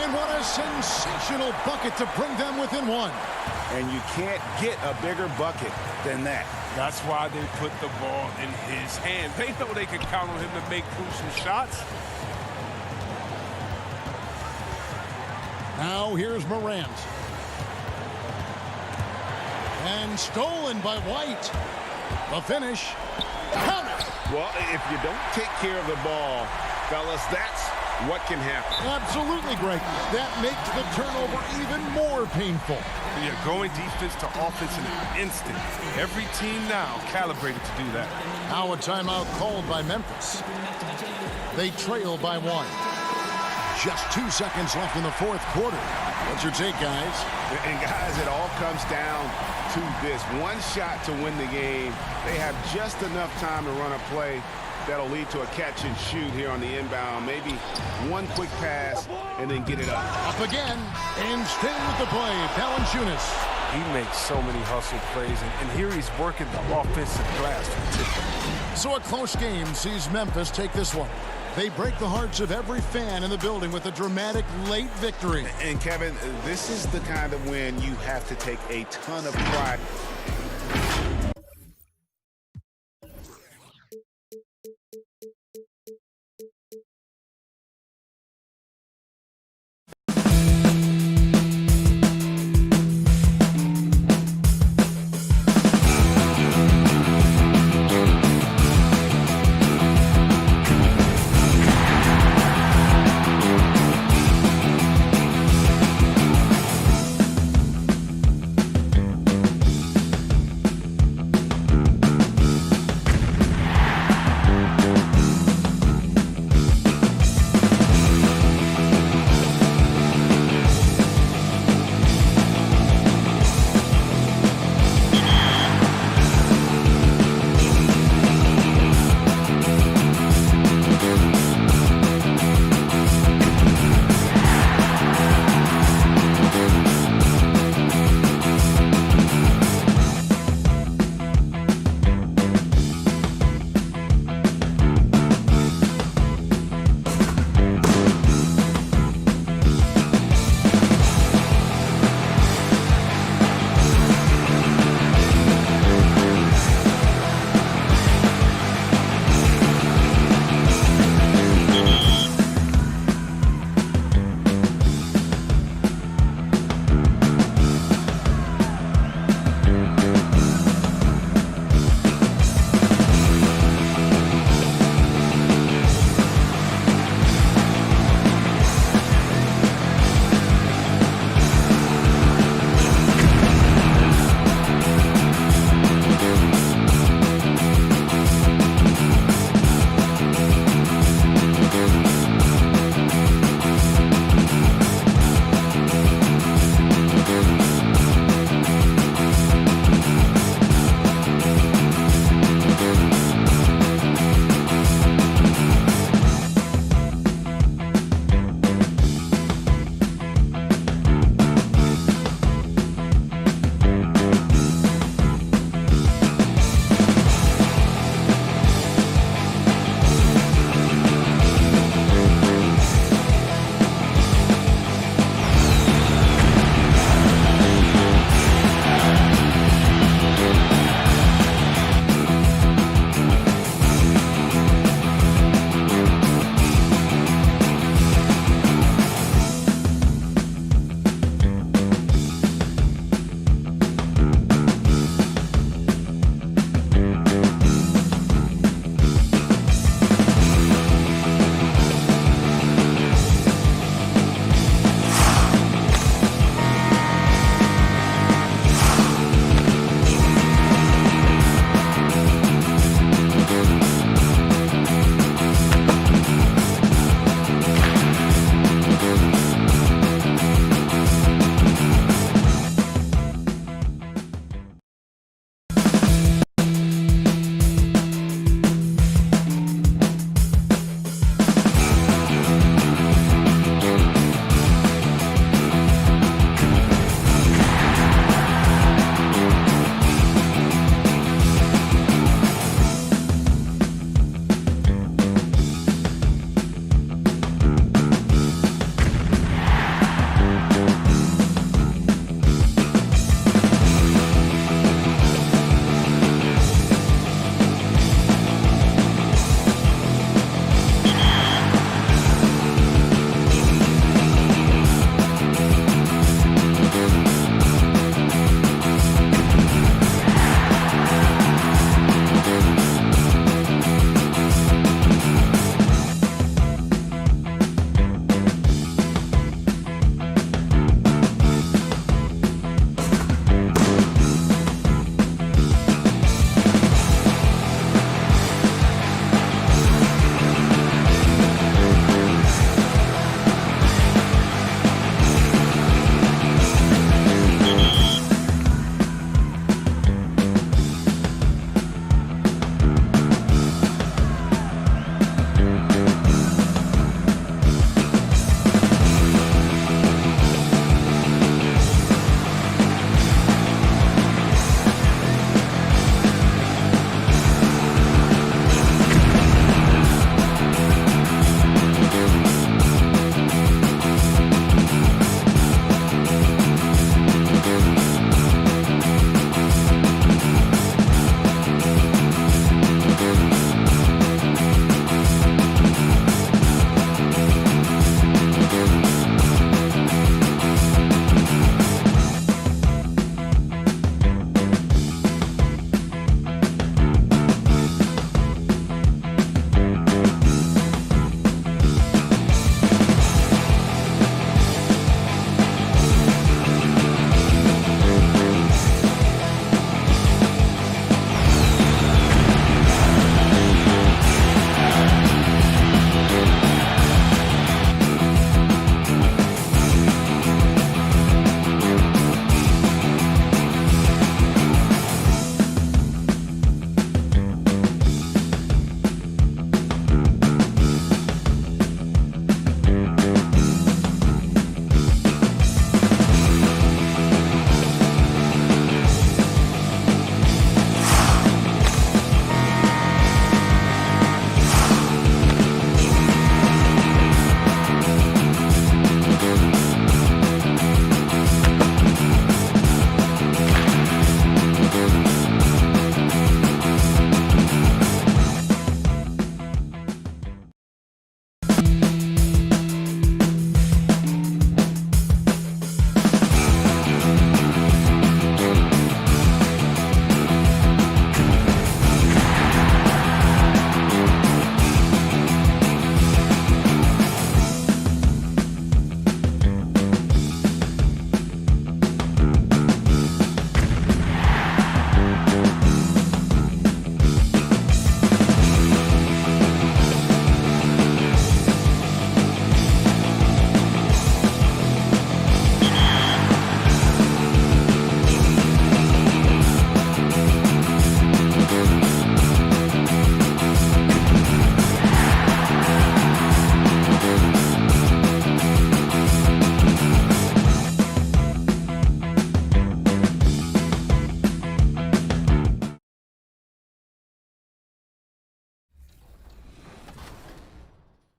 Speaker 1: And what a sensational bucket to bring them within 1.
Speaker 4: And you can't get a bigger bucket than that.
Speaker 15: That's why they put the ball in his hand. They know they can count on him to make crucial shots.
Speaker 1: Now here's Morant. And stolen by White. The finish. Count it!
Speaker 4: Well, if you don't take care of the ball, fellas, that's what can happen.
Speaker 1: Absolutely, Greg. That makes the turnover even more painful.
Speaker 15: Yeah, going defense to offense in an instant. Every team now calibrated to do that.
Speaker 1: Now a timeout called by Memphis. They trail by 1. Just 2 seconds left in the fourth quarter. What's your take, guys?
Speaker 4: And guys, it all comes down to this. One shot to win the game. They have just enough time to run a play that'll lead to a catch and shoot here on the inbound. Maybe one quick pass and then get it up.
Speaker 1: Up again and staying with the play. Valanciunas.
Speaker 15: He makes so many hustle plays, and here he's working the offensive glass.
Speaker 1: So a close game sees Memphis take this one. They break the hearts of every fan in the building with a dramatic late victory.
Speaker 4: And Kevin, this is the kind of win you have to take a ton of pride.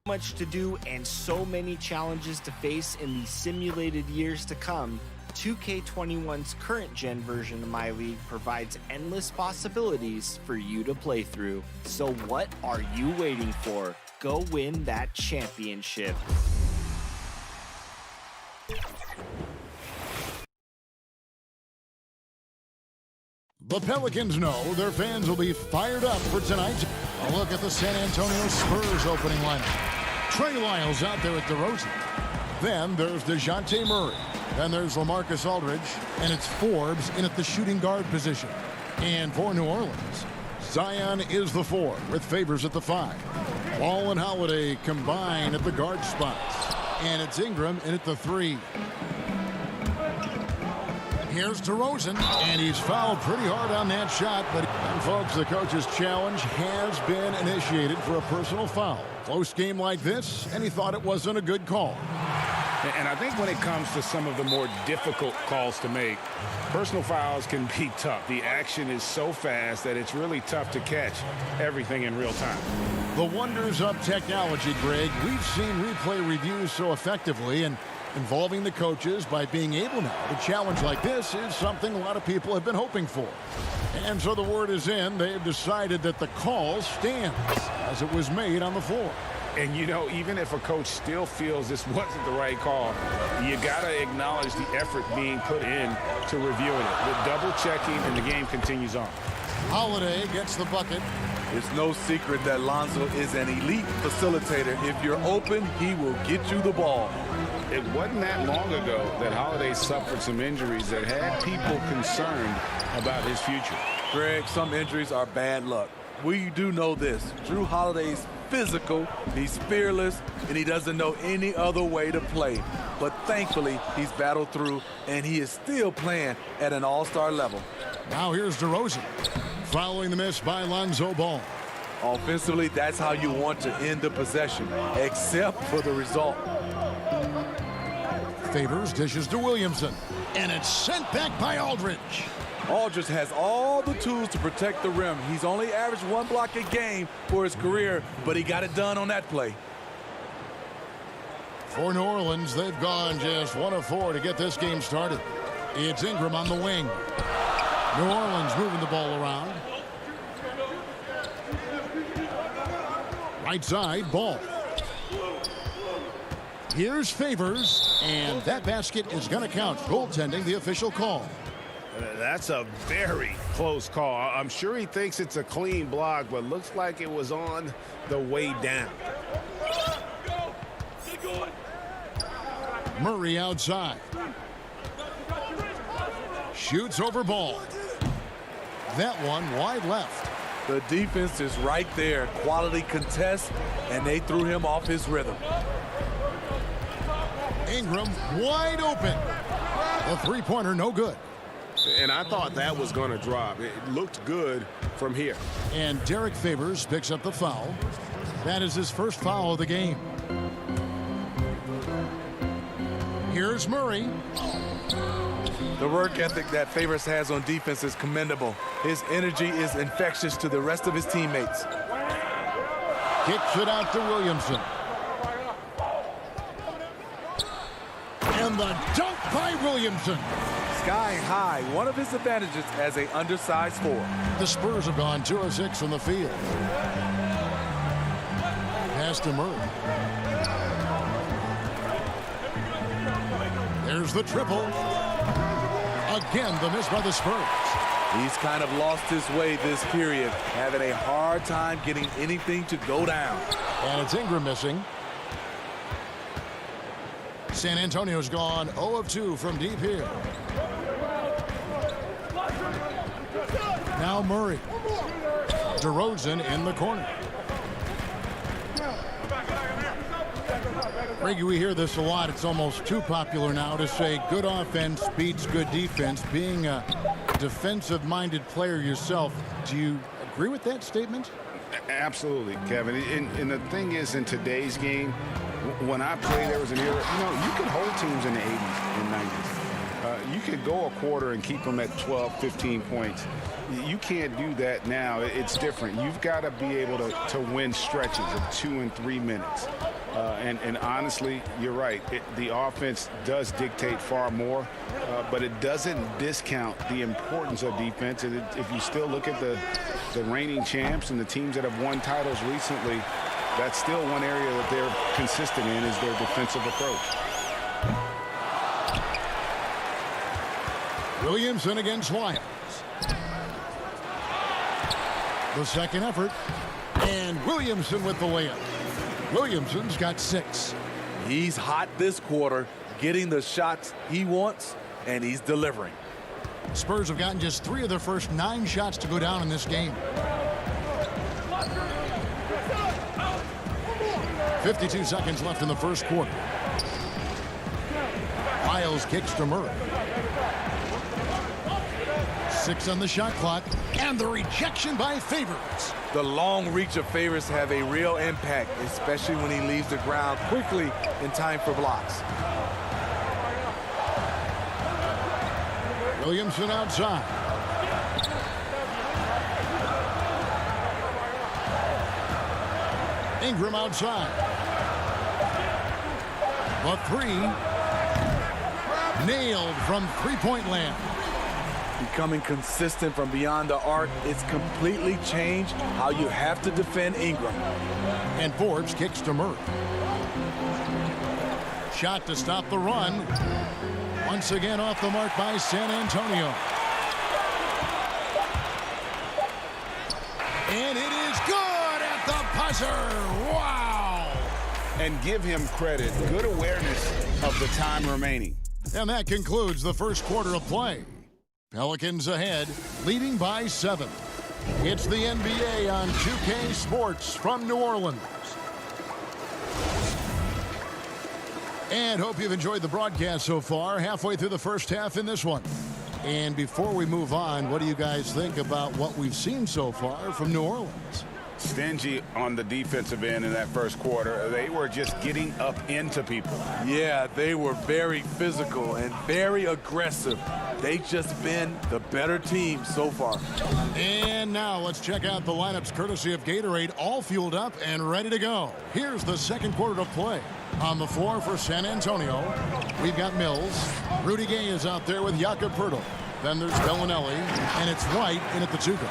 Speaker 9: Much to do and so many challenges to face in the simulated years to come, 2K21's current gen version of My League provides endless possibilities for you to play through. So what are you waiting for? Go win that championship.
Speaker 1: The Pelicans know their fans will be fired up for tonight. A look at the San Antonio Spurs opening lineup. Trey Lyles out there at DeRozan. Then there's DeJounte Murray. Then there's LaMarcus Aldridge. And it's Forbes in at the shooting guard position. And for New Orleans, Zion is the 4 with Favors at the 5. Ball and Holiday combine at the guard spots. And it's Ingram in at the 3. Here's DeRozan, and he's fouled pretty hard on that shot. And folks, the coach's challenge has been initiated for a personal foul. Close game like this, and he thought it wasn't a good call.
Speaker 2: And I think when it comes to some of the more difficult calls to make, personal fouls can be tough. The action is so fast that it's really tough to catch everything in real time.
Speaker 1: The wonders of technology, Greg. We've seen replay reviews so effectively, and involving the coaches by being able now to challenge like this is something a lot of people have been hoping for. And so the word is in. They've decided that the call stands as it was made on the floor.
Speaker 2: And, you know, even if a coach still feels this wasn't the right call, you got to acknowledge the effort being put in to reviewing it. With double checking, and the game continues on.
Speaker 1: Holiday gets the bucket.
Speaker 3: It's no secret that Lonzo is an elite facilitator. If you're open, he will get you the ball.
Speaker 2: It wasn't that long ago that Holiday suffered some injuries that had people concerned about his future.
Speaker 3: Greg, some injuries are bad luck. We do know this. Drew Holiday's physical, he's fearless, and he doesn't know any other way to play. But thankfully, he's battled through, and he is still playing at an all-star level.
Speaker 1: Now here's DeRozan, following the miss by Lonzo Ball.
Speaker 3: Offensively, that's how you want to end the possession, except for the result.
Speaker 1: Favors dishes to Williamson, and it's sent back by Aldridge.
Speaker 3: Aldridge has all the tools to protect the rim. He's only averaged 1 block a game for his career, but he got it done on that play.
Speaker 1: For New Orleans, they've gone just 1 of 4 to get this game started. It's Ingram on the wing. New Orleans moving the ball around. Right side, Ball. Here's Favors, and that basket is going to count. Goaltending, the official call.
Speaker 2: That's a very close call. I'm sure he thinks it's a clean block, but looks like it was on the way down.
Speaker 1: Murray outside. Shoots over Ball. That one wide left.
Speaker 3: The defense is right there. Quality contest, and they threw him off his rhythm.
Speaker 1: Ingram wide open. The three-pointer no good.
Speaker 2: And I thought that was going to drop. It looked good from here.
Speaker 1: And Derek Favors picks up the foul. That is his first foul of the game. Here's Murray.
Speaker 3: The work ethic that Favors has on defense is commendable. His energy is infectious to the rest of his teammates.
Speaker 1: Kicks it out to Williamson. And the dunk by Williamson.
Speaker 3: Sky high, one of his advantages as an undersized 4.
Speaker 1: The Spurs have gone 2 of 6 from the field. Pass to Murray. There's the triple. Again, the miss by the Spurs.
Speaker 3: He's kind of lost his way this period, having a hard time getting anything to go down.
Speaker 1: And it's Ingram missing. San Antonio's gone 0 of 2 from deep here. Now Murray. DeRozan in the corner. Reggie, we hear this a lot. It's almost too popular now to say good offense beats good defense. Being a defensive-minded player yourself, do you agree with that statement?
Speaker 2: Absolutely, Kevin. And the thing is, in today's game, when I played, there was an era, you know, you could hold teams in the 80s and 90s. You could go a quarter and keep them at 12, 15 points. You can't do that now. It's different. You've got to be able to win stretches of 2 and 3 minutes. And honestly, you're right. The offense does dictate far more, but it doesn't discount the importance of defense. And if you still look at the reigning champs and the teams that have won titles recently, that's still one area that they're consistent in is their defensive approach.
Speaker 1: Williamson against Wiles. The second effort. And Williamson with the layup. Williamson's got 6.
Speaker 3: He's hot this quarter, getting the shots he wants, and he's delivering.
Speaker 1: Spurs have gotten just 3 of their first 9 shots to go down in this game. 52 seconds left in the first quarter. Wiles kicks to Murray. 6 on the shot clock, and the rejection by Favors.
Speaker 3: The long reach of Favors have a real impact, especially when he leaves the ground quickly in time for blocks.
Speaker 1: Williamson outside. Ingram outside. The 3. Nailed from three-point land.
Speaker 3: Becoming consistent from beyond the arc, it's completely changed how you have to defend Ingram.
Speaker 1: And Forbes kicks to Murray. Shot to stop the run. Once again off the mark by San Antonio. And it is good at the buzzer. Wow.
Speaker 2: And give him credit. Good awareness of the time remaining.
Speaker 1: And that concludes the first quarter of play. Pelicans ahead, leading by 7. It's the NBA on 2K Sports from New Orleans. And hope you've enjoyed the broadcast so far. Halfway through the first half in this one. And before we move on, what do you guys think about what we've seen so far from New Orleans?
Speaker 2: Stingy on the defensive end in that first quarter. They were just getting up into people.
Speaker 3: Yeah, they were very physical and very aggressive. They've just been the better team so far.
Speaker 1: And now let's check out the lineups courtesy of Gatorade, all fueled up and ready to go. Here's the second quarter of play. On the floor for San Antonio, we've got Mills. Rudy Gay is out there with Jakob Poeltl. Then there's Bellinelli, and it's White in at the 2-guard.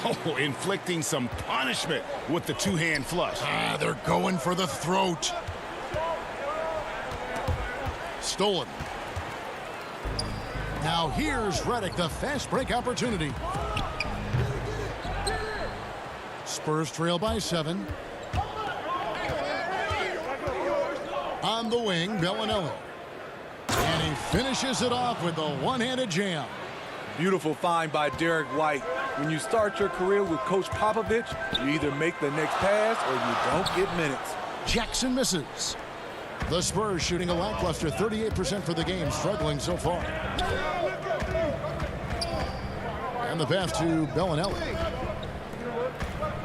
Speaker 4: Oh, inflicting some punishment with the two-hand flush.
Speaker 1: They're going for the throat. Stolen. Now here's Redick, the fast break opportunity. Spurs trail by 7. On the wing, Bellinelli. And he finishes it off with a one-handed jam.
Speaker 3: Beautiful find by Derek White. When you start your career with Coach Popovich, you either make the next pass or you don't get minutes.
Speaker 1: Jackson misses. The Spurs shooting a lackluster 38% for the game, struggling so far. And the pass to Bellinelli.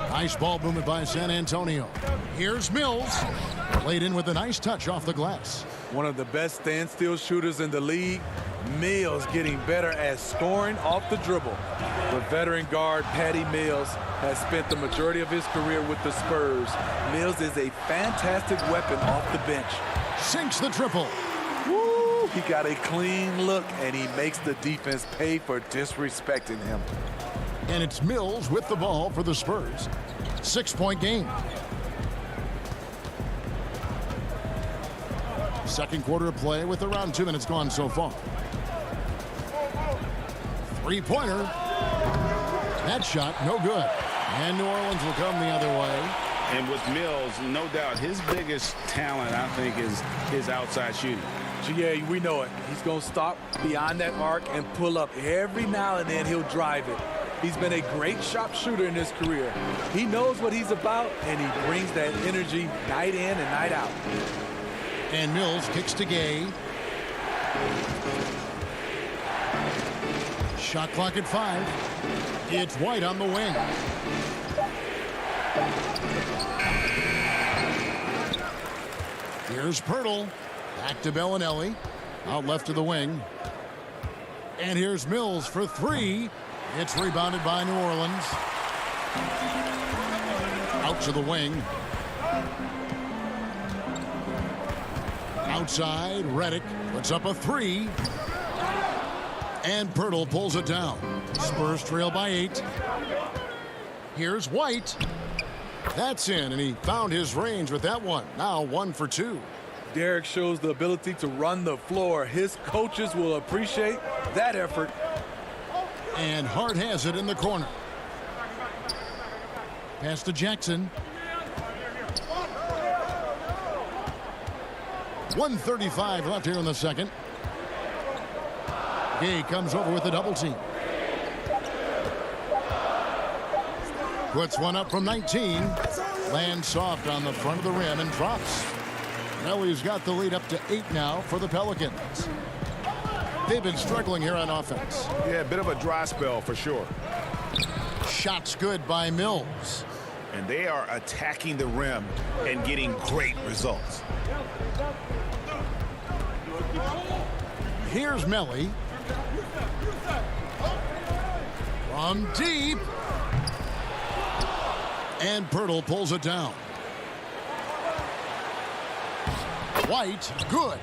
Speaker 1: Nice ball movement by San Antonio. Here's Mills. Played in with a nice touch off the glass.
Speaker 3: One of the best standstill shooters in the league. Mills getting better at scoring off the dribble. The veteran guard, Patty Mills, has spent the majority of his career with the Spurs. Mills is a fantastic weapon off the bench.
Speaker 1: Sinks the triple.
Speaker 3: Woo! He got a clean look, and he makes the defense pay for disrespecting him.
Speaker 1: And it's Mills with the ball for the Spurs. 6-point game. Second quarter of play with around 2 minutes gone so far. Three-pointer. That shot, no good. And New Orleans will come the other way.
Speaker 2: And with Mills, no doubt, his biggest talent, I think, is his outside shooting.
Speaker 3: GA, we know it. He's going to stop beyond that arc and pull up. Every now and then he'll drive it. He's been a great shot shooter in his career. He knows what he's about, and he brings that energy night in and night out.
Speaker 1: And Mills kicks to Gay. Shot clock at 5. It's White on the wing. Here's Poeltl. Back to Bellinelli. Out left to the wing. And here's Mills for 3. It's rebounded by New Orleans. Out to the wing. Outside, Redick puts up a three. And Pirtle pulls it down. Spurs trail by 8. Here's White. That's in, and he found his range with that one. Now 1 for 2.
Speaker 3: Derek shows the ability to run the floor. His coaches will appreciate that effort.
Speaker 1: And Hart has it in the corner. Pass to Jackson. 1:35 left here in the second. Gay comes over with a double team. Puts one up from 19. Lands soft on the front of the rim and drops. Now he's got the lead up to 8 now for the Pelicans. They've been struggling here on offense.
Speaker 4: Yeah, a bit of a dry spell for sure.
Speaker 1: Shots good by Mills.
Speaker 4: And they are attacking the rim and getting great results.
Speaker 1: Here's Melly. From deep. And Pirtle pulls it down. White, good.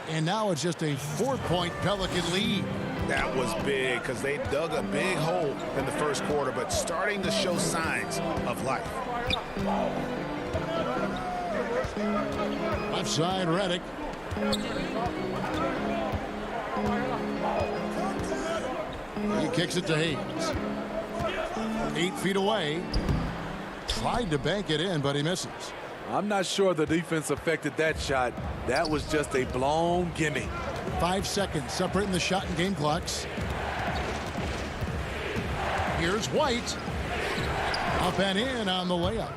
Speaker 1: And now it's just a 4-point Pelican lead.
Speaker 4: That was big because they dug a big hole in the first quarter, but starting to show signs of life.
Speaker 1: Left side, Redick. He kicks it to Hayes. 8 feet away. Tried to bank it in, but he misses.
Speaker 3: I'm not sure the defense affected that shot. That was just a blown gimme.
Speaker 1: 5 seconds separating the shot and game clocks. Here's White. Up and in on the layup.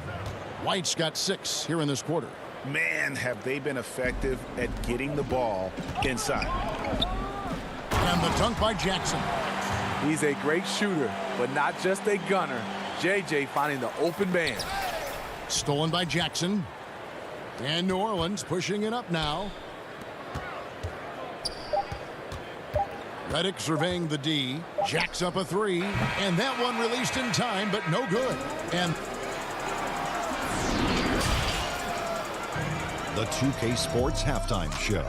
Speaker 1: White's got 6 here in this quarter.
Speaker 4: Man, have they been effective at getting the ball inside.
Speaker 1: And the dunk by Jackson.
Speaker 3: He's a great shooter, but not just a gunner. JJ finding the open man.
Speaker 1: Stolen by Jackson. And New Orleans pushing it up now. Redick surveying the D. Jacks up a 3. And that one released in time, but no good. And
Speaker 6: The 2K Sports Halftime Show.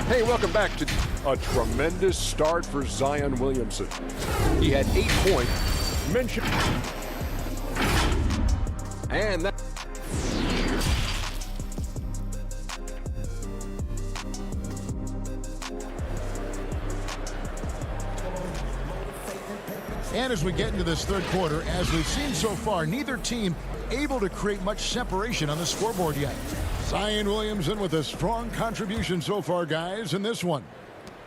Speaker 7: Hey, welcome back to a tremendous start for Zion Williamson. He had 8 points. Mentioned. And that.
Speaker 1: And as we get into this third quarter, as we've seen so far, neither team able to create much separation on the scoreboard yet. Zion Williamson with a strong contribution so far, guys, in this one.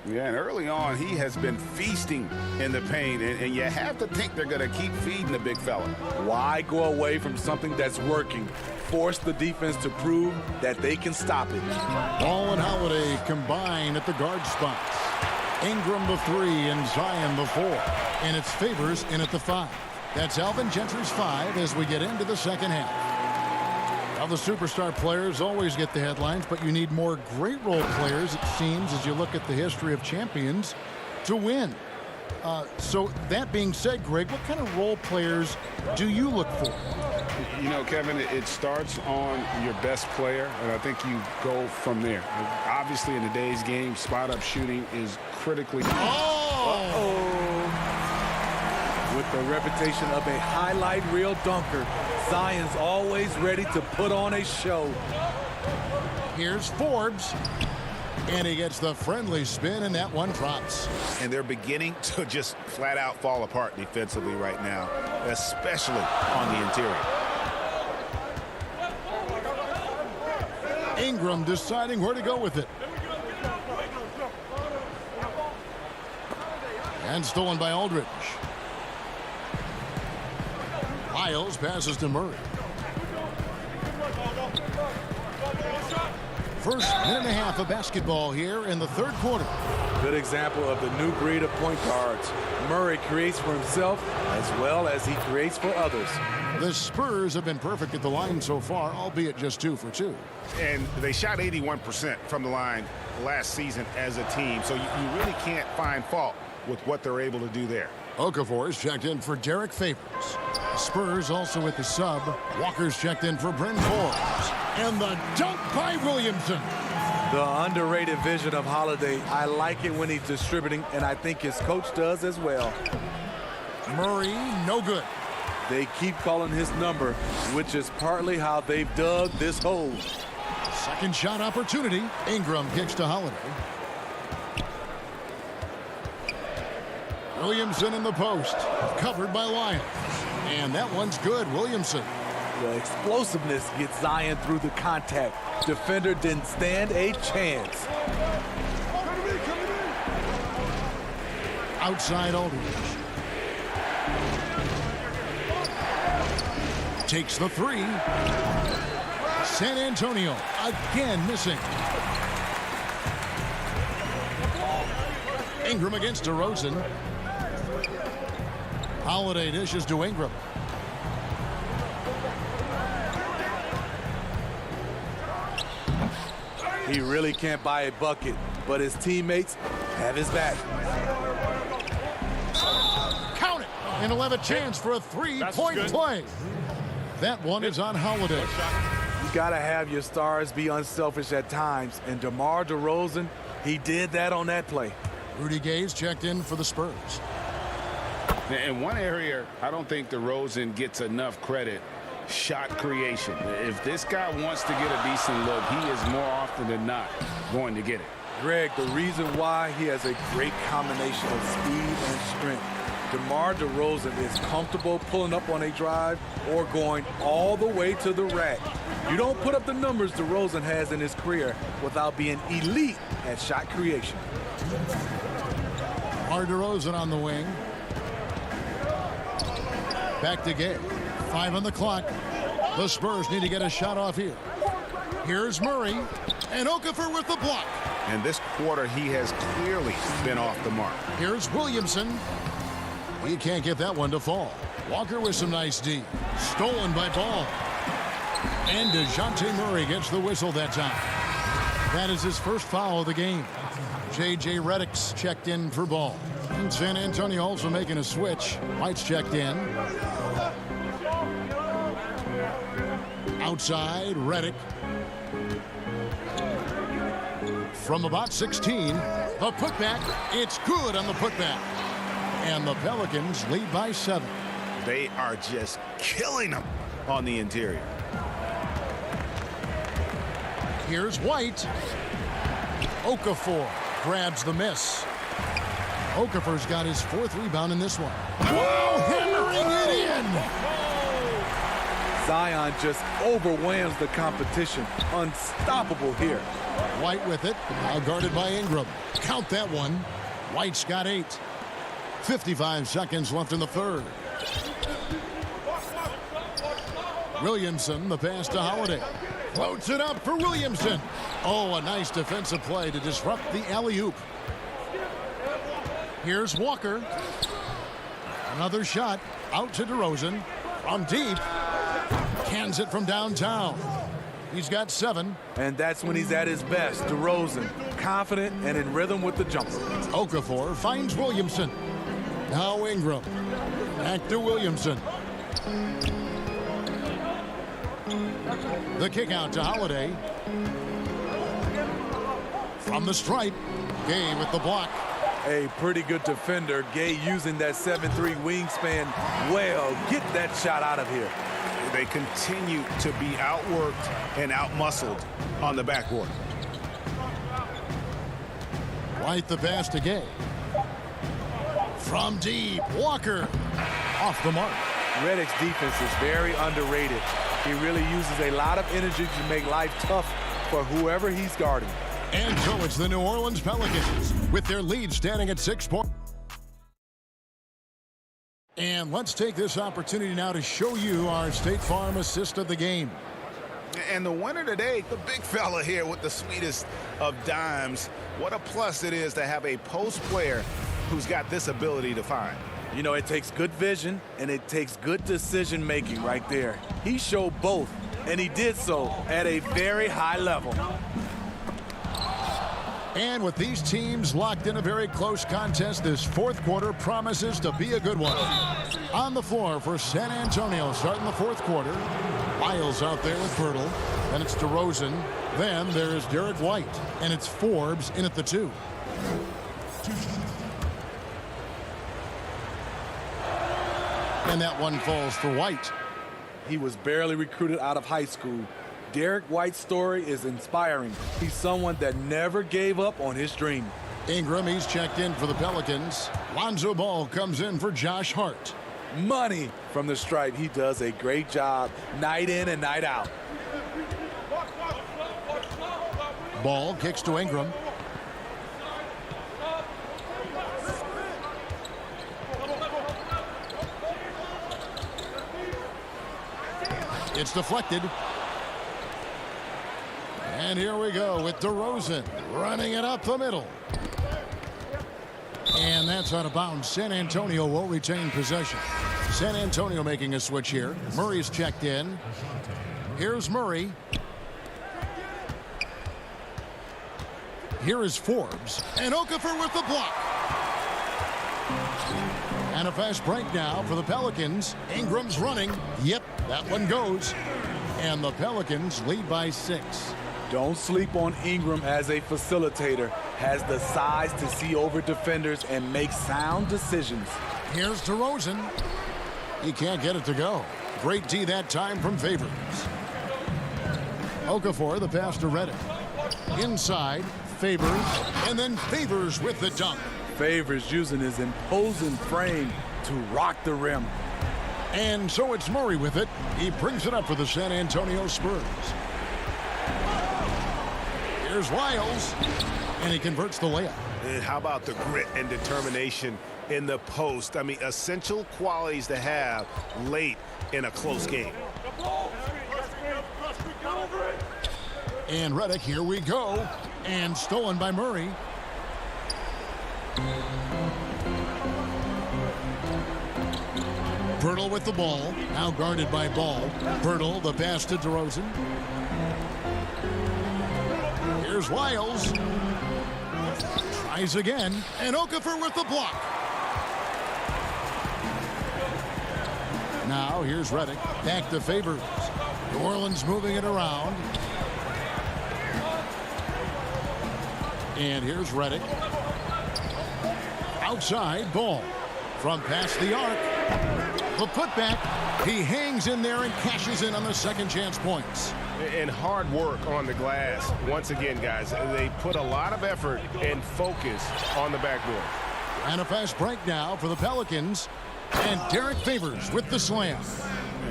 Speaker 2: Yeah, and early on, he has been feasting in the paint, and you have to think they're going to keep feeding the big fella.
Speaker 3: Why go away from something that's working? Force the defense to prove that they can stop it.
Speaker 1: Ball and Holiday combine at the guard spots. Ingram the 3 and Zion the 4. And it's Favors in at the 5. That's Alvin Gentry's 5 as we get into the second half. Now the superstar players always get the headlines, but you need more great role players, it seems, as you look at the history of champions, to win. So that being said, Greg, what kind of role players do you look for?
Speaker 2: You know, Kevin, it starts on your best player, and I think you go from there. Obviously, in today's game, spot-up shooting is critically...
Speaker 3: With the reputation of a highlight reel dunker, Zion's always ready to put on a show.
Speaker 1: Here's Forbes. And he gets the friendly spin, and that one drops.
Speaker 4: And they're beginning to just flat out fall apart defensively right now, especially on the interior.
Speaker 1: Ingram deciding where to go with it. And stolen by Aldridge. Lyles passes to Murray. First minute and a half of basketball here in the third quarter.
Speaker 3: Good example of the new breed of point guards. Murray creates for himself as well as he creates for others.
Speaker 1: The Spurs have been perfect at the line so far, albeit just 2 for 2.
Speaker 4: And they shot 81% from the line last season as a team, so you really can't find fault with what they're able to do there.
Speaker 1: Okafor is checked in for Derek Favors. Spurs also with the sub. Walker's checked in for Bryn Forbes. And the dunk by Williamson.
Speaker 3: The underrated vision of Holiday. I like it when he's distributing, and I think his coach does as well.
Speaker 1: Murray, no good.
Speaker 3: They keep calling his number, which is partly how they've dug this hole.
Speaker 1: Second shot opportunity. Ingram kicks to Holiday. Williamson in the post. Covered by Lyons. And that one's good. Williamson.
Speaker 3: The explosiveness gets Zion through the contact. Defender didn't stand a chance.
Speaker 1: Outside Aldridge. Takes the three. San Antonio again missing. Ingram against DeRozan. Holiday dishes to Ingram.
Speaker 3: He really can't buy a bucket, but his teammates have his back.
Speaker 1: Count it! And he'll have a chance for a three-point play. That one is on Holiday.
Speaker 3: You gotta have your stars be unselfish at times, and DeMar DeRozan, he did that on that play.
Speaker 1: Rudy Gay's checked in for the Spurs.
Speaker 2: In one area, I don't think DeRozan gets enough credit. Shot creation. If this guy wants to get a decent look, he is more often than not going to get it.
Speaker 3: Greg, the reason why he has a great combination of speed and strength. DeMar DeRozan is comfortable pulling up on a drive or going all the way to the rack. You don't put up the numbers DeRozan has in his career without being elite at shot creation.
Speaker 1: DeRozan on the wing. Back to Gay. 5 on the clock. The Spurs need to get a shot off here. Here's Murray. And Okafor with the block.
Speaker 2: And this quarter, he has clearly been off the mark.
Speaker 1: Here's Williamson. He can't get that one to fall. Walker with some nice D. Stolen by Ball. And DeJounte Murray gets the whistle that time. That is his first foul of the game. J.J. Redick's checked in for Ball. And San Antonio also making a switch. White's checked in. Outside, Redick. From about 16, the putback. It's good on the putback. And the Pelicans lead by 7.
Speaker 2: They are just killing them on the interior.
Speaker 1: Here's White. Okafor grabs the miss. Okafor's got his 4th rebound in this one. Whoa, hammering it in.
Speaker 3: Zion just overwhelms the competition. Unstoppable here.
Speaker 1: White with it. Now guarded by Ingram. Count that one. White's got 8. 55 seconds left in the third. Williamson, the pass to Holiday. Floats it up for Williamson. Oh, a nice defensive play to disrupt the alley-oop. Here's Walker. Another shot out to DeRozan. From deep. Cans it from downtown. He's got 7.
Speaker 3: And that's when he's at his best. DeRozan, confident and in rhythm with the jumper.
Speaker 1: Okafor finds Williamson. Now Ingram. Back to Williamson. The kick out to Holiday. From the stripe. Gay with the block.
Speaker 3: A pretty good defender. Gay using that 7'3" wingspan well. Get that shot out of here.
Speaker 4: They continue to be outworked and outmuscled on the backboard.
Speaker 1: White the pass to Gay. From deep, Walker off the mark.
Speaker 3: Redick's defense is very underrated. He really uses a lot of energy to make life tough for whoever he's guarding.
Speaker 1: And so it's the New Orleans Pelicans with their lead standing at 6 points. And let's take this opportunity now to show you our State Farm assist of the game.
Speaker 4: And the winner today, the big fella here with the sweetest of dimes. What a plus it is to have a post player who's got this ability to find.
Speaker 3: You know, it takes good vision and it takes good decision making right there. He showed both, and he did so at a very high level.
Speaker 1: And with these teams locked in a very close contest, this fourth quarter promises to be a good one. On the floor for San Antonio, starting the fourth quarter. Miles out there with Pirtle. Then it's DeRozan. Then there's Derek White. And it's Forbes in at the 2. And that one falls for White.
Speaker 3: He was barely recruited out of high school. Derek White's story is inspiring. He's someone that never gave up on his dream.
Speaker 1: Ingram, he's checked in for the Pelicans. Lonzo Ball comes in for Josh Hart.
Speaker 3: Money from the stripe. He does a great job night in and night out.
Speaker 1: Ball kicks to Ingram. It's deflected. And here we go with DeRozan running it up the middle. And that's out of bounds. San Antonio will retain possession. San Antonio making a switch here. Murray's checked in. Here's Murray. Here is Forbes. And Okafor with the block. And a fast break now for the Pelicans. Ingram's running. Yep, that one goes. And the Pelicans lead by 6.
Speaker 3: Don't sleep on Ingram as a facilitator. Has the size to see over defenders and make sound decisions.
Speaker 1: Here's DeRozan. He can't get it to go. Great D that time from Favors. Okafor, the pass to Redick. Inside, Favors, and then Favors with the dunk.
Speaker 3: Favors using his imposing frame to rock the rim.
Speaker 1: And so it's Murray with it. He brings it up for the San Antonio Spurs. Here's Wiles, and he converts the layup.
Speaker 4: And how about the grit and determination in the post? I mean, essential qualities to have late in a close game.
Speaker 1: And Redick, here we go. And stolen by Murray. Pirtle with the ball. Now guarded by Ball. Pirtle, the pass to DeRozan. Here's Wiles. Tries again. And Okafor with the block. Now here's Redick. Back to Favors. New Orleans moving it around. And here's Redick. Outside, Ball. From past the arc. The putback. He hangs in there and cashes in on the second chance points.
Speaker 4: And hard work on the glass. Once again, guys, they put a lot of effort and focus on the backboard.
Speaker 1: And a fast break now for the Pelicans. And Derek Favors with the slam.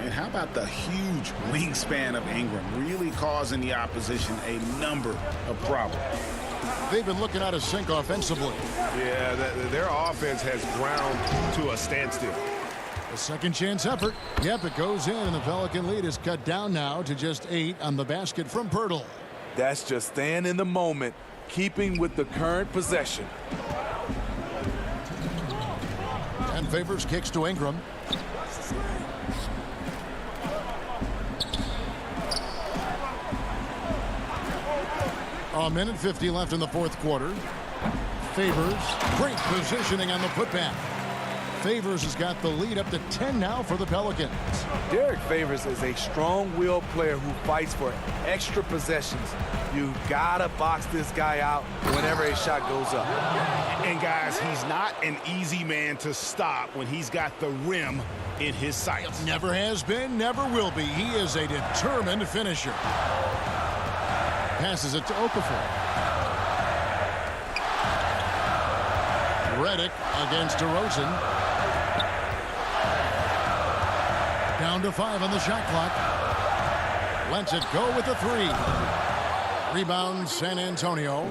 Speaker 2: And how about the huge wingspan of Ingram, really causing the opposition a number of problems.
Speaker 1: They've been looking out of sync offensively.
Speaker 4: Yeah, their offense has ground to a standstill.
Speaker 1: A second chance effort. Yep, it goes in, and the Pelican lead is cut down now to just 8 on the basket from Pirtle.
Speaker 3: That's just staying in the moment, keeping with the current possession.
Speaker 1: And Favors kicks to Ingram. A minute 50 left in the fourth quarter. Favors, great positioning on the putback. Favors has got the lead up to 10 now for the Pelicans.
Speaker 3: Derek Favors is a strong-willed player who fights for extra possessions. You gotta box this guy out whenever a shot goes up.
Speaker 4: And guys, he's not an easy man to stop when he's got the rim in his sights.
Speaker 1: Never has been, never will be. He is a determined finisher. Passes it to Okafor. Redick against DeRozan. Down to 5 on the shot clock. Lets it go with the 3. Rebound San Antonio.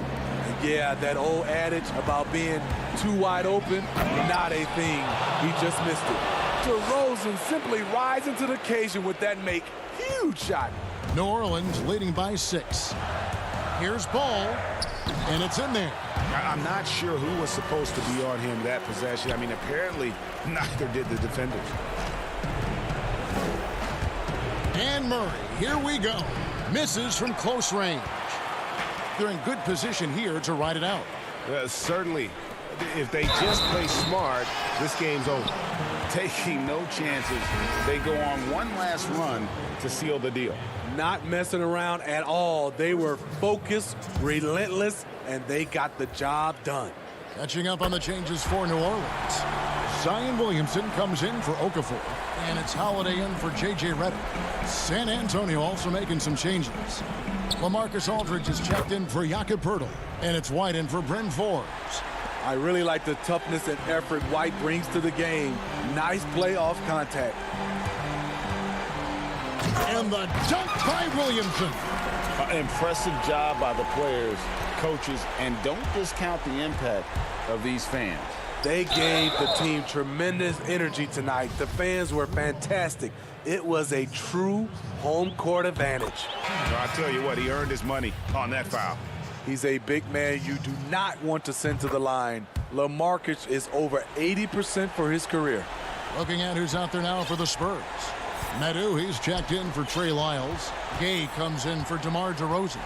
Speaker 3: Yeah, that old adage about being too wide open, not a thing. He just missed it. DeRozan simply rising to the occasion with that huge shot.
Speaker 1: New Orleans leading by 6. Here's Ball, and it's in there.
Speaker 4: I'm not sure who was supposed to be on him that possession. I mean, apparently neither did the defenders.
Speaker 1: And Murray, here we go. Misses from close range. they're in good position here to ride it out.
Speaker 8: Certainly. If they just play smart, this game's over.
Speaker 2: Taking no chances. They go on one last run to seal the deal.
Speaker 3: Not messing around at all. They were focused, relentless, and they got the job done.
Speaker 1: Catching up on the changes for New Orleans. Zion Williamson comes in for Okafor, and it's Holiday in for J.J. Redick. San Antonio also making some changes. LaMarcus Aldridge is checked in for Jakob Poeltl, and it's White in for Bryn Forbes.
Speaker 3: I really like the toughness and effort White brings to the game. Nice playoff contact.
Speaker 1: And the dunk by Williamson.
Speaker 2: Impressive job by the players, coaches, and don't discount the impact of these fans.
Speaker 3: They gave the team tremendous energy tonight. The fans were fantastic. It was a true home court advantage.
Speaker 4: I tell you what, he earned his money on that foul.
Speaker 3: He's a big man you do not want to send to the line. LaMarcus is over 80% for his career.
Speaker 1: Looking at who's out there now for the Spurs. Medu, he's checked in for Trey Lyles. Gay comes in for DeMar DeRozan.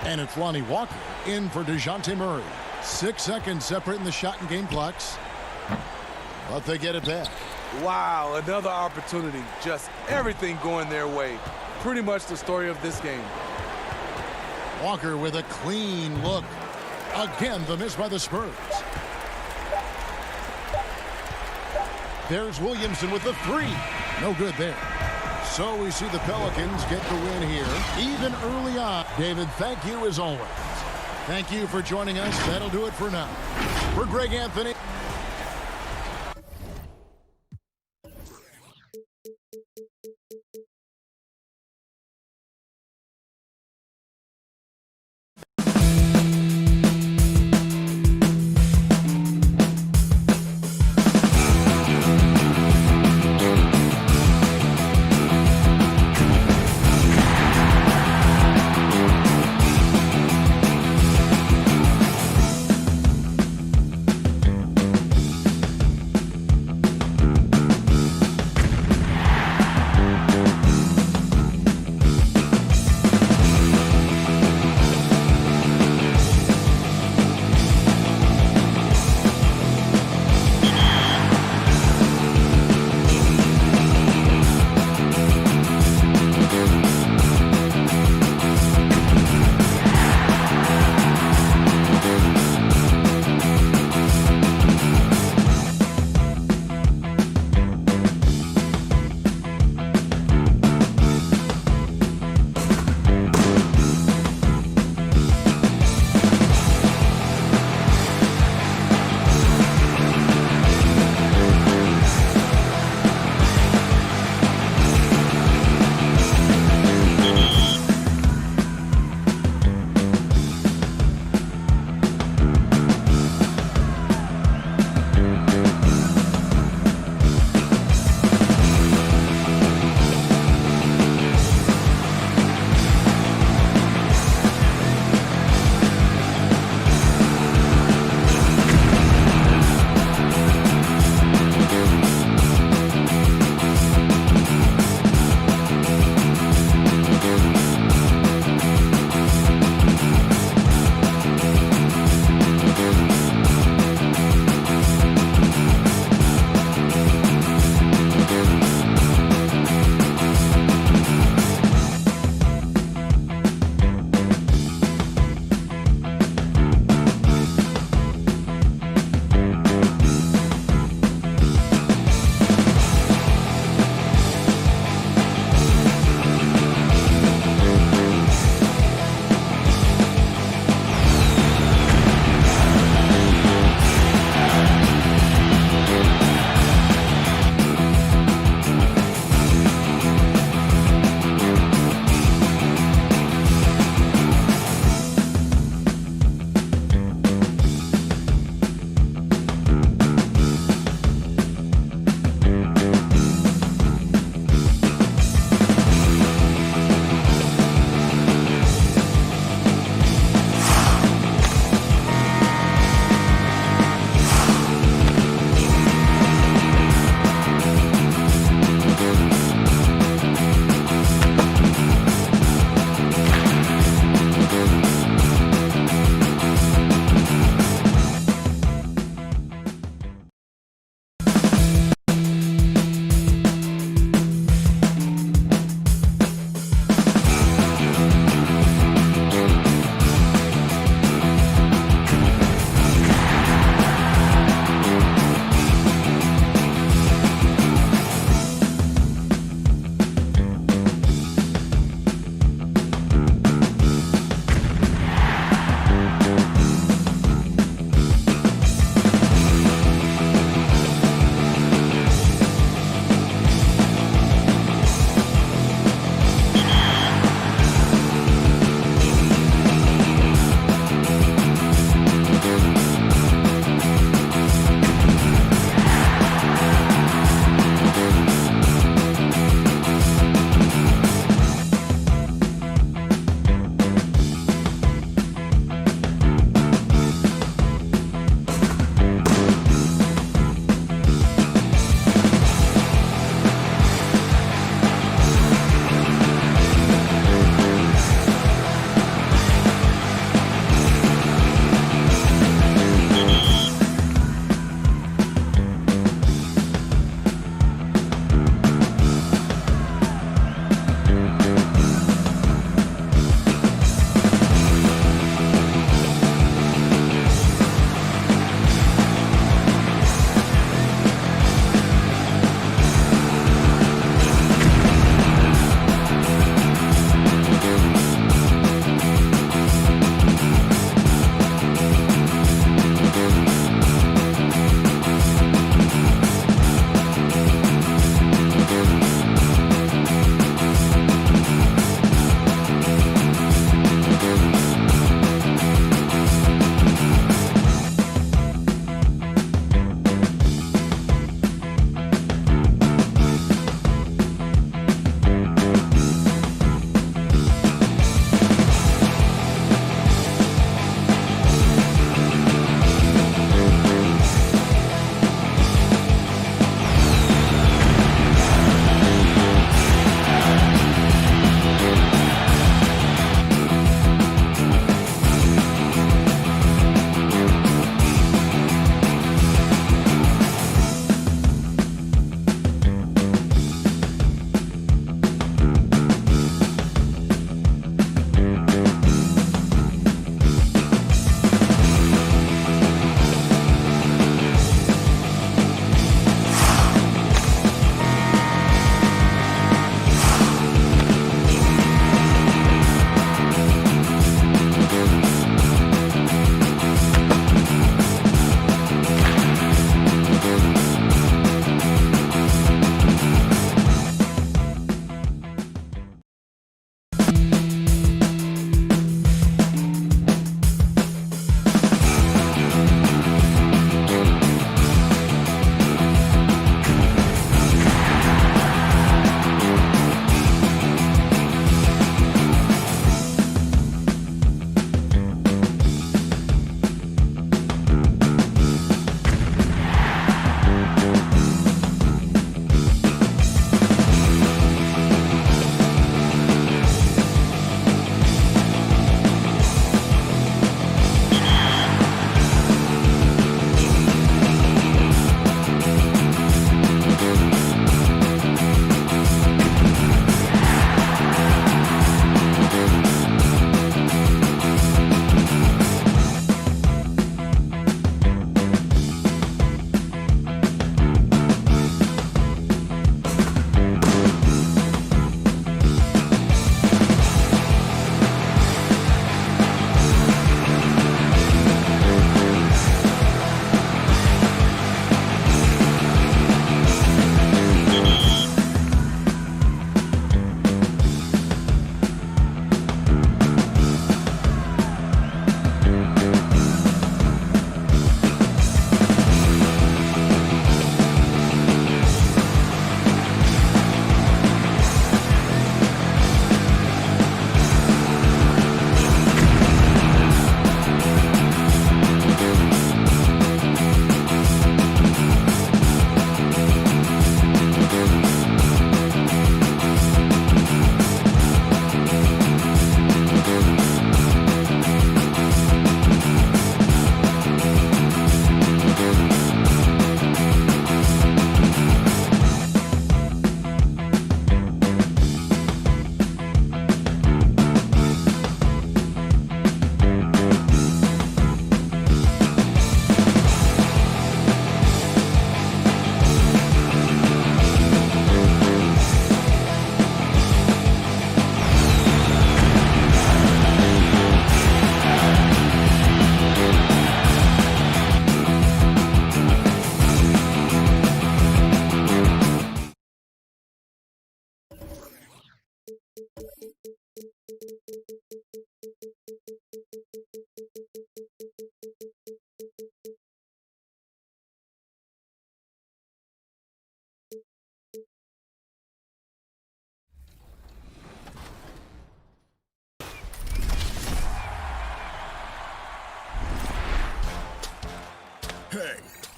Speaker 1: And it's Lonnie Walker in for DeJounte Murray. 6 seconds separating the shot and game clocks. But they get it back.
Speaker 3: Wow, another opportunity. Just everything going their way. Pretty much the story of this game.
Speaker 1: Walker with a clean look. Again, the miss by the Spurs. There's Williamson with the three. No good there. So we see the Pelicans get the win here, even early on. David, thank you as always. Thank you for joining us. That'll do it for now. For Greg Anthony.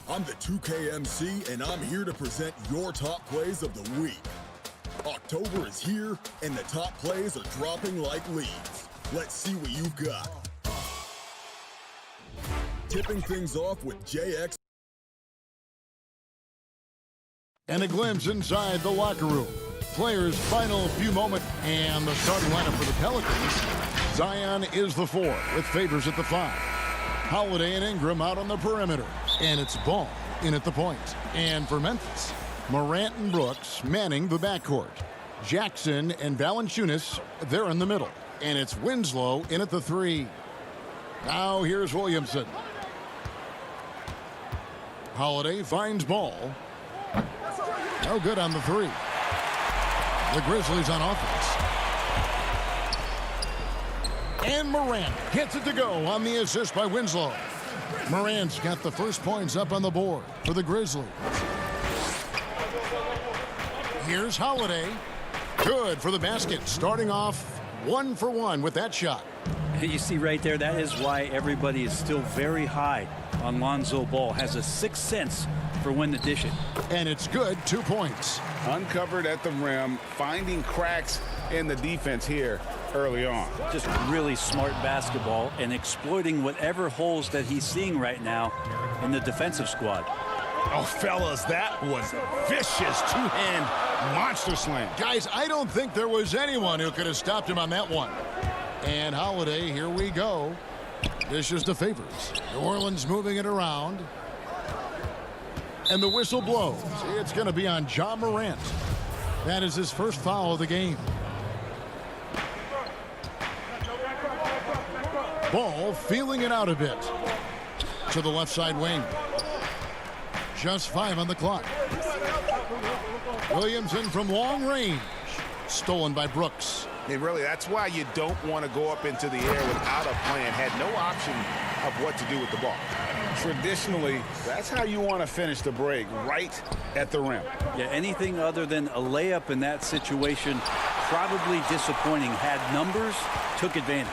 Speaker 16: I'm the 2K MC, and I'm here to present your top plays of the week. October is here, and the top plays are dropping like leaves. Let's see what you've got. Tipping things off with JX.
Speaker 1: And a glimpse inside the locker room. Players' final few moments, and the starting lineup for the Pelicans. Zion is the 4 with Favors at the 5. Holiday and Ingram out on the perimeter. And it's Ball in at the point. And for Memphis, Morant and Brooks manning the backcourt. Jackson and Valanciunas, they're in the middle. And it's Winslow in at the 3. Now here's Williamson. Holiday finds Ball. No good on the 3. The Grizzlies on offense. And Morant gets it to go on the assist by Winslow. Morant's got the first points up on the board for the Grizzlies. Here's Holiday. Good for the basket. Starting off 1 for 1 with that shot.
Speaker 10: You see right there, that is why everybody is still very high on Lonzo Ball. Has a sixth sense for when to dish it.
Speaker 1: And it's good. 2 points.
Speaker 2: Uncovered at the rim, finding cracks in the defense here early on.
Speaker 10: Just really smart basketball and exploiting whatever holes that he's seeing right now in the defensive squad.
Speaker 4: Oh, fellas, that was a vicious two-hand monster slam.
Speaker 1: Guys, I don't think there was anyone who could have stopped him on that one. And Holiday, here we go. Dishes to Favors. New Orleans moving it around. And the whistle blows. It's going to be on Ja Morant. That is his first foul of the game. Ball feeling it out a bit. To the left side wing. Just 5 on the clock. Williamson from long range. Stolen by Brooks.
Speaker 4: And really, that's why you don't want to go up into the air without a plan. Had no option of what to do with the ball.
Speaker 2: Traditionally, that's how you want to finish the break, right at the rim.
Speaker 10: Yeah, anything other than a layup in that situation, probably disappointing. Had numbers, took advantage.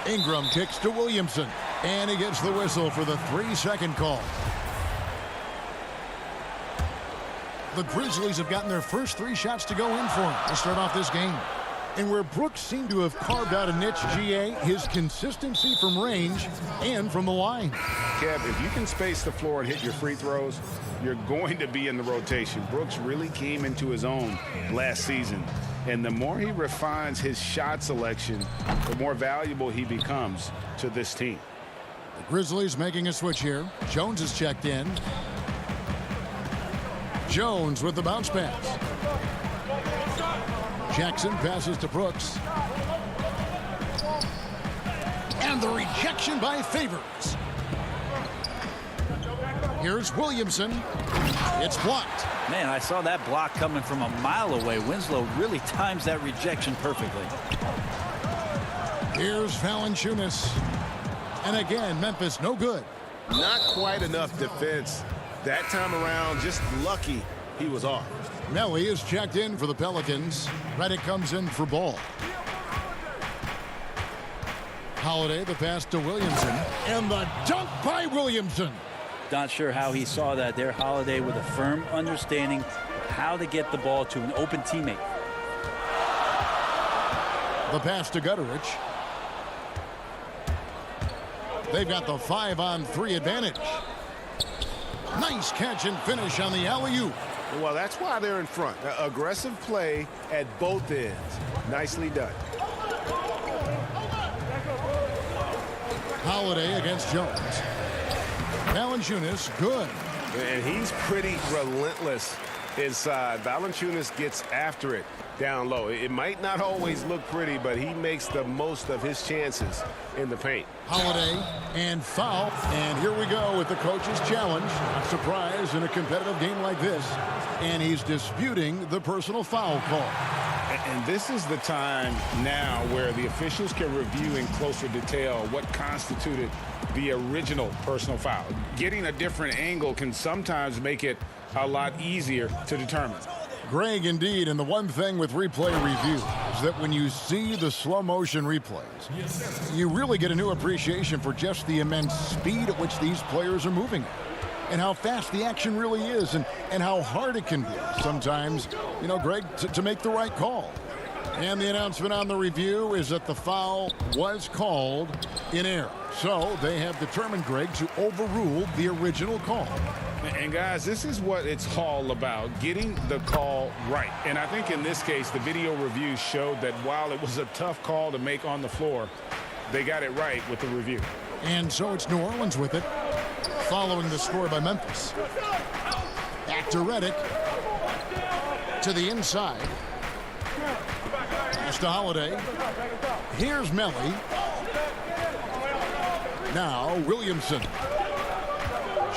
Speaker 1: Ingram kicks to Williamson, and he gets the whistle for the 3-second call. The Grizzlies have gotten their first 3 shots to go in for him to start off this game. And where Brooks seemed to have carved out a niche, GA, his consistency from range and from the line.
Speaker 2: Kev, if you can space the floor and hit your free throws, you're going to be in the rotation. Brooks really came into his own last season. And the more he refines his shot selection, the more valuable he becomes to this team.
Speaker 1: The Grizzlies making a switch here. Jones is checked in. Jones with the bounce pass. Jackson passes to Brooks. And the rejection by Favors. Here's Williamson. It's blocked.
Speaker 10: Man, I saw that block coming from a mile away. Winslow really times that rejection perfectly.
Speaker 1: Here's Valanciunas. And again, Memphis no good.
Speaker 8: Not quite enough defense. That time around, just lucky he was off.
Speaker 1: Melly is checked in for the Pelicans. Redick comes in for Ball. Holiday, the pass to Williamson. And the dunk by Williamson.
Speaker 10: Not sure how he saw that there. Holiday with a firm understanding how to get the ball to an open teammate.
Speaker 1: The pass to Gutterich. They've got the 5-on-3 advantage. Nice catch and finish on the alley-oop.
Speaker 8: Well, that's why they're in front. Aggressive play at both ends. Nicely done.
Speaker 1: Holiday against Jones. Valanciunas, good.
Speaker 8: And he's pretty relentless inside. Valanciunas gets after it down low. It might not always look pretty, but he makes the most of his chances in the paint.
Speaker 1: Holiday and foul. And here we go with the coach's challenge. Not surprised in a competitive game like this. And he's disputing the personal foul call.
Speaker 2: And this is the time now where the officials can review in closer detail what constituted the original personal foul. Getting a different angle can sometimes make it a lot easier to determine.
Speaker 1: Greg, indeed, and the one thing with replay review is that when you see the slow motion replays, you really get a new appreciation for just the immense speed at which these players are moving. and how fast the action really is and how hard it can be sometimes, you know, Greg, to make the right call. And the announcement on the review is that the foul was called in error. So they have determined, Greg, to overrule the original call.
Speaker 2: And guys, this is what it's all about, getting the call right. And I think in this case, the video review showed that while it was a tough call to make on the floor, they got it right with the review.
Speaker 1: And so it's New Orleans with it, following the score by Memphis. Back to Redick, to the inside. Pass to Holiday. Here's Melly. Now Williamson.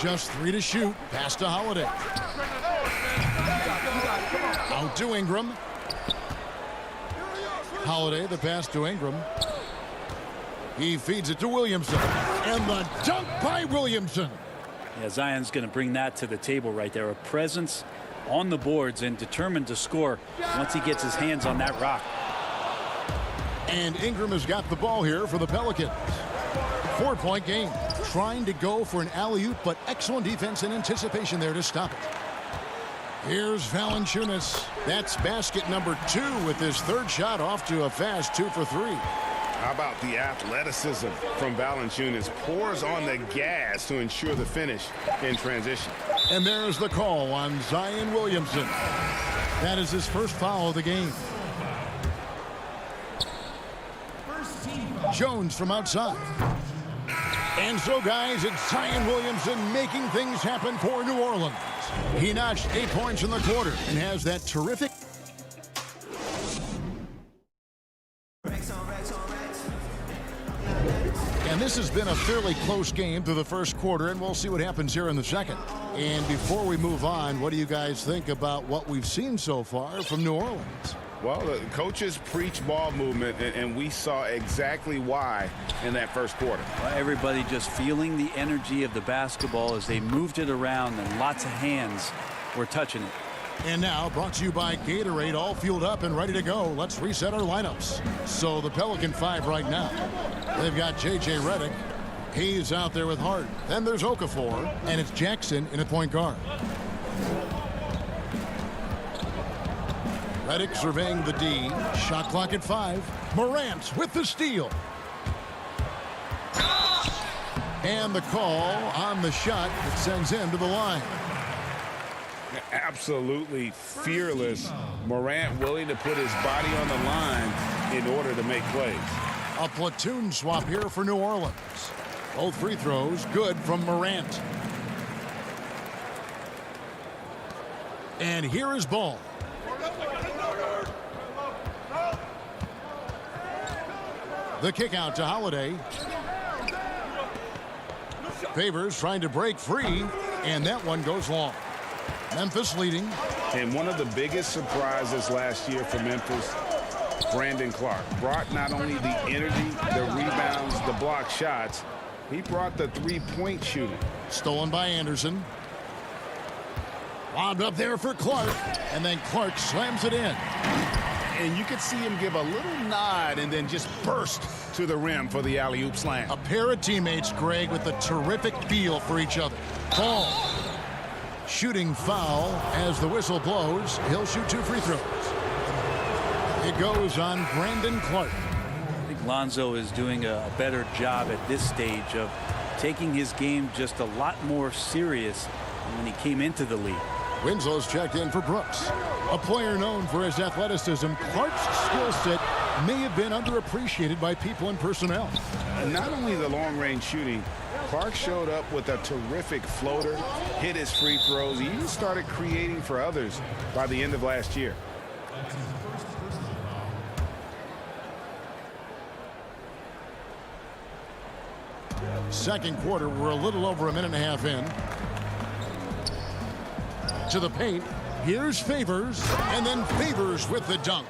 Speaker 1: Just 3 to shoot. Pass to Holiday. Out to Ingram. Holiday, the pass to Ingram. He feeds it to Williamson. And the dunk by Williamson.
Speaker 10: Yeah, Zion's going to bring that to the table right there. A presence on the boards and determined to score once he gets his hands on that rock.
Speaker 1: And Ingram has got the ball here for the Pelicans. 4-point game. Trying to go for an alley-oop, but excellent defense and anticipation there to stop it. Here's Valanciunas. That's basket number 2 with his 3rd shot off to a fast 2 for 3.
Speaker 2: How about the athleticism from Valanciunas? Pours on the gas to ensure the finish in transition.
Speaker 1: And there's the call on Zion Williamson. That is his first foul of the game. Jones from outside. And so, guys, it's Zion Williamson making things happen for New Orleans. He notched 8 points in the quarter and has that terrific. And this has been a fairly close game through the first quarter, and we'll see what happens here in the second. And before we move on, what do you guys think about what we've seen so far from New Orleans?
Speaker 2: Well, the coaches preach ball movement, and we saw exactly why in that first quarter.
Speaker 10: Well, everybody just feeling the energy of the basketball as they moved it around, and lots of hands were touching it.
Speaker 1: And now, brought to you by Gatorade, all fueled up and ready to go. Let's reset our lineups. So the Pelican 5 right now. They've got J.J. Redick. He's out there with Hart. Then there's Okafor, and it's Jackson in a point guard. Redick surveying the D. Shot clock at 5. Morant with the steal. And the call on the shot that sends him to the line.
Speaker 2: Absolutely fearless. Morant willing to put his body on the line in order to make plays.
Speaker 1: A platoon swap here for New Orleans. Both free throws good from Morant. And here is Ball. The kick out to Holiday. Favors trying to break free, and that one goes long. Memphis leading.
Speaker 2: And one of the biggest surprises last year for Memphis, Brandon Clark, brought not only the energy, the rebounds, the block shots, he brought the three-point shooting.
Speaker 1: Stolen by Anderson. Wound up there for Clark, and then Clark slams it in.
Speaker 2: And you could see him give a little nod and then just burst to the rim for the alley-oop slam.
Speaker 1: A pair of teammates, Greg, with a terrific feel for each other. Ball. Shooting foul as the whistle blows. He'll shoot 2 free throws. It goes on Brandon Clark.
Speaker 10: I think Lonzo is doing a better job at this stage of taking his game just a lot more serious than when he came into the league.
Speaker 1: Winslow's checked in for Brooks. A player known for his athleticism, Clark's skill set may have been underappreciated by people and personnel.
Speaker 2: Not only the long-range shooting, Clark showed up with a terrific floater, hit his free throws. He even started creating for others by the end of last year.
Speaker 1: Second quarter, we're a little over a minute and a half in. To the paint. Here's Favors, and then Favors with the dunk.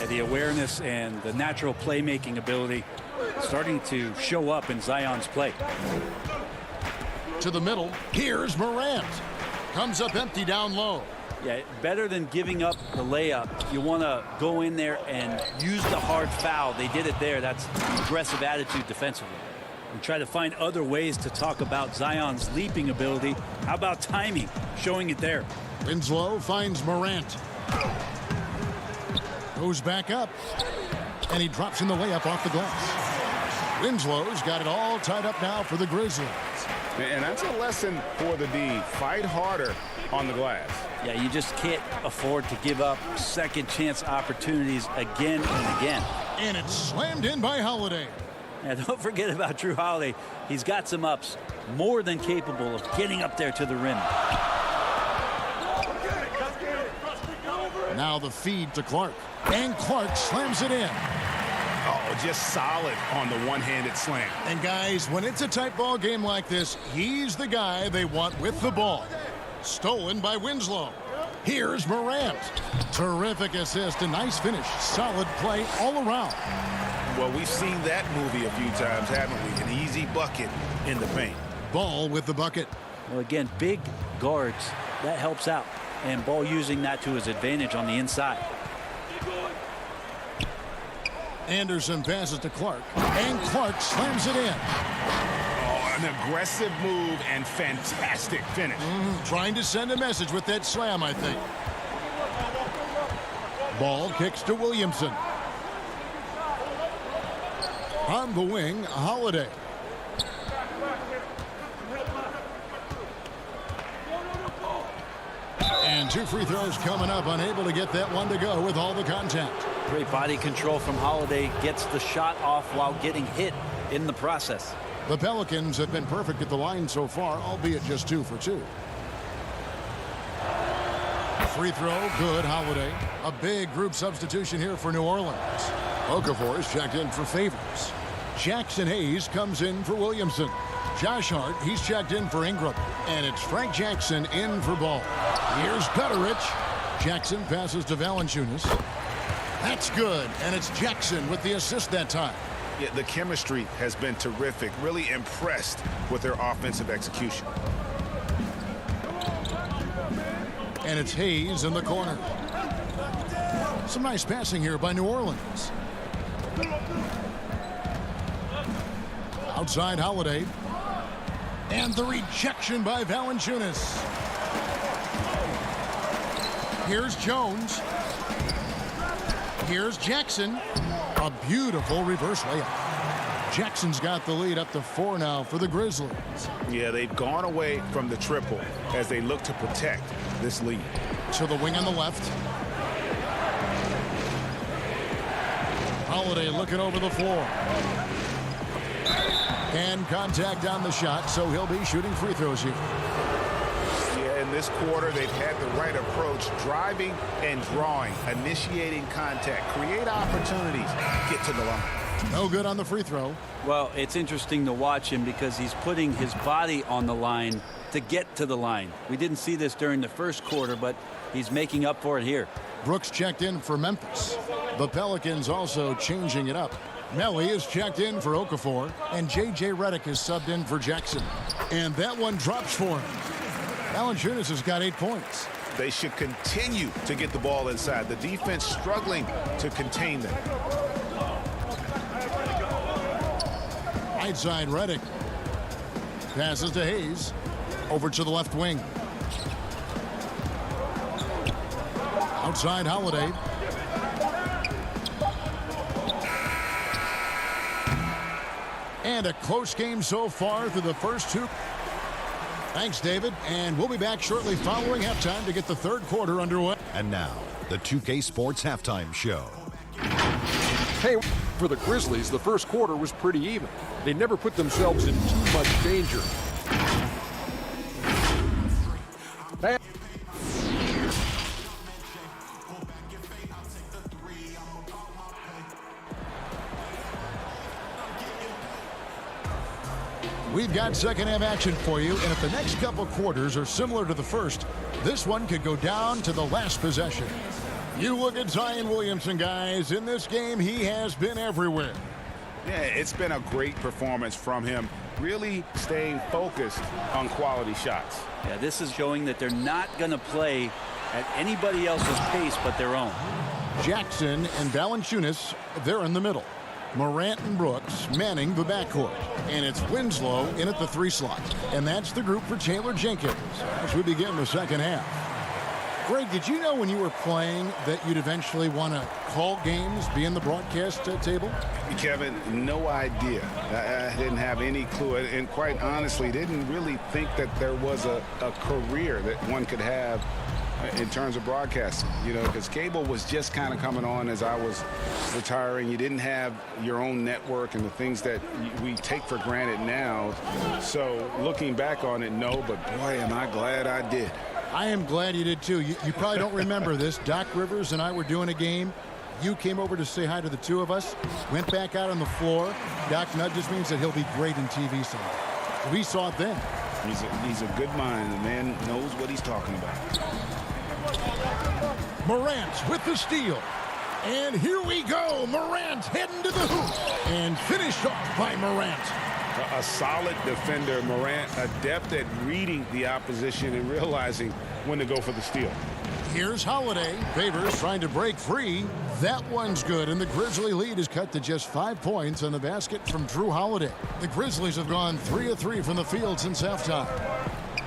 Speaker 10: Yeah, the awareness and the natural playmaking ability starting to show up in Zion's play.
Speaker 1: To the middle. Here's Morant. Comes up empty down low.
Speaker 10: Yeah, better than giving up the layup. You want to go in there and use the hard foul. They did it there. That's aggressive attitude defensively. and try to find other ways to talk about Zion's leaping ability. How about timing? Showing it there.
Speaker 1: Winslow finds Morant. Goes back up. And he drops in the layup off the glass. Winslow's got it all tied up now for the Grizzlies.
Speaker 2: And that's a lesson for the D. Fight harder on the glass.
Speaker 10: Yeah, you just can't afford to give up second chance opportunities again and again.
Speaker 1: And it's slammed in by Holiday.
Speaker 10: Yeah, don't forget about Drew Holiday. He's got some ups, more than capable of getting up there to the rim.
Speaker 1: Now the feed to Clark. And Clark slams it in.
Speaker 4: Oh, just solid on the one-handed slam.
Speaker 1: And guys, when it's a tight ball game like this, he's the guy they want with the ball. Stolen by Winslow. Here's Morant. Terrific assist, a nice finish. Solid play all around.
Speaker 4: Well, we've seen that movie a few times, haven't we? An easy bucket in the paint.
Speaker 1: Ball with the bucket.
Speaker 10: Well, again, big guards, that helps out. And Ball using that to his advantage on the inside.
Speaker 1: Anderson passes to Clark. And Clark slams it in.
Speaker 4: Oh, an aggressive move and fantastic finish.
Speaker 1: Trying to send a message with that slam, I think. Ball kicks to Williamson. On the wing, Holiday. And 2 free throws coming up, unable to get that one to go with all the contact.
Speaker 10: Great body control from Holiday, gets the shot off while getting hit in the process.
Speaker 1: The Pelicans have been perfect at the line so far, albeit just 2 for 2. Free throw, good, Holiday. A big group substitution here for New Orleans. Okafor is checked in for Favors. Jackson Hayes comes in for Williamson. Josh Hart, he's checked in for Ingram. And it's Frank Jackson in for Ball. Here's Petterich. Jackson passes to Valanciunas. That's good, and it's Jackson with the assist that time.
Speaker 4: Yeah, the chemistry has been terrific. Really impressed with their offensive execution.
Speaker 1: And it's Hayes in the corner. Some nice passing here by New Orleans. Outside Holiday. And the rejection by Valanciunas. Here's Jones. Here's Jackson. A beautiful reverse layup. Jackson's got the lead up to 4 now for the Grizzlies.
Speaker 4: Yeah, they've gone away from the triple as they look to protect this lead.
Speaker 1: To the wing on the left. Holiday looking over the floor. And contact on the shot, so he'll be shooting free throws here.
Speaker 4: Yeah, in this quarter, they've had the right approach, driving and drawing, initiating contact, create opportunities, get to the line.
Speaker 1: No good on the free throw.
Speaker 10: Well, it's interesting to watch him because he's putting his body on the line to get to the line. We didn't see this during the first quarter, but he's making up for it here.
Speaker 1: Brooks checked in for Memphis. The Pelicans also changing it up. Melly is checked in for Okafor, and J.J. Redick is subbed in for Jackson. And that one drops for him. Valanciunas has got 8 points.
Speaker 4: They should continue to get the ball inside. The defense struggling to contain them.
Speaker 1: Right side, Redick. Passes to Hayes. Over to the left wing. Outside, Holiday. And a close game so far through the first 2. Thanks, David. And we'll be back shortly following halftime to get the third quarter underway.
Speaker 6: And now, the 2K Sports Halftime Show.
Speaker 7: Hey, for the Grizzlies, the first quarter was pretty even. They never put themselves in too much danger.
Speaker 1: We've got second half action for you, and if the next couple quarters are similar to the first, this one could go down to the last possession. You look at Zion Williamson, guys. In this game, he has been everywhere.
Speaker 2: Yeah, it's been a great performance from him, really staying focused on quality shots.
Speaker 10: Yeah, this is showing that they're not going to play at anybody else's pace but their own.
Speaker 1: Jackson and Valanciunas, they're in the middle. Morant and Brooks manning the backcourt. And it's Winslow in at the 3 slot. And that's the group for Taylor Jenkins as we begin the second half. Greg, did you know when you were playing that you'd eventually want to call games, be in the broadcast table?
Speaker 2: Kevin, no idea. I didn't have any clue. And quite honestly, didn't really think that there was a career that one could have in terms of broadcasting, you know, because cable was just kind of coming on as I was retiring. You didn't have your own network and the things that we take for granted now. So looking back on it, no, but boy, am I glad I did.
Speaker 1: I am glad you did too. You probably don't remember this. Doc Rivers and I were doing a game. You came over to say hi to the two of us, went back out on the floor. Doc nudges me and said he'll be great in TV someday. So we saw it then.
Speaker 2: He's a good mind. The man knows what he's talking about.
Speaker 1: Morant with the steal. And here we go. Morant heading to the hoop. And finished off by Morant.
Speaker 2: A solid defender. Morant adept at reading the opposition and realizing when to go for the steal.
Speaker 1: Here's Holiday. Favors trying to break free. That one's good, and the Grizzly lead is cut to just 5 points on the basket from Drew Holiday. The Grizzlies have gone 3 of 3 from the field since halftime.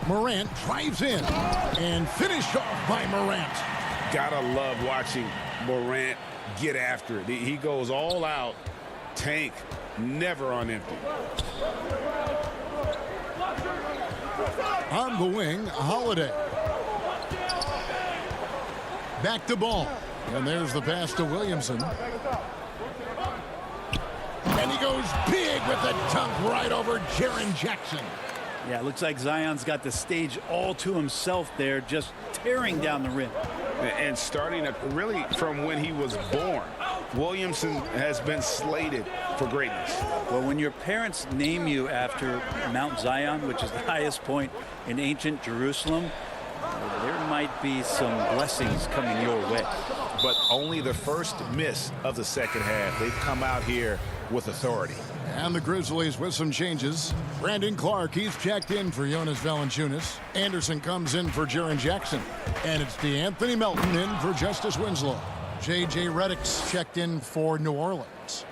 Speaker 1: Morant drives in and finished off by Morant.
Speaker 2: Gotta love watching Morant get after it. He goes all out, tank, never on empty.
Speaker 1: On the wing, Holiday. Back to Ball. And there's the pass to Williamson. And he goes big with the dunk right over Jaren Jackson.
Speaker 10: Yeah, it looks like Zion's got the stage all to himself there, just tearing down the rim.
Speaker 2: And starting really from when he was born, Williamson has been slated for greatness.
Speaker 10: Well, when your parents name you after Mount Zion, which is the highest point in ancient Jerusalem, there might be some blessings coming your way.
Speaker 2: But only the first miss of the second half. They've come out here with authority.
Speaker 1: And the Grizzlies with some changes. Brandon Clark, he's checked in for Jonas Valanciunas. Anderson comes in for Jaren Jackson. And it's DeAnthony Melton in for Justice Winslow. J.J. Redick's checked in for New Orleans.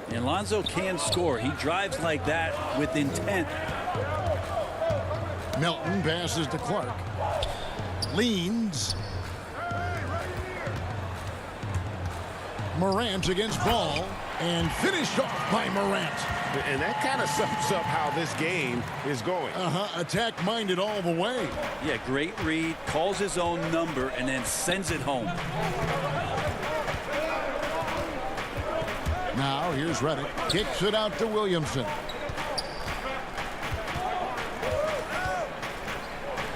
Speaker 10: And Lonzo can score. He drives like that with intent.
Speaker 1: Melton passes to Clark. Leans. Morant against Ball. And finished off by Morant.
Speaker 2: And that kind of sums up how this game is going.
Speaker 1: Attack-minded all the way.
Speaker 10: Yeah, great read. Calls his own number and then sends it home.
Speaker 1: Now, here's Redick. Kicks it out to Williamson.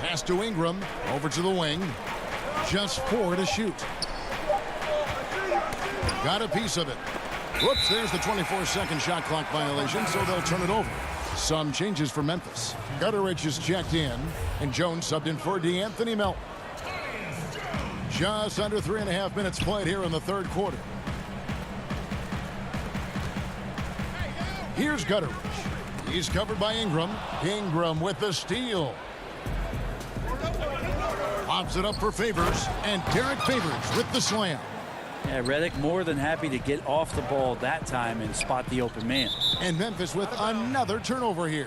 Speaker 1: Pass to Ingram. Over to the wing. Just 4 to shoot. Got a piece of it. Whoops, there's the 24-second shot clock violation, so they'll turn it over. Some changes for Memphis. Gutteridge is checked in, and Jones subbed in for DeAnthony Melton. Just under 3.5 minutes played here in the third quarter. Here's Gutteridge. He's covered by Ingram. Ingram with the steal. Lobs it up for Favors, and Derek Favors with the slam.
Speaker 10: Yeah, Redick more than happy to get off the ball that time and spot the open man.
Speaker 1: And Memphis with another turnover here.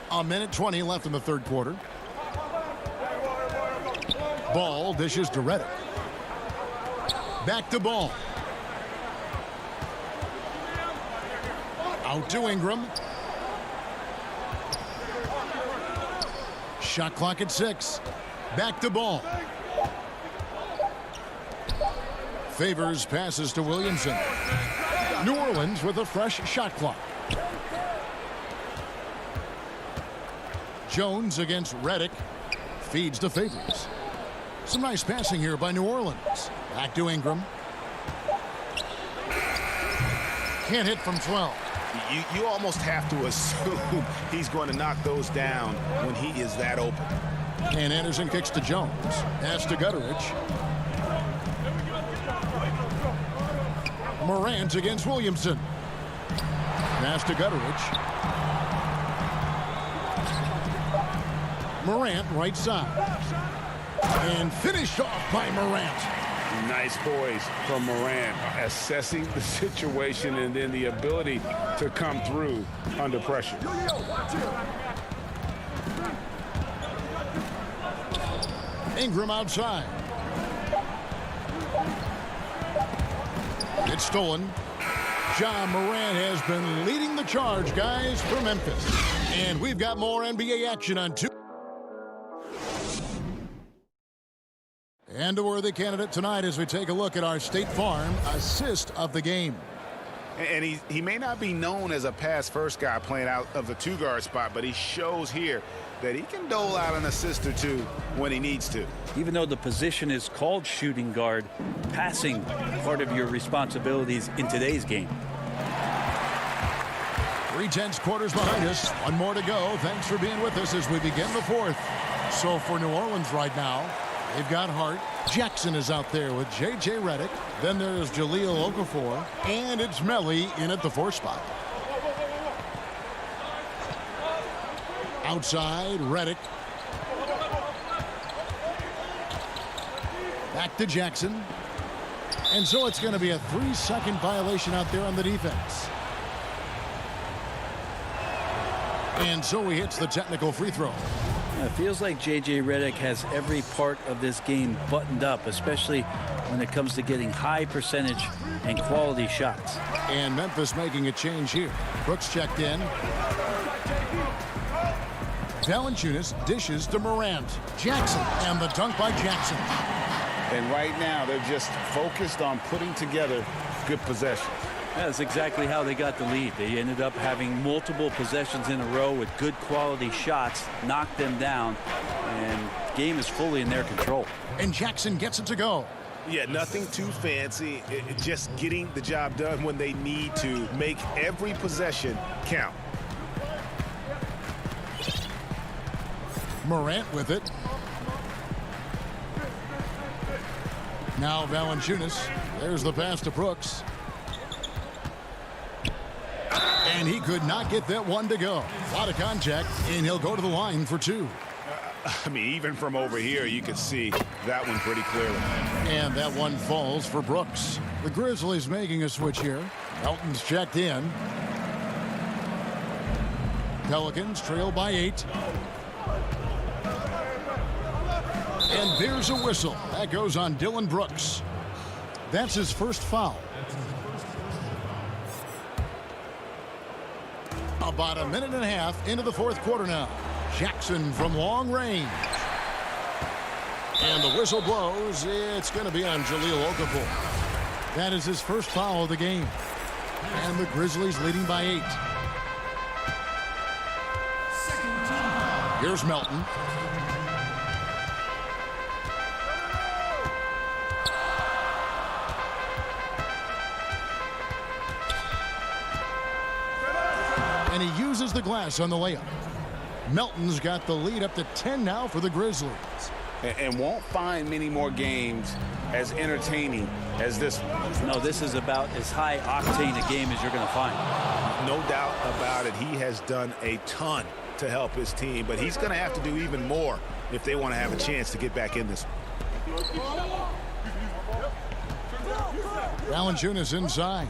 Speaker 1: A minute 20 left in the third quarter. Ball dishes to Redick. Back to Ball. Out to Ingram. Shot clock at 6. Back to Ball. Favors passes to Williamson. New Orleans with a fresh shot clock. Jones against Redick. Feeds to Favors. Some nice passing here by New Orleans. Back to Ingram. Can't hit from 12.
Speaker 2: You almost have to assume he's going to knock those down when he is that open.
Speaker 1: And Anderson kicks to Jones. Pass to Gutteridge. Morant against Williamson. Pass to Gutteridge. Morant right side. And finished off by Morant.
Speaker 2: Nice poise from Morant, assessing the situation and then the ability to come through under pressure.
Speaker 1: Ingram outside. It's stolen. Ja Morant has been leading the charge, guys, for Memphis. And we've got more NBA action on 2. And a worthy candidate tonight as we take a look at our State Farm assist of the game.
Speaker 4: And he may not be known as a pass-first guy playing out of the two-guard spot, but he shows here that he can dole out an assist or two when he needs to.
Speaker 10: Even though the position is called shooting guard, passing part of your responsibilities in today's game.
Speaker 1: 3/10 quarters behind us. One more to go. Thanks for being with us as we begin the fourth. So for New Orleans right now, they've got Hart. Jackson is out there with J.J. Redick. Then there's Jahlil Okafor. And it's Melli in at the 4 spot. Outside, Redick. Back to Jackson. And so it's going to be a 3-second violation out there on the defense. And so he hits the technical free throw.
Speaker 10: It feels like J.J. Redick has every part of this game buttoned up, especially when it comes to getting high percentage and quality shots.
Speaker 1: And Memphis making a change here. Brooks checked in. Valanciunas dishes to Morant. Jackson, and the dunk by Jackson.
Speaker 2: And right now, they're just focused on putting together good possessions.
Speaker 10: That's exactly how they got the lead. They ended up having multiple possessions in a row with good quality shots, knocked them down, and the game is fully in their control.
Speaker 1: And Jackson gets it to go.
Speaker 8: Yeah, nothing too fancy. Just getting the job done when they need to. Make every possession count.
Speaker 1: Morant with it. Now Valanciunas. There's the pass to Brooks. And he could not get that one to go. A lot of contact, and he'll go to the line for 2.
Speaker 4: I mean, even from over here, you could see that one pretty clearly.
Speaker 1: And that one falls for Brooks. The Grizzlies making a switch here. Melton's checked in. Pelicans trail by 8. And there's a whistle. That goes on Dillon Brooks. That's his first foul. About a minute and a half into the fourth quarter now. Jackson from long range. And the whistle blows. It's going to be on Jahlil Okafor. That is his first foul of the game. And the Grizzlies leading by 8. Here's Melton. And he uses the glass on the layup. Melton's got the lead up to 10 now for the Grizzlies.
Speaker 2: And won't find many more games as entertaining as this one.
Speaker 10: No, this is about as high octane a game as you're going to find.
Speaker 8: No doubt about it. He has done a ton to help his team, but he's going to have to do even more if they want to have a chance to get back in this one.
Speaker 1: Valanciunas inside.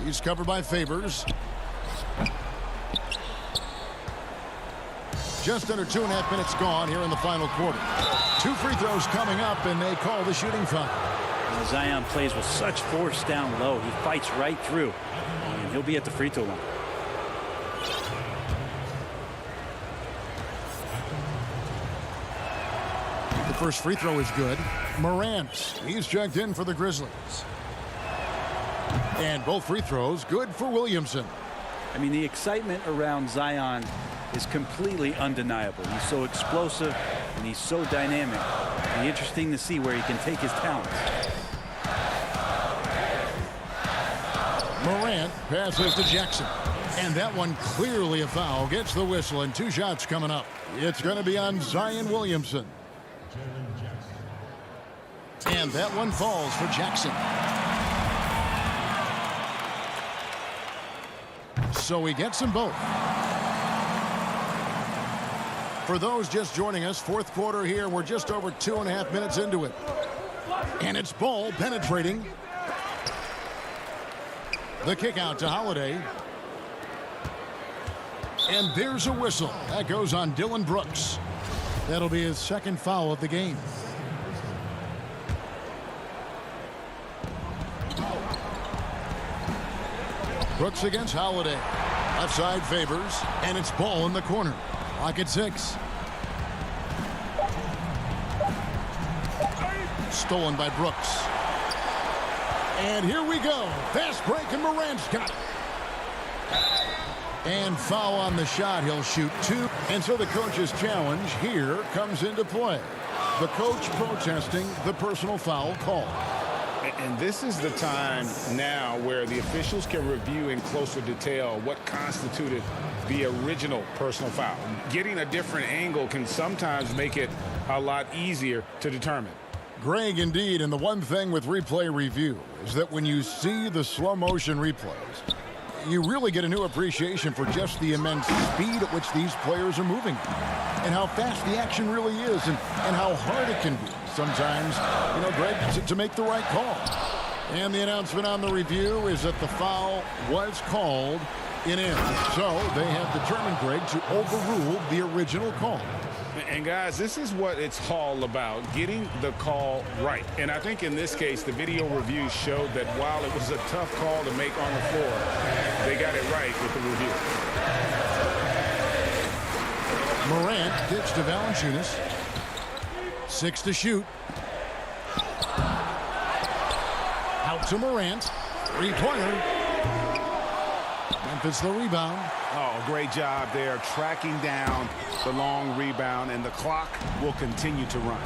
Speaker 1: He's covered by Favors. Just under 2.5 minutes gone here in the final quarter. 2 free throws coming up, and they call the shooting foul.
Speaker 10: Zion plays with such force down low. He fights right through, and he'll be at the free throw line.
Speaker 1: The first free throw is good. Morant, he's checked in for the Grizzlies. And both free throws good for Williamson.
Speaker 10: I mean, the excitement around Zion is completely undeniable. He's so explosive and he's so dynamic. It'll be interesting to see where he can take his talents.
Speaker 1: Morant passes to Jackson. And that one clearly a foul. Gets the whistle, and 2 shots coming up. It's going to be on Zion Williamson. And that one falls for Jackson. So he gets them both. For those just joining us, fourth quarter here. We're just over 2.5 minutes into it. And it's ball penetrating. The kick out to Holiday. And there's a whistle. That goes on Dylan Brooks. That'll be his second foul of the game. Brooks against Holiday. Left side favors, and it's ball in the corner. Clock at 6. Stolen by Brooks. And here we go. Fast break, and Morant's got it. And foul on the shot. He'll shoot 2. And so the coach's challenge here comes into play. The coach protesting the personal foul call.
Speaker 2: And this is the time now where the officials can review in closer detail what constituted the original personal foul. Getting a different angle can sometimes make it a lot easier to determine.
Speaker 1: Greg, indeed, and the one thing with replay review is that when you see the slow motion replays, you really get a new appreciation for just the immense speed at which these players are moving and how fast the action really is and how hard it can be sometimes, Greg, to make the right call. And the announcement on the review is that the foul was called in. So they have determined, Greg, to overrule the original call.
Speaker 2: And guys, this is what it's all about, getting the call right. And I think in this case, the video review showed that while it was a tough call to make on the floor, they got it right with the review.
Speaker 1: Morant kicks to Valanciunas. 6 to shoot. Out to Morant. 3-pointer. Memphis the rebound.
Speaker 2: Oh, great job there, tracking down the long rebound, and the clock will continue to run.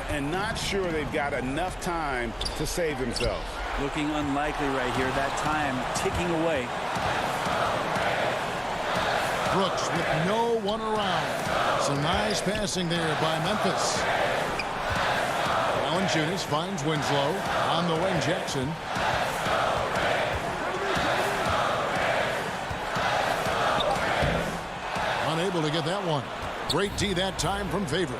Speaker 2: And not sure they've got enough time to save themselves.
Speaker 10: Looking unlikely right here. That time ticking away.
Speaker 1: Brooks with no one around. Some nice passing there by Memphis. Valanciunas finds Winslow. On the wing, Jackson. Unable to get that one. Great D that time from Favors.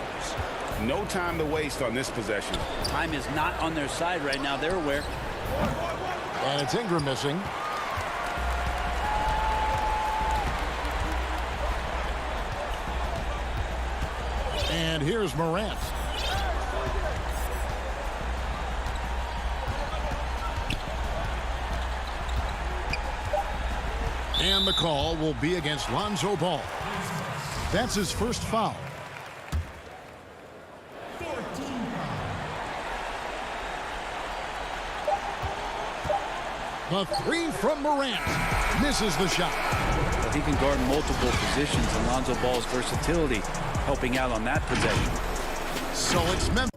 Speaker 2: No time to waste on this possession.
Speaker 10: Time is not on their side right now. They're aware.
Speaker 1: And it's Ingram missing. And here's Morant. And the call will be against Lonzo Ball. That's his first foul. The 3 from Morant. Misses the shot.
Speaker 10: He can guard multiple positions, and Lonzo Ball's versatility helping out on that possession.
Speaker 1: So it's Memphis.